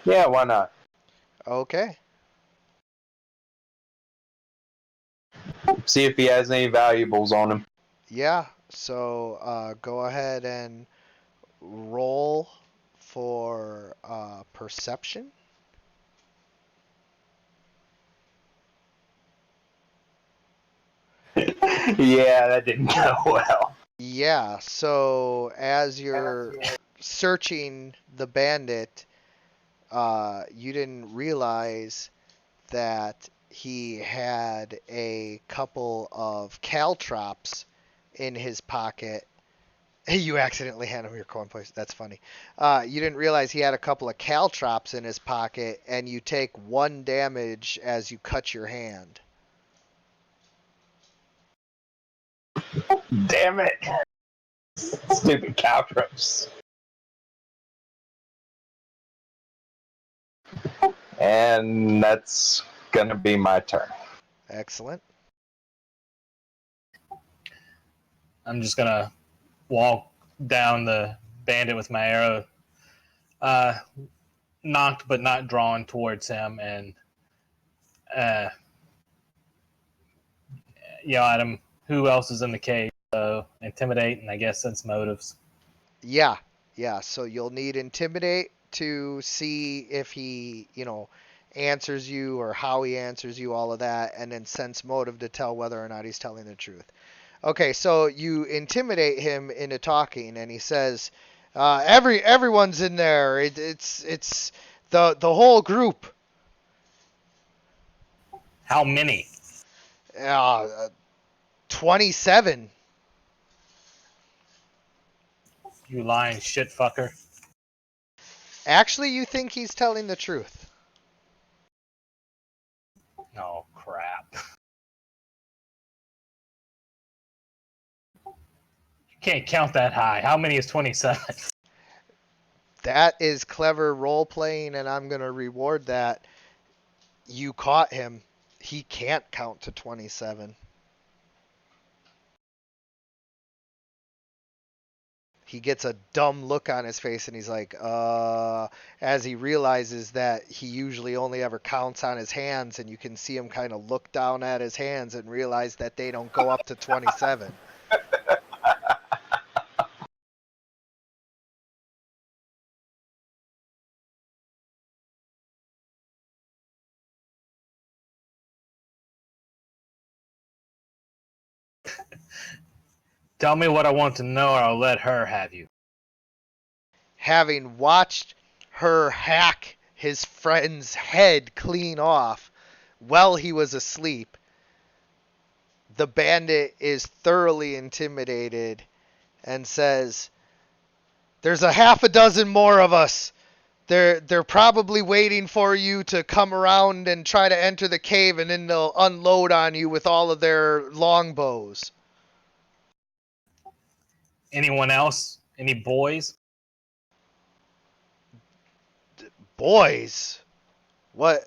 Yeah, why not? Okay. See if he has any valuables on him. Yeah, so go ahead and roll for perception. Yeah, that didn't go well. Yeah, so as you're searching the bandit, you didn't realize that he had a couple of caltrops in his pocket. You accidentally hand him your coin place. That's funny. You didn't realize he had a couple of caltrops in his pocket, and you take 1 damage as you cut your hand. Damn it. Stupid caltrops. And that's gonna be my turn. Excellent. I'm just gonna walk down the bandit with my arrow, knocked but not drawn towards him, and yell at him. Who else is in the cave? So intimidate, and I guess sense motives. Yeah, yeah. So you'll need intimidate to see if he, answers you or how he answers you, all of that, and then sense motive to tell whether or not he's telling the truth. Okay, so you intimidate him into talking, and he says, everyone's in there. It's the whole group. How many? 27. You lying shit fucker. Actually, you think he's telling the truth. Oh, crap. You can't count that high. How many is 27? That is clever role playing, and I'm going to reward that. You caught him. He can't count to 27. He gets a dumb look on his face, and he's like, as he realizes that he usually only ever counts on his hands, and you can see him kind of look down at his hands and realize that they don't go up to 27. Tell me what I want to know, or I'll let her have you. Having watched her hack his friend's head clean off while he was asleep, the bandit is thoroughly intimidated and says, "There's a half a dozen more of us. They're probably waiting for you to come around and try to enter the cave, and then they'll unload on you with all of their longbows." Anyone else? Any boys? Boys? What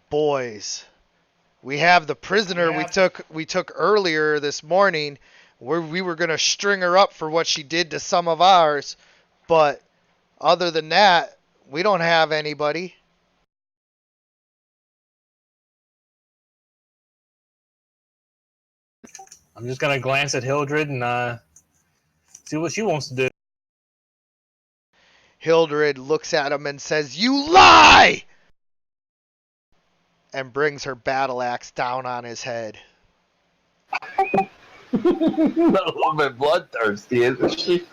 boys? We have the prisoner we took earlier this morning, where we were gonna string her up for what she did to some of ours, but other than that, we don't have anybody. I'm just gonna glance at Hildred and see what she wants to do. Hildred looks at him and says, "You lie!" and brings her battle axe down on his head. A little bit bloodthirsty, isn't she?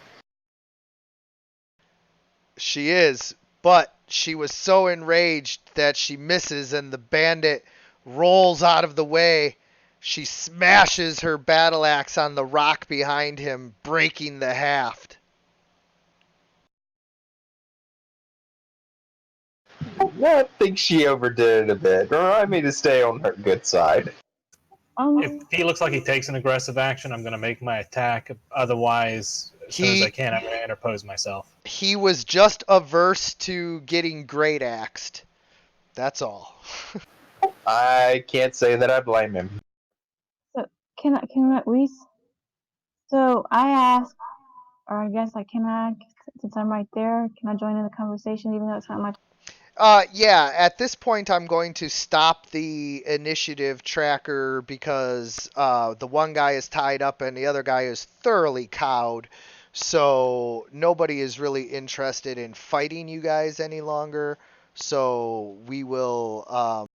She is, but she was so enraged that she misses, and the bandit rolls out of the way. She smashes her battle axe on the rock behind him, breaking the haft. I think she overdid it a bit. Remind me to stay on her good side. If he looks like he takes an aggressive action, I'm gonna make my attack. Otherwise, as soon as I can, I'm gonna interpose myself. He was just averse to getting great axed. That's all. I can't say that I blame him. So can we? So I ask, or I guess can I, since I'm right there, can I join in the conversation even though it's not my? Yeah, at this point I'm going to stop the initiative tracker because the one guy is tied up and the other guy is thoroughly cowed. So nobody is really interested in fighting you guys any longer. So we will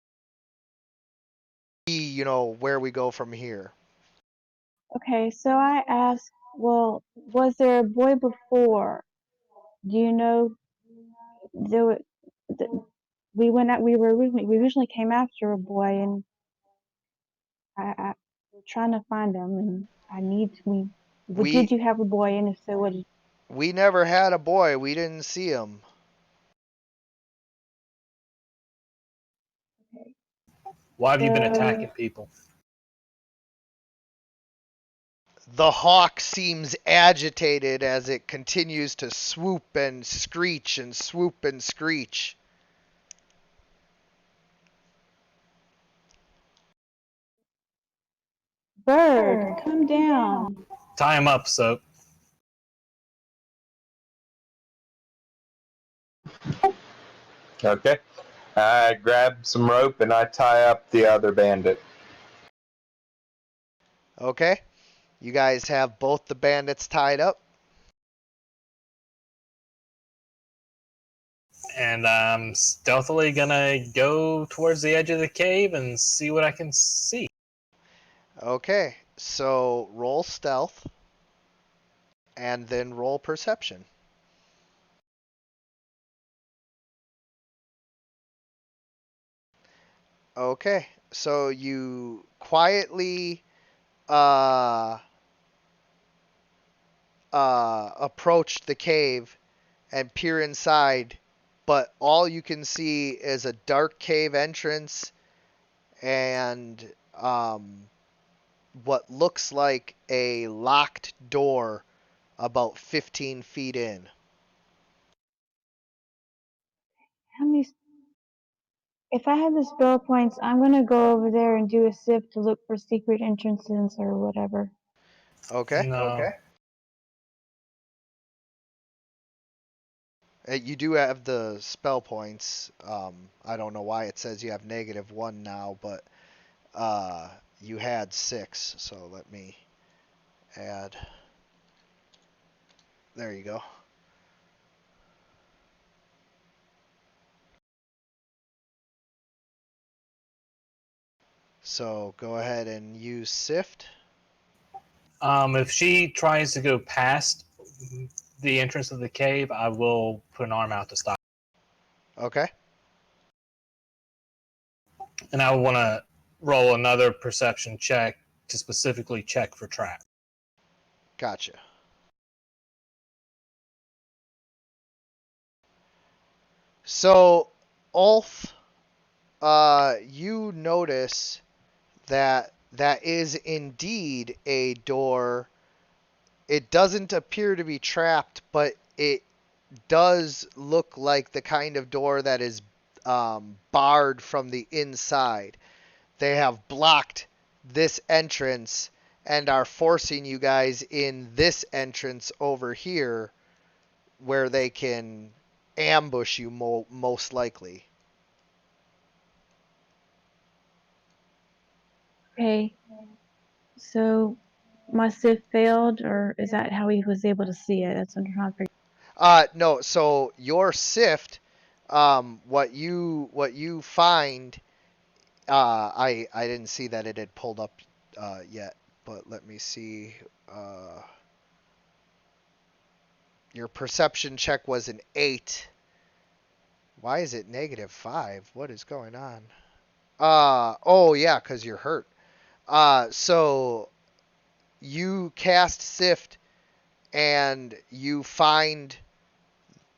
see, where we go from here. Okay, so I asked, well, was there a boy before? Do you know there were, we went out, we originally came after a boy, and we're trying to find him, and did We you have a boy, and if so, what did we never had a boy. We didn't see him. okay. Why have you been So attacking people? The hawk seems agitated as it continues to swoop and screech and swoop and screech. Bird, come down. Tie him up, Soap. Okay. I grab some rope and I tie up the other bandit. Okay? You guys have both the bandits tied up. And I'm stealthily gonna go towards the edge of the cave and see what I can see. Okay, so roll stealth and then roll perception. Okay, so you quietly uh, approach the cave and peer inside, but all you can see is a dark cave entrance and what looks like a locked door about 15 feet in. How many? If I have the spell points, I'm gonna go over there and do a sift to look for secret entrances or whatever. Okay. No. You do have the spell points. I don't know why it says you have -1 now, but you had 6, so let me add. There you go. So go ahead and use sift. If she tries to go past the entrance of the cave, I will put an arm out to stop. Okay. And I want to roll another perception check to specifically check for traps. Gotcha. So, Ulf, you notice that is indeed a door. It doesn't appear to be trapped, but it does look like the kind of door that is barred from the inside. They have blocked this entrance and are forcing you guys in this entrance over here where they can ambush you most likely. Okay, so my sift failed, or is that how he was able to see it? That's what I'm trying to figure. No, so your sift, what you find, I didn't see that it had pulled up yet, but let me see. Your perception check was an 8. Why is it -5? What is going on? Oh yeah, because you're hurt. So you cast sift and you find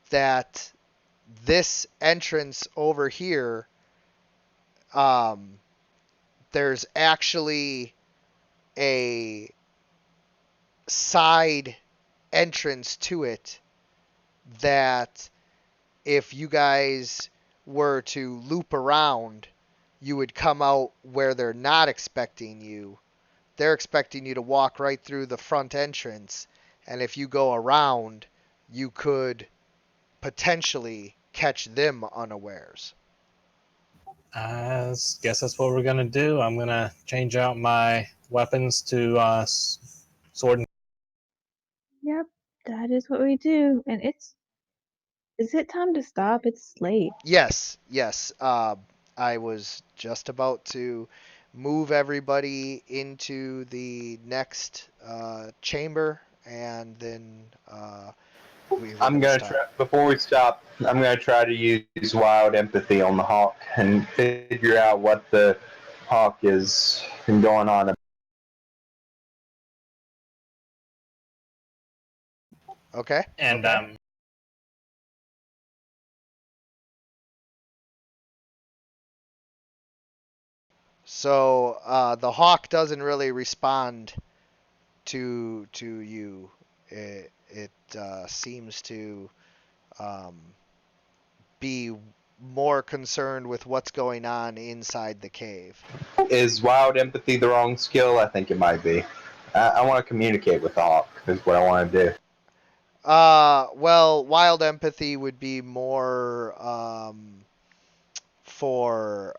that this entrance over here, um, there's actually a side entrance to it that if you guys were to loop around, you would come out where they're not expecting you. They're expecting you to walk right through the front entrance, and if you go around, you could potentially catch them unawares. I guess that's what we're going to do. I'm going to change out my weapons to sword and Yep. That is what we do. And is it time to stop? It's late. Yes, yes. I was just about to move everybody into the next chamber, and then we were I'm gonna gonna stop. try before we stop. I'm gonna try to use wild empathy on the hawk and figure out what the hawk is going on. Okay. And So the hawk doesn't really respond to you. It seems to um, be more concerned with what's going on inside the cave. Is wild empathy the wrong skill? I think it might be. I want to communicate with the hawk. Is what I want to do. Well, wild empathy would be more for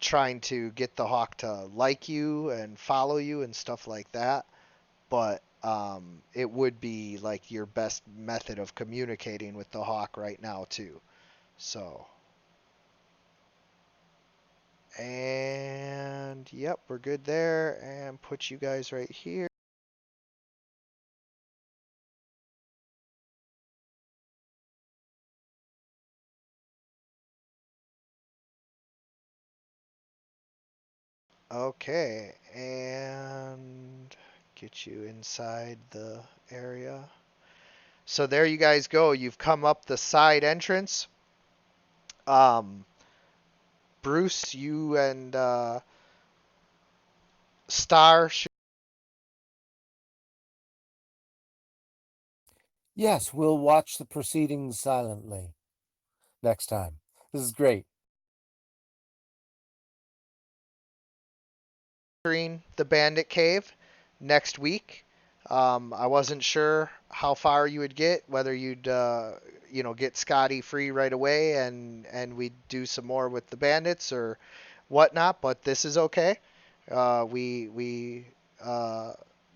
trying to get the hawk to like you and follow you and stuff like that. But it would be like your best method of communicating with the hawk right now too. So, and yep, we're good there. And put you guys right here. Okay, and get you inside the area. So there you guys go. You've come up the side entrance. Um, Bruce, you and Star should. Yes, we'll watch the proceedings silently next time. This is great. Entering the bandit cave next week. I wasn't sure how far you would get, whether you'd get Scotty free right away and we'd do some more with the bandits or whatnot. But this is okay. We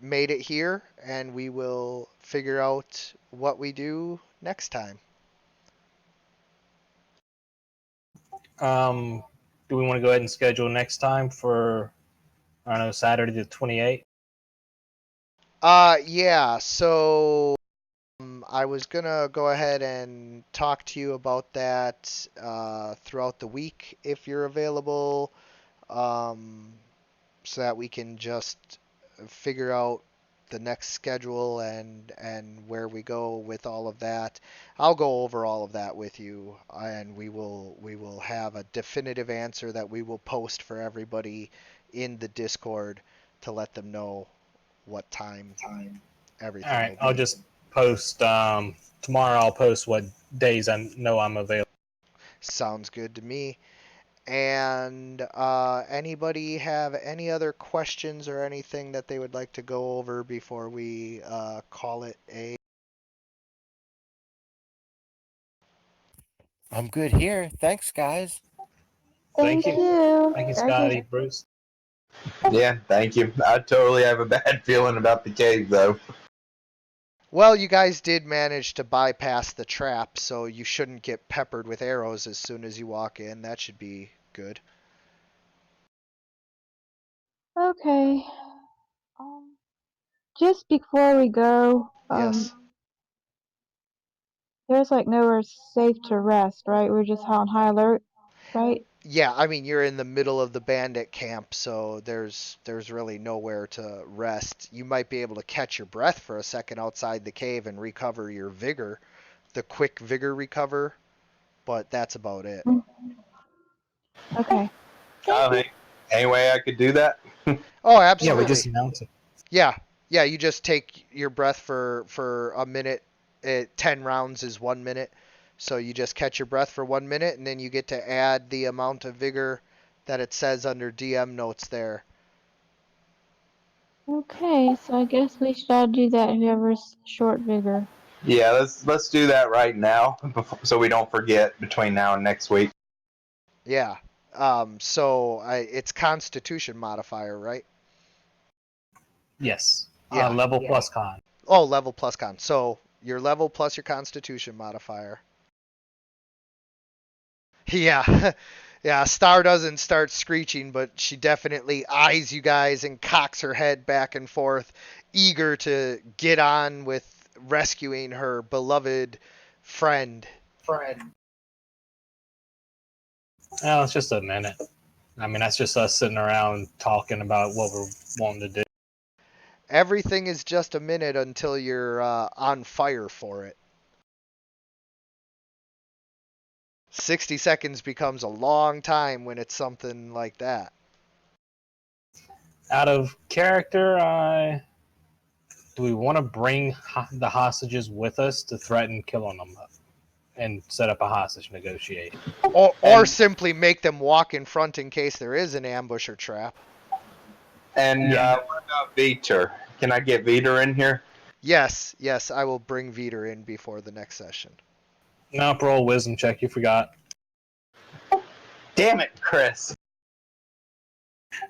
made it here, and we will figure out what we do next time. do we want to go ahead and schedule next time for, I don't know, Saturday the 28th? Yeah. So I was gonna go ahead and talk to you about that throughout the week if you're available, um, so that we can just figure out the next schedule and where we go with all of that. I'll go over all of that with you, and we will have a definitive answer that we will post for everybody in the Discord to let them know what time All everything right, will I'll be. just post tomorrow. I'll post what days I know I'm available. Sounds good to me. And anybody have any other questions or anything that they would like to go over before we call it a? I'm good here. Thanks, guys. Thank Thank you. you. Thank you, That was Scotty, Bruce. Yeah, thank you. I totally have a bad feeling about the cave, though. Well, you guys did manage to bypass the trap, so you shouldn't get peppered with arrows as soon as you walk in. That should be good. okay. Just before we go, Yes. there's like nowhere safe to rest, right? We're just on high alert, right? Yeah, I mean you're in the middle of the bandit camp, so there's really nowhere to rest. You might be able to catch your breath for a second outside the cave and recover your vigor, the quick vigor recover, but that's about it. Mm, okay. I think any way I could do that? Oh, Yeah, we just absolutely. announced it. Yeah. Yeah, you just take your breath for a minute. 10 rounds is 1 minute. So you just catch your breath for 1 minute, and then you get to add the amount of vigor that it says under DM notes there. Okay, so I guess we should all do that. Whoever's short vigor. Yeah, let's do that right now, so we don't forget between now and next week. Yeah. It's Constitution modifier, right? Yes. Yeah. Level plus con. Oh, level plus con. So Your level plus your Constitution modifier. Yeah. Yeah, Star doesn't start screeching, but she definitely eyes you guys and cocks her head back and forth, eager to get on with rescuing her beloved friend. Oh, it's just a minute. I mean, that's just us sitting around talking about what we're wanting to do. Everything is just a minute until you're on fire for it. 60 seconds becomes a long time when it's something like that. Out of character, do we want to bring the hostages with us to threaten killing them and set up a hostage negotiation? Or simply make them walk in front in case there is an ambush or trap. And what about Veter? Can I get Veter in here? Yes, I will bring Veter in before the next session. No, roll wisdom check. You forgot. Damn it, Chris.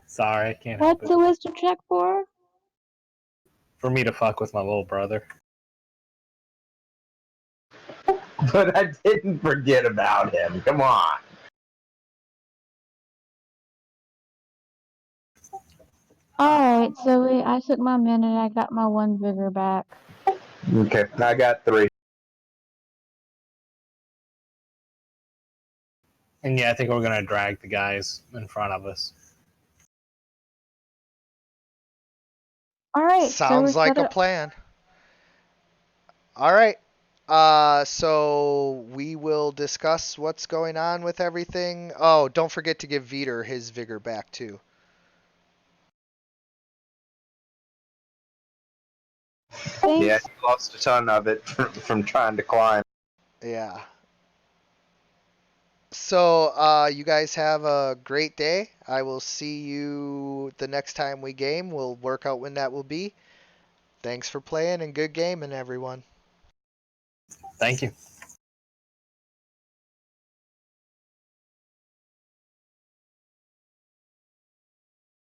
Sorry, I can't help What's it. the wisdom check for? For me to fuck with my little brother. But I didn't forget about him. Come on. Alright, so I took my minute, I got my 1 vigor back. Okay, I got 3. And yeah, I think we're gonna drag the guys in front of us. Alright, so we Sounds like set a up. plan. All right. So we will discuss what's going on with everything. Oh, don't forget to give Veter his vigor back too. Thanks. Yeah, he lost a ton of it from trying to climb. Yeah. So, you guys have a great day. I will see you the next time we game. We'll work out when that will be. Thanks for playing and good gaming, everyone. Thank you.